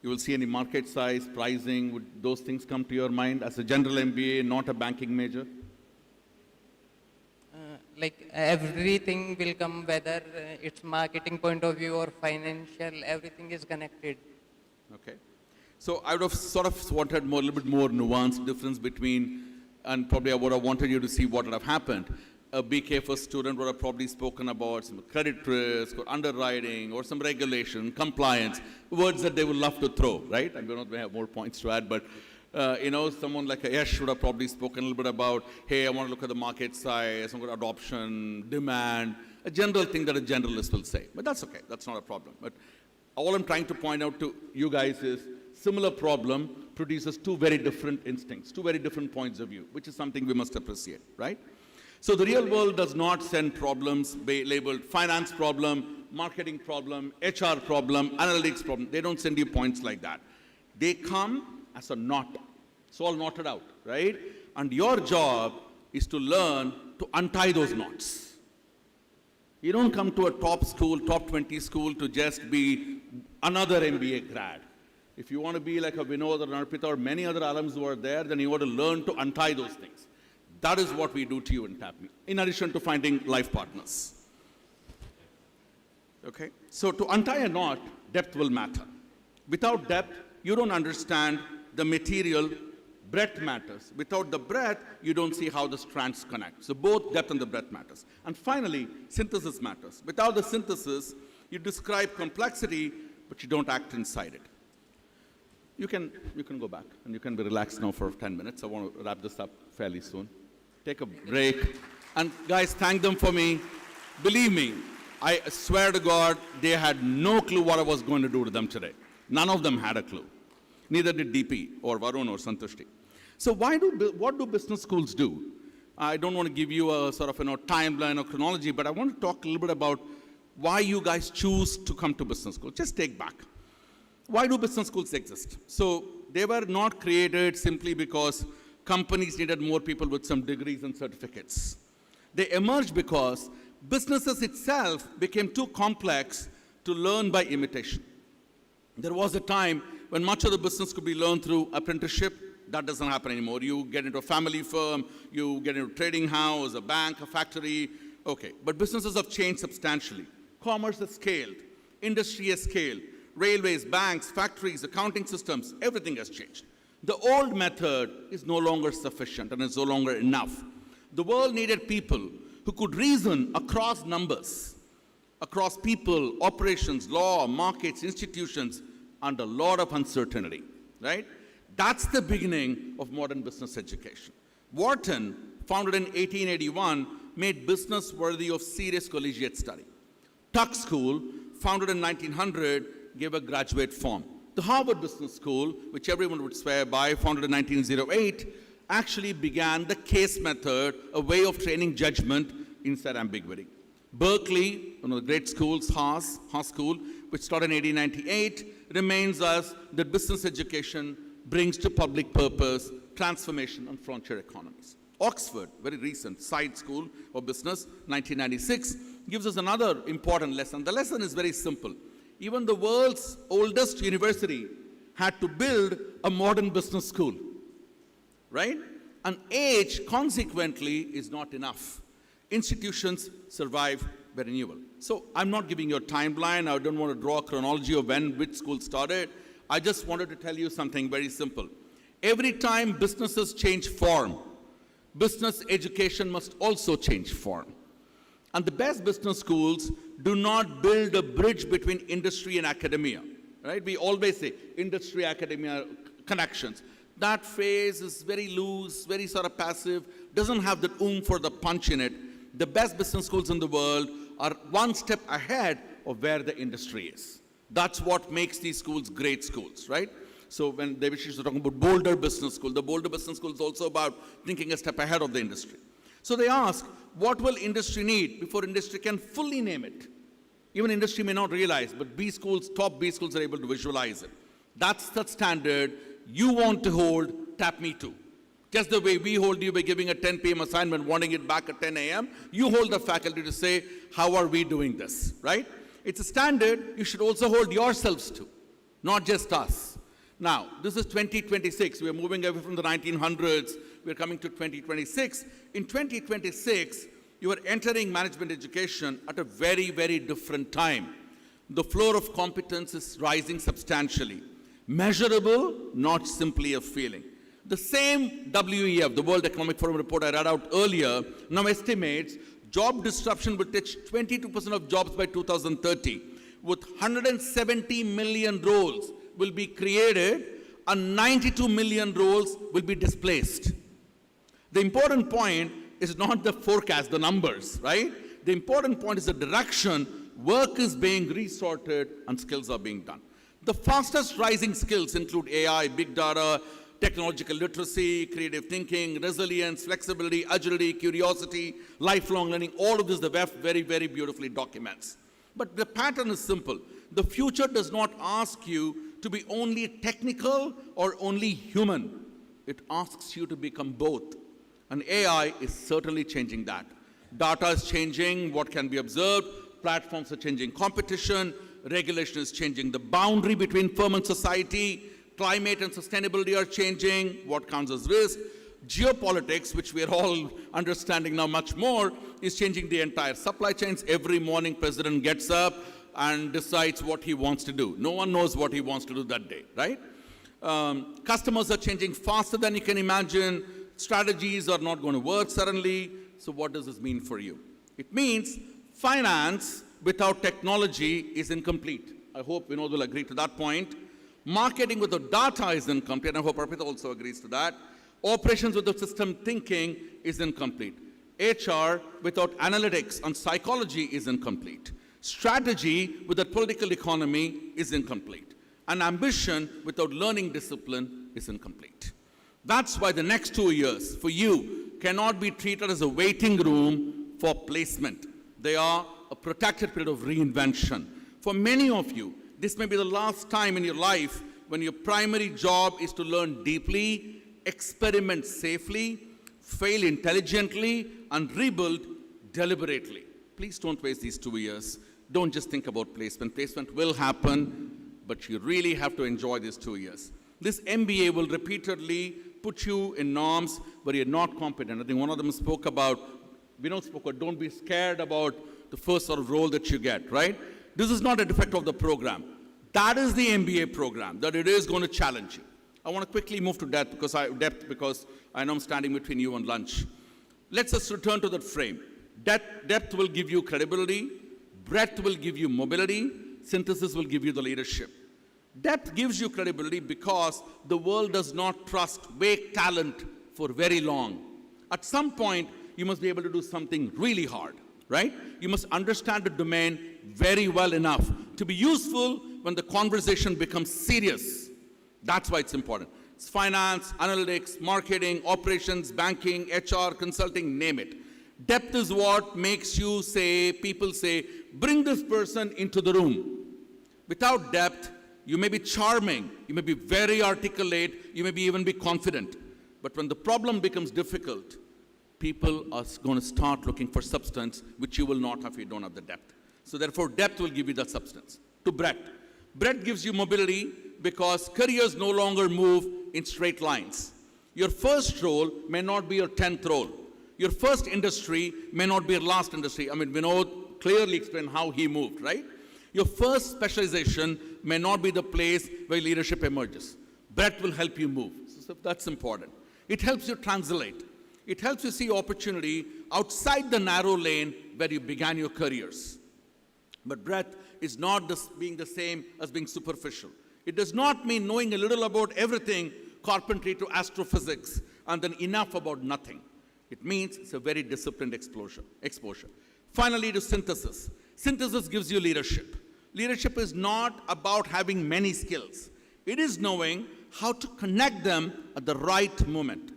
You will see any market size, pricing, would those things come to your mind as a general MBA, not a banking major? Like everything will come, whether it's marketing point of view or financial, everything is connected. Okay. So I would have sort of wanted a little bit more nuanced difference between, and probably I would have wanted you to see what would have happened. A BKFS student would have probably spoken about some credit risk or underwriting or some regulation, compliance, words that they would love to throw, right? I'm going to have more points to add, but someone like a Yash would have probably spoken a little bit about, hey, I want to look at the market size, some adoption, demand, a general thing that a generalist will say. But that's okay, that's not a problem. But all I'm trying to point out to you guys is similar problem produces two very different instincts, two very different points of view, which is something we must appreciate, right? So the real world does not send problems labeled finance problem, marketing problem, HR problem, analytics problem. They don't send you points like that. They come as a knot. It's all knotted out, right? And your job is to learn to untie those knots. You don't come to a top school, top 20 school to just be another MBA grad. If you want to be like a Vinod or an Arpita or many other alums who are there, then you want to learn to untie those things. That is what we do to you in TAPMI, in addition to finding life partners. Okay? So to untie a knot, depth will matter. Without depth, you don't understand the material. Breadth matters. Without the breadth, you don't see how the strands connect. So both depth and the breadth matters. And finally, synthesis matters. Without the synthesis, you describe complexity, but you don't act inside it. You can go back, and you can be relaxed now for 10 minutes. I want to wrap this up fairly soon. Take a break. And guys, thank them for me. Believe me, I swear to God, they had no clue what I was going to do to them today. None of them had a clue. Neither did DP or Varun or Santushti. So what do business schools do? I don't want to give you a sort of timeline or chronology, but I want to talk a little bit about why you guys choose to come to business school. Just take back. Why do business schools exist? So they were not created simply because companies needed more people with some degrees and certificates. They emerged because businesses itself became too complex to learn by imitation. There was a time when much of the business could be learned through apprenticeship. That doesn't happen anymore. You get into a family firm, you get into a trading house, a bank, a factory. Okay, but businesses have changed substantially. Commerce has scaled. Industry has scaled. Railways, banks, factories, accounting systems, everything has changed. The old method is no longer sufficient and is no longer enough. The world needed people who could reason across numbers, across people, operations, law, markets, institutions, under a lot of uncertainty, right? That's the beginning of modern business education. Wharton, founded in 1881, made business worthy of serious collegiate study. Tuck School, founded in 1900, gave a graduate form. The Harvard Business School, which everyone would swear by, founded in 1908, actually began the case method, a way of training judgment inside ambiguity. Berkeley, one of the great schools, Haas School, which started in 1898, remains as the business education brings to public purpose, transformation, and frontier economies. Oxford, very recent, Side School of Business, 1996, gives us another important lesson. The lesson is very simple. Even the world's oldest university had to build a modern business school, right? And age, consequently, is not enough. Institutions survive by renewal. So I'm not giving you a timeline. I don't want to draw a chronology of which school started. I just wanted to tell you something very simple. Every time businesses change form, business education must also change form. And the best business schools do not build a bridge between industry and academia, right? We always say industry-academia connections. That phase is very loose, very sort of passive, doesn't have the oomph or the punch in it. The best business schools in the world are one step ahead of where the industry is. That's what makes these schools great schools, right? So when Devishish was talking about Boulder Business School, the Boulder Business School is also about thinking a step ahead of the industry. So they ask, what will industry need before industry can fully name it? Even industry may not realize, but B schools, top B schools are able to visualize it. That's the standard you want to hold TAPMI to. Just the way we hold you by giving a 10 p.m. assignment, wanting it back at 10 a.m., you hold the faculty to say, how are we doing this, right? It's a standard you should also hold yourselves to, not just us. Now, this is 2026. We're moving away from the 1900s. We're coming to 2026. In 2026, you are entering management education at a very, very different time. The floor of competence is rising substantially. Measurable, not simply a feeling. The same WEF, the World Economic Forum report I read out earlier, now estimates job disruption will touch 22% of jobs by 2030, with 170 million roles will be created and 92 million roles will be displaced. The important point is not the forecast, the numbers, right? The important point is the direction. Work is being resorted and skills are being done. The fastest rising skills include AI, big data, technological literacy, creative thinking, resilience, flexibility, agility, curiosity, lifelong learning. All of this the web very, very beautifully documents. But the pattern is simple. The future does not ask you to be only technical or only human. It asks you to become both. And AI is certainly changing that. Data is changing what can be observed. Platforms are changing competition. Regulation is changing the boundary between firm and society. Climate and sustainability are changing what counts as risk. Geopolitics, which we are all understanding now much more, is changing the entire supply chains. Every morning, President gets up and decides what he wants to do. No one knows what he wants to do that day, right? Customers are changing faster than you can imagine. Strategies are not going to work suddenly. So what does this mean for you? It means finance without technology is incomplete. I hope Vinod will agree to that point. Marketing without data is incomplete. And I hope Arpita also agrees to that. Operations without system thinking is incomplete. HR without analytics and psychology is incomplete. Strategy without political economy is incomplete. And ambition without learning discipline is incomplete. That's why the next 2 years for you cannot be treated as a waiting room for placement. They are a protected period of reinvention. For many of you, this may be the last time in your life when your primary job is to learn deeply, experiment safely, fail intelligently, and rebuild deliberately. Please don't waste these 2 years. Don't just think about placement. Placement will happen, but you really have to enjoy these 2 years. This MBA will repeatedly put you in norms where you're not competent. I think one of them spoke about, Vinod spoke about, don't be scared about the first sort of role that you get, right? This is not a defect of the program. That is the MBA program, that it is going to challenge you. I want to quickly move to depth because I know I'm standing between you and lunch. Let's just return to that frame. Depth will give you credibility. Breadth will give you mobility. Synthesis will give you the leadership. Depth gives you credibility because the world does not trust vague talent for very long. At some point, you must be able to do something really hard, right? You must understand the domain very well enough to be useful when the conversation becomes serious. That's why it's important. It's finance, analytics, marketing, operations, banking, HR, consulting, name it. Depth is what makes you say, people say, bring this person into the room. Without depth, you may be charming, you may be very articulate, you may even be confident. But when the problem becomes difficult, people are going to start looking for substance, which you will not have if you don't have the depth. So therefore, depth will give you the substance. To breadth. Breadth gives you mobility because careers no longer move in straight lines. Your first role may not be your 10th role. Your first industry may not be your last industry. I mean, Vinod clearly explained how he moved, right? Your first specialization may not be the place where leadership emerges. Breadth will help you move. So that's important. It helps you translate. It helps you see opportunity outside the narrow lane where you began your careers. But breadth is not being the same as being superficial. It does not mean knowing a little about everything, carpentry to astrophysics, and then enough about nothing. It means it's a very disciplined exposure. Finally, to synthesis. Synthesis gives you leadership. Leadership is not about having many skills. It is knowing how to connect them at the right moment.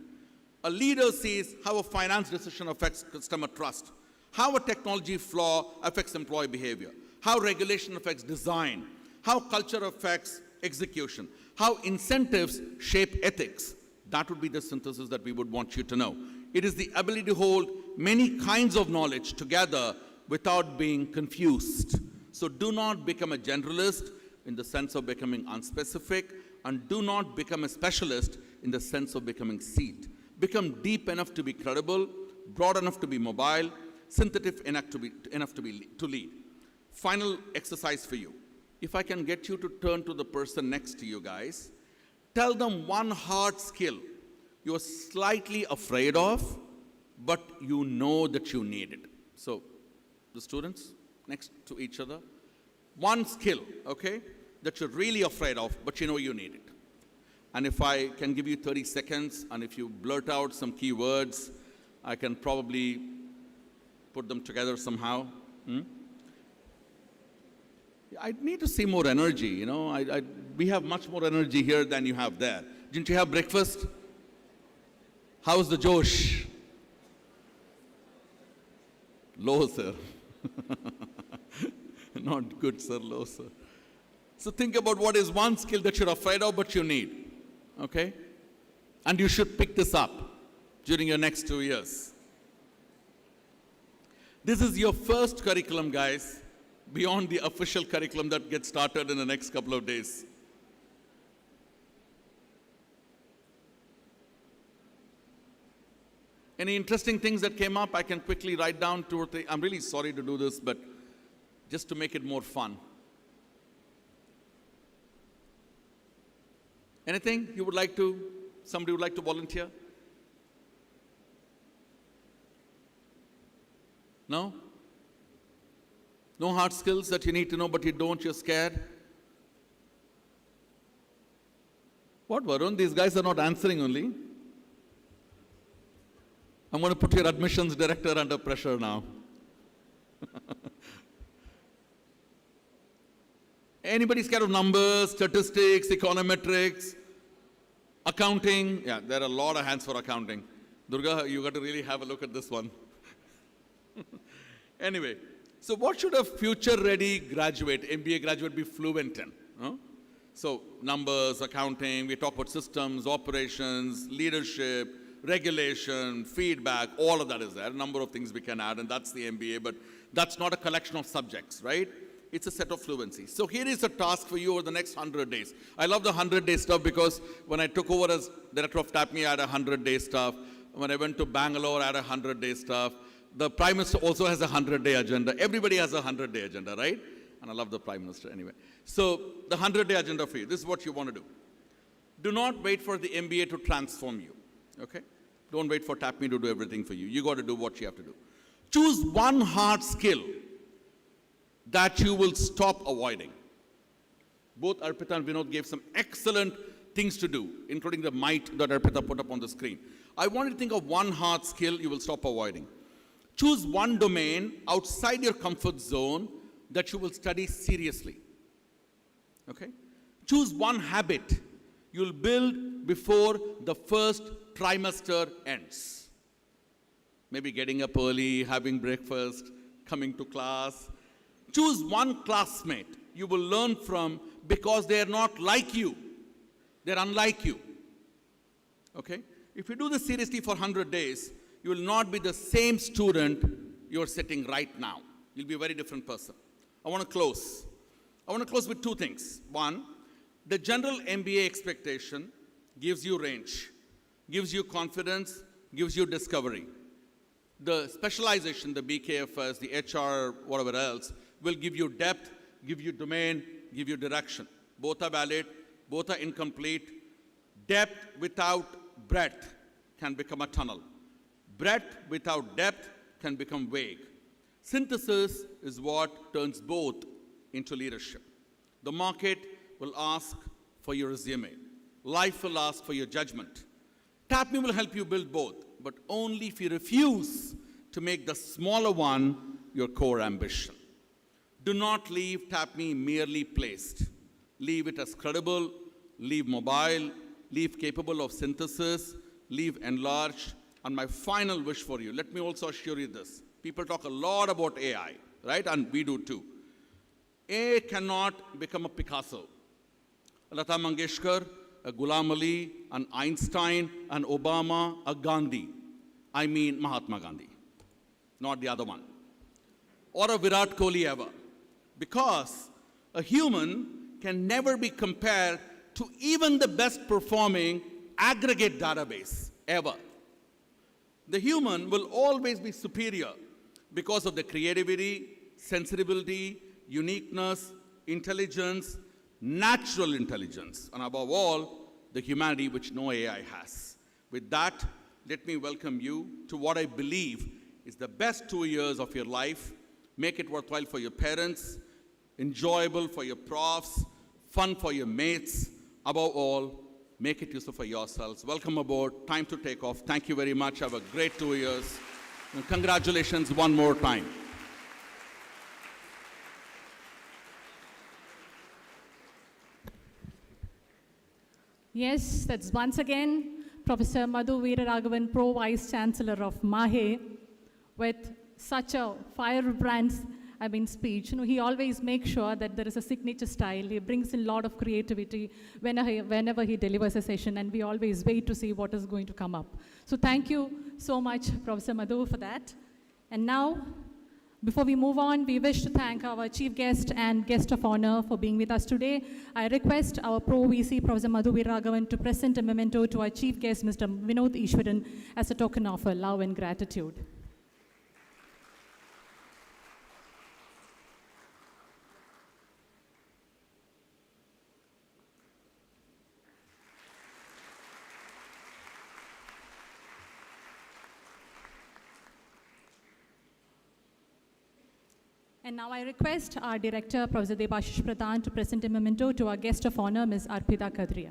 A leader sees how a finance decision affects customer trust, how a technology flaw affects employee behavior, how regulation affects design, how culture affects execution, how incentives shape ethics. That would be the synthesis that we would want you to know. It is the ability to hold many kinds of knowledge together without being confused. So do not become a generalist in the sense of becoming unspecific, and do not become a specialist in the sense of becoming sealed. Become deep enough to be credible, broad enough to be mobile, synthetic enough to lead. Final exercise for you. If I can get you to turn to the person next to you guys, tell them one hard skill you're slightly afraid of, but you know that you need it. So, the students next to each other, one skill, okay, that you're really afraid of, but you know you need it. And if I can give you 30 seconds, and if you blurt out some key words, I can probably put them together somehow. I need to see more energy, you know. We have much more energy here than you have there. Didn't you have breakfast? How's the Josh? Low, sir. Not good, sir, low, sir. So think about what is one skill that you're afraid of but you need, okay? And you should pick this up during your next 2 years. This is your first curriculum, guys, beyond the official curriculum that gets started in the next couple of days. Any interesting things that came up? I can quickly write down 2 or 3. I'm really sorry to do this, but just to make it more fun. Anything you would like to, somebody would like to volunteer? No? No hard skills that you need to know but you don't, you're scared? What, Varun? These guys are not answering only. I'm going to put your admissions director under pressure now. Anybody scared of numbers, statistics, econometrics, accounting? Yeah, there are a lot of hands for accounting. Durga, you got to really have a look at this one. Anyway, so what should a future-ready graduate, MBA graduate, be fluent in? Huh? So numbers, accounting, we talk about systems, operations, leadership, regulation, feedback, all of that is there. A number of things we can add, and that's the MBA, but that's not a collection of subjects, right? It's a set of fluency. So here is a task for you over the next 100 days. I love the 100-day stuff because when I took over as director of TAPMI, I had a 100-day stuff. When I went to Bangalore, I had a 100-day stuff. The Prime Minister also has a 100-day agenda. Everybody has a 100-day agenda, right? And I love the Prime Minister anyway. So the 100-day agenda for you, this is what you want to do. Do not wait for the MBA to transform you, okay? Don't wait for TAPMI to do everything for you. You got to do what you have to do. Choose one hard skill that you will stop avoiding. Both Arpita and Vinod gave some excellent things to do, including the might that Arpita put up on the screen. I want you to think of one hard skill you will stop avoiding. Choose one domain outside your comfort zone that you will study seriously. Okay? Choose one habit you'll build before the first trimester ends. Maybe getting up early, having breakfast, coming to class. Choose one classmate you will learn from because they are not like you. They're unlike you. Okay? If you do this seriously for 100 days, you will not be the same student you're sitting right now. You'll be a very different person. I want to close. I want to close with 2 things. One, the general MBA expectation gives you range, gives you confidence, gives you discovery. The specialization, the BKFS, the HR, whatever else, will give you depth, give you domain, give you direction. Both are valid, both are incomplete. Depth without breadth can become a tunnel. Breadth without depth can become vague. Synthesis is what turns both into leadership. The market will ask for your resume. Life will ask for your judgment. TAPMI will help you build both, but only if you refuse to make the smaller one your core ambition. Do not leave TAPMI merely placed. Leave it as credible, leave mobile, leave capable of synthesis, leave enlarged. And my final wish for you, let me also assure you this. People talk a lot about AI, right? And we do too. AI cannot become a Picasso, a Lata Mangeshkar, a Ghulam Ali, an Einstein, an Obama, a Gandhi. I mean Mahatma Gandhi, not the other one. Or a Virat Kohli ever. Because a human can never be compared to even the best performing aggregate database ever. The human will always be superior because of the creativity, sensibility, uniqueness, intelligence, natural intelligence, and above all, the humanity which no AI has. With that, let me welcome you to what I believe is the best 2 years of your life. Make it worthwhile for your parents, enjoyable for your profs, fun for your mates. Above all, make it useful for yourselves. Welcome aboard. Time to take off. Thank you very much. Have a great 2 years. And congratulations one more time. Yes, that's once again Professor Madhu Veeraraghavan, Pro Vice Chancellor of MAHE, with such a firebrand, speech. He always makes sure that there is a signature style. He brings in a lot of creativity whenever he delivers a session, and we always wait to see what is going to come up. So thank you so much, Professor Madhu, for that. And now, before we move on, we wish to thank our chief guest and guest of honor for being with us today. I request our Pro VC, Professor Madhu Veeraraghavan, to present a memento to our chief guest, Mr. Vinod Ishwaran, as a token of our love and gratitude. And now I request our director, Professor Debashish Pradhan, to present a memento to our guest of honor, Ms. Arpita Kadria.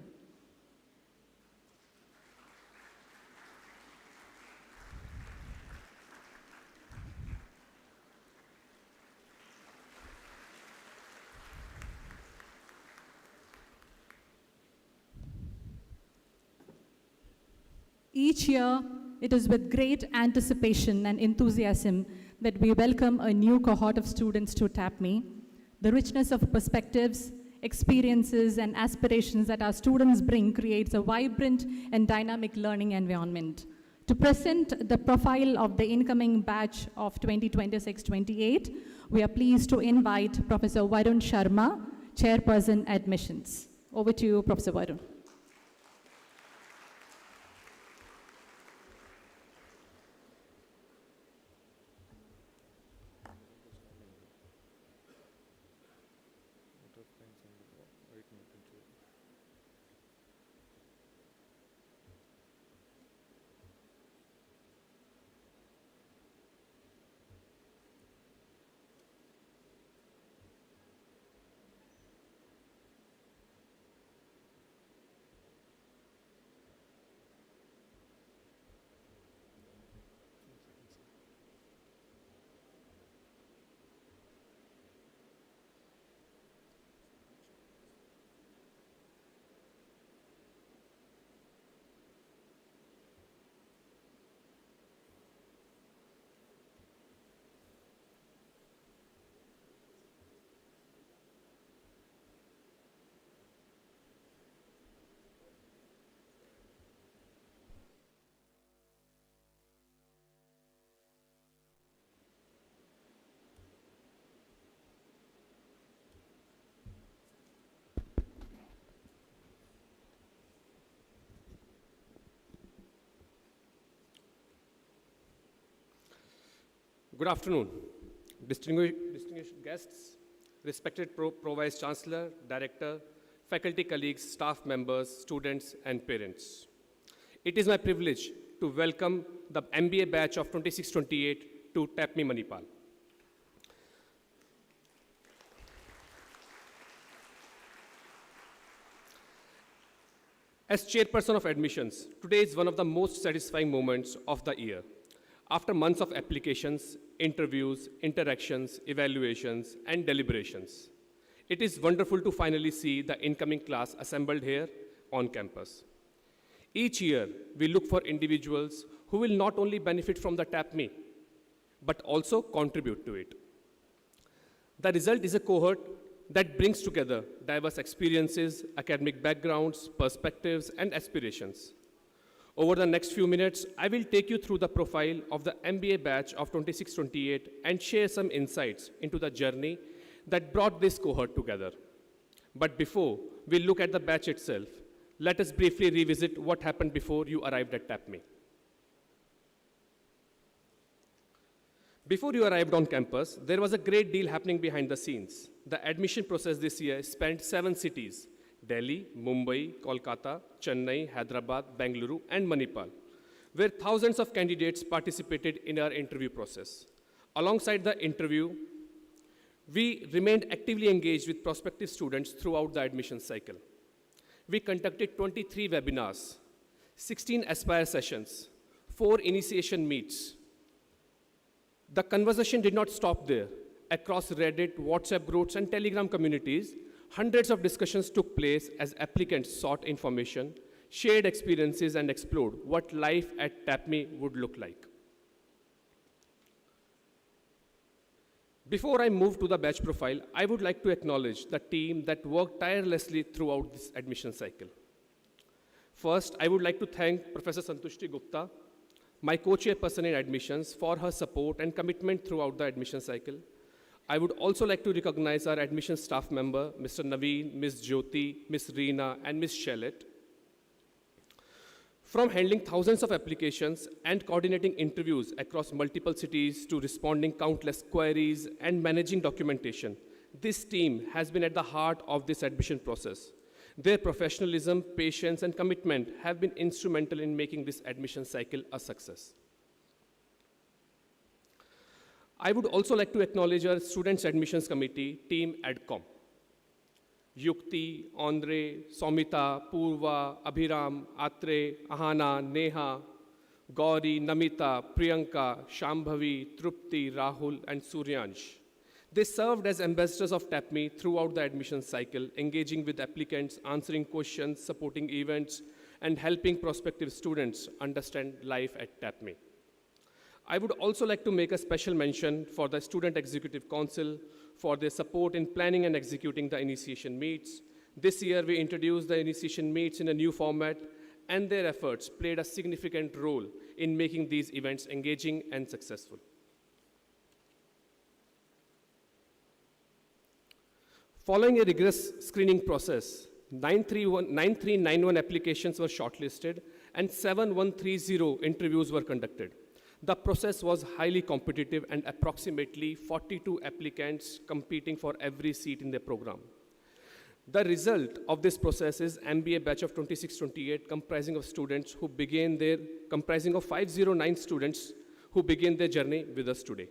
Each year, it is with great anticipation and enthusiasm that we welcome a new cohort of students to TAPMI. The richness of perspectives, experiences, and aspirations that our students bring creates a vibrant and dynamic learning environment. To present the profile of the incoming batch of 2026-28, we are pleased to invite Professor Varun Sharma, Chairperson Admissions. Over to you, Professor Varun. Good afternoon, distinguished guests, respected Pro Vice Chancellor, Director, faculty colleagues, staff members, students, and parents. It is my privilege to welcome the MBA batch of 26-28 to TAPMI Manipal. As chairperson of admissions, today is one of the most satisfying moments of the year. After months of applications, interviews, interactions, evaluations, and deliberations, it is wonderful to finally see the incoming class assembled here on campus. Each year, we look for individuals who will not only benefit from the TAPMI, but also contribute to it. The result is a cohort that brings together diverse experiences, academic backgrounds, perspectives, and aspirations. Over the next few minutes, I will take you through the profile of the MBA batch of 26-28 and share some insights into the journey that brought this cohort together. But before we look at the batch itself, let us briefly revisit what happened before you arrived at TAPMI. Before you arrived on campus, there was a great deal happening behind the scenes. The admission process this year spanned 7 cities: Delhi, Mumbai, Kolkata, Chennai, Hyderabad, Bengaluru, and Manipal, where thousands of candidates participated in our interview process. Alongside the interview, we remained actively engaged with prospective students throughout the admission cycle. We conducted 23 webinars, 16 Aspire sessions, 4 initiation meets. The conversation did not stop there. Across Reddit, WhatsApp groups, and Telegram communities, Hundreds of discussions took place as applicants sought information, shared experiences, and explored what life at TAPMI would look like. Before I move to the batch profile, I would like to acknowledge the team that worked tirelessly throughout this admission cycle. First, I would like to thank Professor Santushti Gupta, my co-chairperson in admissions, for her support and commitment throughout the admission cycle. I would also like to recognize our admission staff member, Mr. Naveen, Ms. Jyoti, Ms. Reena, and Ms. Shailet. From handling thousands of applications and coordinating interviews across multiple cities to responding countless queries and managing documentation, this team has been at the heart of this admission process. Their professionalism, patience, and commitment have been instrumental in making this admission cycle a success. I would also like to acknowledge our Students Admissions Committee, Team ADCOM. Yukti, Andre, Somita, Purva, Abhiram, Atre, Ahana, Neha, Gauri, Namita, Priyanka, Shambhavi, Trupti, Rahul, and Suryansh. They served as ambassadors of TAPMI throughout the admission cycle, engaging with applicants, answering questions, supporting events, and helping prospective students understand life at TAPMI. I would also like to make a special mention for the Student Executive Council for their support in planning and executing the initiation meets. This year, we introduced the initiation meets in a new format, and their efforts played a significant role in making these events engaging and successful. Following a rigorous screening process, 9391 applications were shortlisted and 7130 interviews were conducted. The process was highly competitive and approximately 42 applicants competing for every seat in the program. The result of this process is MBA batch of 2628 comprising of 509 students who begin their journey with us today.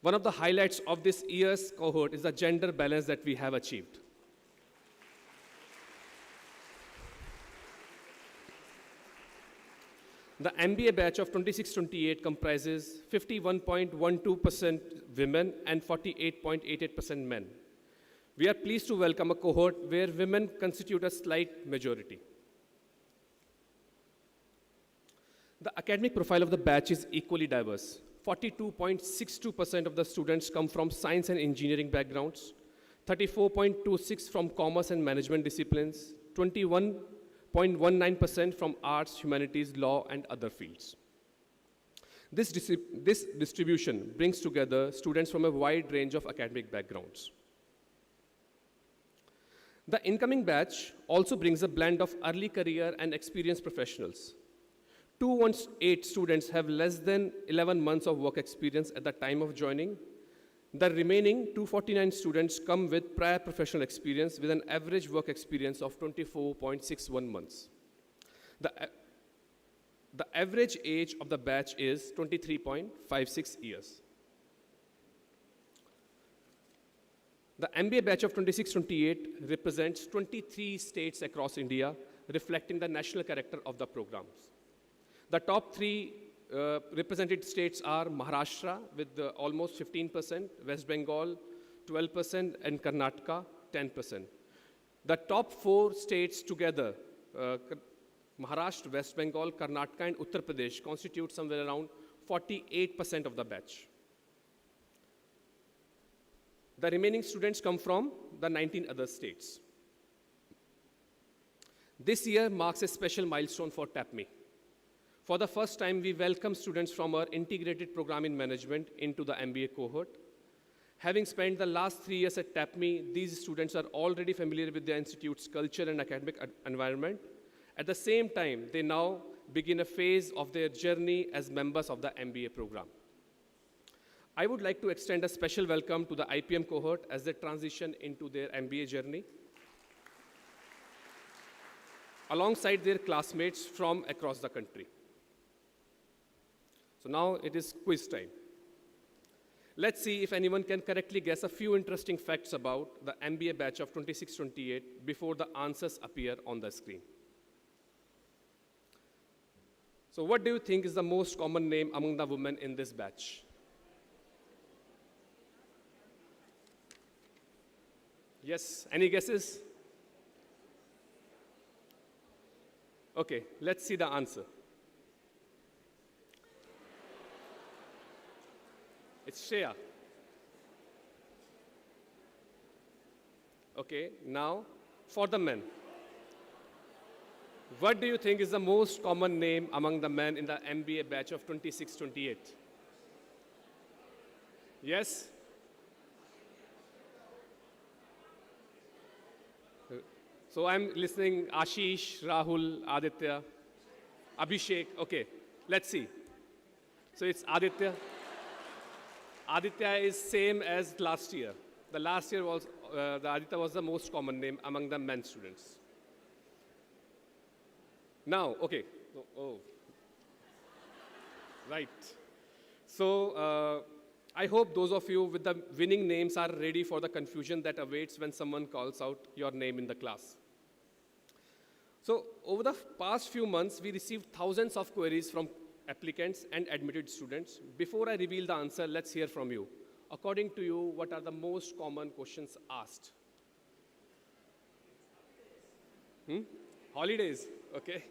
One of the highlights of this year's cohort is the gender balance that we have achieved. The MBA batch of 2628 comprises 51.12% women and 48.88% men. We are pleased to welcome a cohort where women constitute a slight majority. The academic profile of the batch is equally diverse. 42.62% of the students come from science and engineering backgrounds, 34.26% from commerce and management disciplines, 21.19% from arts, humanities, law, and other fields. This distribution brings together students from a wide range of academic backgrounds. The incoming batch also brings a blend of early career and experienced professionals. 218 students have less than 11 months of work experience at the time of joining. The remaining 249 students come with prior professional experience with an average work experience of 24.61 months. The average age of the batch is 23.56 years. The MBA batch of 2628 represents 23 states across India, reflecting the national character of the programs. The top three represented states are Maharashtra with almost 15%, West Bengal 12%, and Karnataka 10%. The top four states together, Maharashtra, West Bengal, Karnataka, and Uttar Pradesh, constitute somewhere around 48% of the batch. The remaining students come from the 19 other states. This year marks a special milestone for TAPMI. For the first time, we welcome students from our integrated program in management into the MBA cohort. Having spent the last 3 years at TAPMI, these students are already familiar with the institute's culture and academic environment. At the same time, they now begin a phase of their journey as members of the MBA program. I would like to extend a special welcome to the IPM cohort as they transition into their MBA journey, alongside their classmates from across the country. So now it is quiz time. Let's see if anyone can correctly guess a few interesting facts about the MBA batch of 2628 before the answers appear on the screen. So what do you think is the most common name among the women in this batch? Yes, any guesses? Okay, let's see the answer. It's Shreya. Okay, now for the men. What do you think is the most common name among the men in the MBA batch of 26-28? Yes? So I'm listening Ashish, Rahul, Aditya, Abhishek. Okay, let's see. So it's Aditya. Aditya is same as last year. The last year was, the Aditya was the most common name among the men students. Now, okay. Oh. Right. So I hope those of you with the winning names are ready for the confusion that awaits when someone calls out your name in the class. So over the past few months, we received thousands of queries from applicants and admitted students. Before I reveal the answer, let's hear from you. According to you, what are the most common questions asked? Holidays, okay.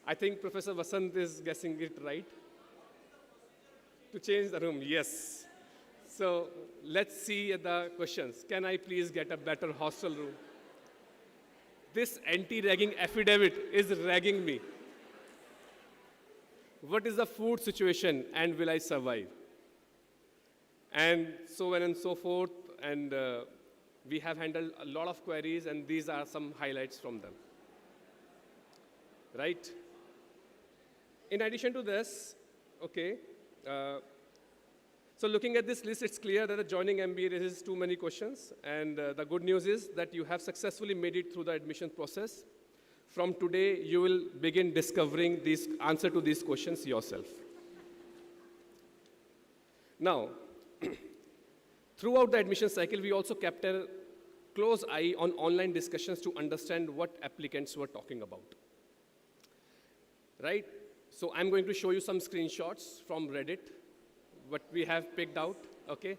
I think Professor Vasant is guessing it right. To change the room, yes. So let's see the questions. Can I please get a better hostel room? This anti-ragging affidavit is ragging me. What is the food situation and will I survive? And so on and so forth. And we have handled a lot of queries and these are some highlights from them. Right? In addition to this, okay, so looking at this list, it's clear that the joining MBA raises too many questions. And the good news is that you have successfully made it through the admission process. From today, you will begin discovering these answer to these questions yourself. Now, throughout the admission cycle, we also kept a close eye on online discussions to understand what applicants were talking about. Right? So I'm going to show you some screenshots from Reddit, what we have picked out, okay?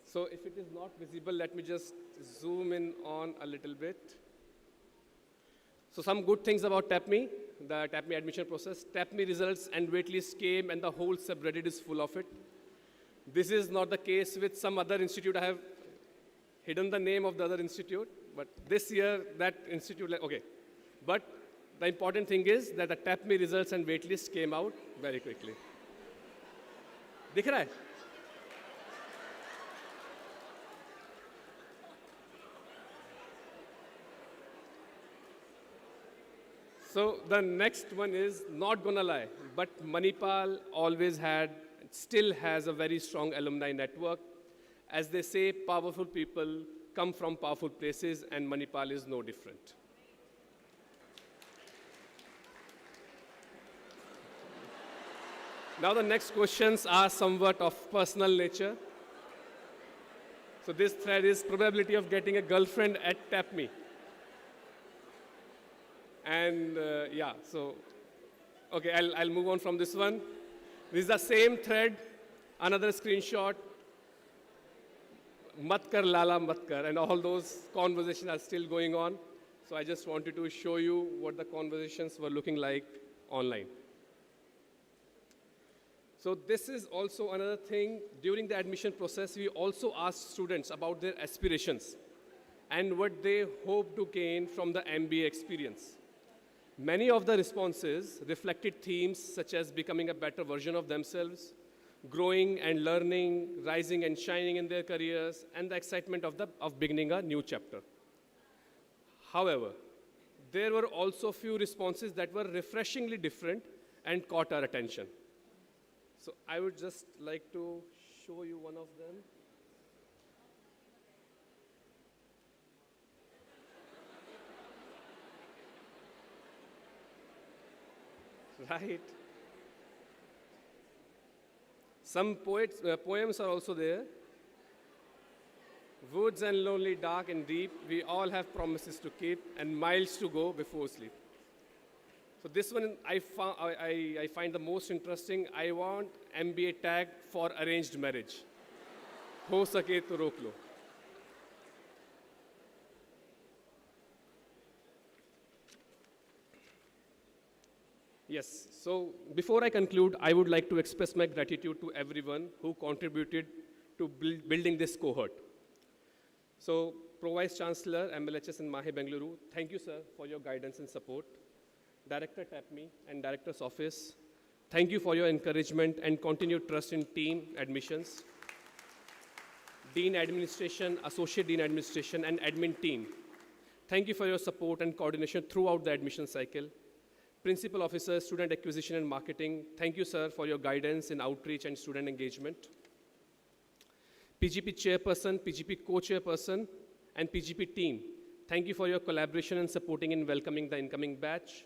So if it is not visible, let me just zoom in on a little bit. So some good things about TAPMI, the TAPMI admission process. TAPMI results and waitlist came and the whole subreddit is full of it. This is not the case with some other institute. I have hidden the name of the other institute, but this year that institute, okay. But the important thing is that the TAPMI results and waitlist came out very quickly. दिख रहा है? So the next one is not gonna lie, but Manipal always had, still has a very strong alumni network. As they say, powerful people come from powerful places and Manipal is no different. Now the next questions are somewhat of personal nature. So this thread is probability of getting a girlfriend at TAPMI. And yeah, so, okay, I'll move on from this one. This is the same thread, another screenshot. Mat kar lala mat kar, and all those conversations are still going on. So I just wanted to show you what the conversations were looking like online. So this is also another thing. During the admission process, we also asked students about their aspirations and what they hope to gain from the MBA experience. Many of the responses reflected themes such as becoming a better version of themselves, growing and learning, rising and shining in their careers, and the excitement of beginning a new chapter. However, there were also few responses that were refreshingly different and caught our attention. So I would just like to show you one of them. Right. Some poems are also there. Woods and lonely, dark and deep, we all have promises to keep and miles to go before sleep. So this one I find the most interesting. I want MBA tag for arranged marriage. हो सके तो रोक लो. Yes, so before I conclude, I would like to express my gratitude to everyone who contributed to building this cohort. So, Pro Vice Chancellor, MLHS in Mahe, Bengaluru, thank you, sir, for your guidance and support. Director TAPMI and Director's Office, thank you for your encouragement and continued trust in team admissions. Dean Administration, Associate Dean Administration, and admin team, thank you for your support and coordination throughout the admission cycle. Principal Officer, Student Acquisition and Marketing, thank you, sir, for your guidance in outreach and student engagement. PGP Chairperson, PGP Co-Chairperson, and PGP team, thank you for your collaboration and supporting in welcoming the incoming batch.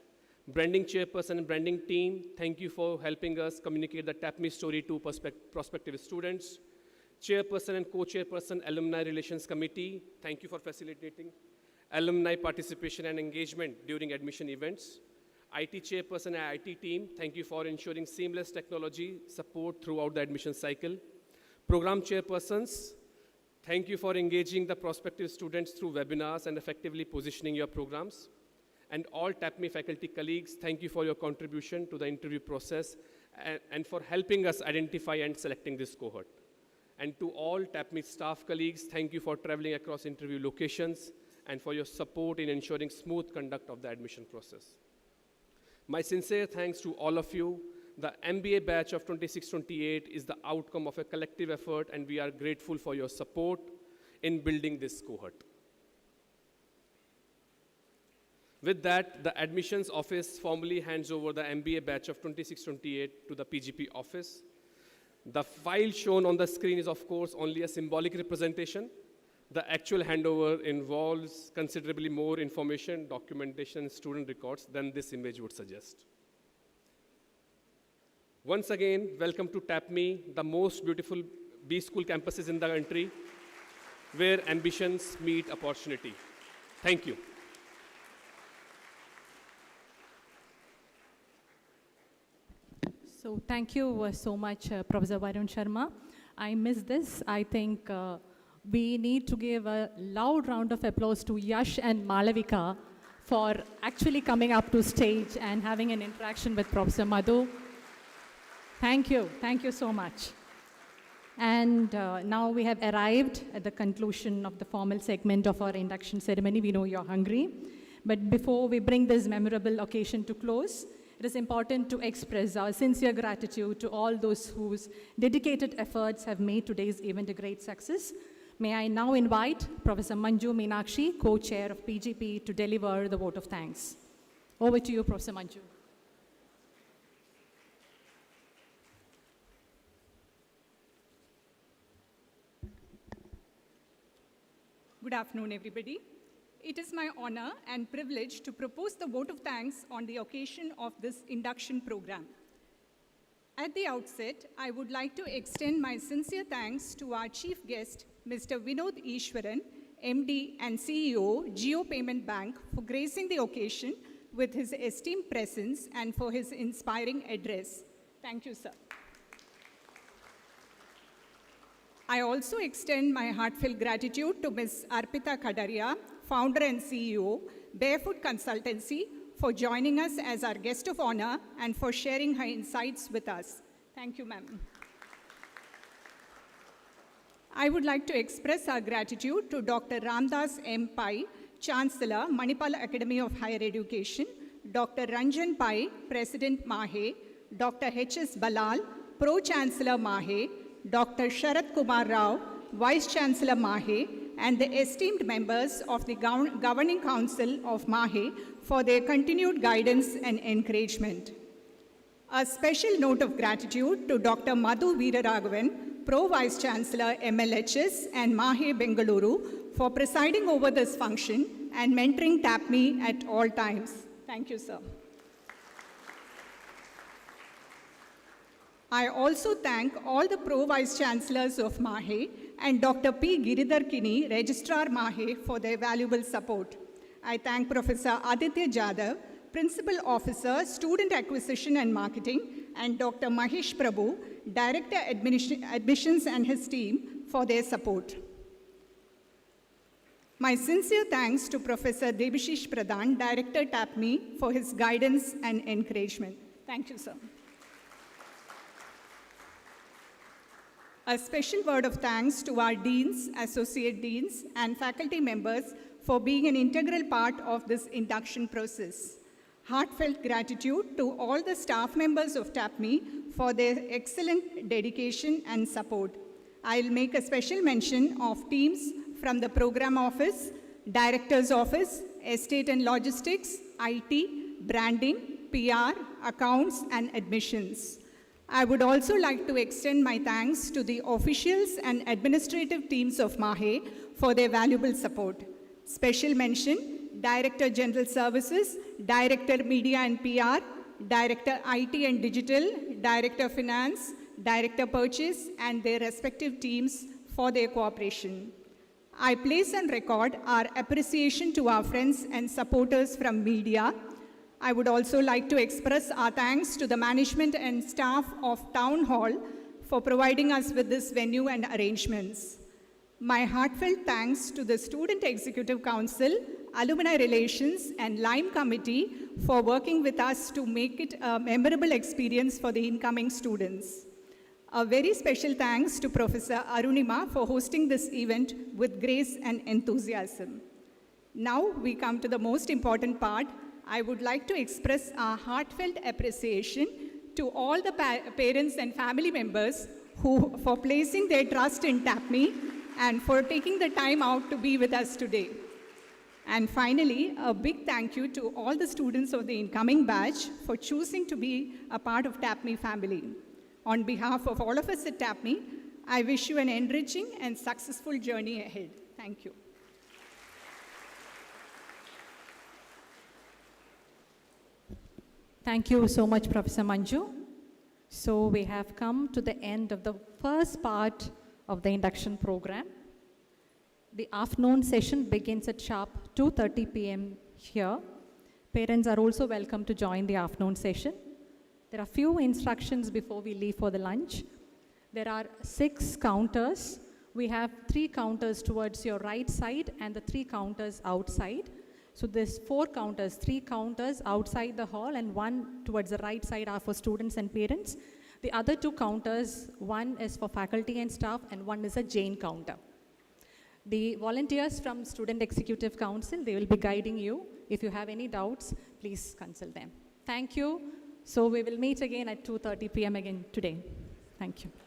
Branding Chairperson and branding team, thank you for helping us communicate the TAPMI story to prospective students. Chairperson and Co-Chairperson, Alumni Relations Committee, thank you for facilitating alumni participation and engagement during admission events. IT Chairperson and IT team, thank you for ensuring seamless technology support throughout the admission cycle. Program Chairpersons, thank you for engaging the prospective students through webinars and effectively positioning your programs. And all TAPMI faculty colleagues, thank you for your contribution to the interview process and for helping us identify and selecting this cohort. And to all TAPMI staff colleagues, thank you for traveling across interview locations and for your support in ensuring smooth conduct of the admission process. My sincere thanks to all of you. The MBA batch of 26-28 is the outcome of a collective effort, and we are grateful for your support in building this cohort. With that, the admissions office formally hands over the MBA batch of 26-28 to the PGP office. The file shown on the screen is, of course, only a symbolic representation. The actual handover involves considerably more information, documentation, and student records than this image would suggest. Once again, welcome to TAPMI, the most beautiful B-School campuses in the country, where ambitions meet opportunity. Thank you. So thank you so much, Professor Varun Sharma. I missed this. I think we need to give a loud round of applause to Yash and Malavika for actually coming up to stage and having an interaction with Professor Madhu. Thank you so much. And now we have arrived at the conclusion of the formal segment of our induction ceremony. We know you're hungry. But before we bring this memorable occasion to close, it is important to express our sincere gratitude to all those whose dedicated efforts have made today's event a great success. May I now invite Professor Manju Meenakshi, co-chair of PGP, to deliver the vote of thanks. Over to you, Professor Manju. Good afternoon, everybody. It is my honor and privilege to propose the vote of thanks on the occasion of this induction program. At the outset, I would like to extend my sincere thanks to our chief guest, Mr. Vinod Ishwaran, MD and CEO, Jio Payment Bank, for gracing the occasion with his esteemed presence and for his inspiring address. Thank you, sir. I also extend my heartfelt gratitude to Ms. Arpita Kadaria, founder and CEO, Barefoot Consultancy, for joining us as our guest of honor and for sharing her insights with us. Thank you, ma'am. I would like to express our gratitude to Dr. Ramdas M. Pai, Chancellor, Manipal Academy of Higher Education, Dr. Ranjan Pai, President Mahe, Dr. H.S. Balal, Pro-Chancellor Mahe, Dr. Sharat Kumar Rao, Vice Chancellor Mahe, and the esteemed members of the Governing Council of Mahe for their continued guidance and encouragement. A special note of gratitude to Dr. Madhu Veeraraghavan, Pro Vice Chancellor MLHS and Mahe Bengaluru, for presiding over this function and mentoring TAPMI at all times. Thank you, sir. I also thank all the Pro Vice Chancellors of Mahe and Dr. P. Giridhar Kini, Registrar Mahe, for their valuable support. I thank Professor Aditya Jadhav, Principal Officer, Student Acquisition and Marketing, and Dr. Mahesh Prabhu, Director Admissions and his team, for their support. My sincere thanks to Professor Debashish Pradhan, Director TAPMI, for his guidance and encouragement. Thank you, sir. A special word of thanks to our deans, associate deans, and faculty members for being an integral part of this induction process. Heartfelt gratitude to all the staff members of TAPMI for their excellent dedication and support. I'll make a special mention of teams from the Program Office, Director's Office, Estate and Logistics, IT, Branding, PR, Accounts, and Admissions. I would also like to extend my thanks to the officials and administrative teams of MAHE for their valuable support. Special mention, Director General Services, Director Media and PR, Director IT and Digital, Director Finance, Director Purchase, and their respective teams for their cooperation. I place on record our appreciation to our friends and supporters from media. I would also like to express our thanks to the management and staff of Town Hall for providing us with this venue and arrangements. My heartfelt thanks to the Student Executive Council, Alumni Relations, and Lime Committee for working with us to make it a memorable experience for the incoming students. A very special thanks to Professor Arunima for hosting this event with grace and enthusiasm. Now we come to the most important part. I would like to express our heartfelt appreciation to all the parents and family members for placing their trust in TAPMI and for taking the time out to be with us today. And finally, a big thank you to all the students of the incoming batch for choosing to be a part of TAPMI family. On behalf of all of us at TAPMI, I wish you an enriching and successful journey ahead. Thank you. Thank you so much, Professor Manju. So we have come to the end of the first part of the induction program. The afternoon session begins at sharp 2:30 p.m. here. Parents are also welcome to join the afternoon session. There are few instructions before we leave for the lunch. There are 6 counters. We have 3 counters towards your right side and the 3 counters outside. So there's 4 counters, 3 counters outside the hall and 1 towards the right side are for students and parents. The other 2 counters, one is for faculty and staff and one is a Jain counter. The volunteers from Student Executive Council, they will be guiding you. If you have any doubts, please consult them. Thank you. So we will meet again at 2:30 p.m. again today. Thank you.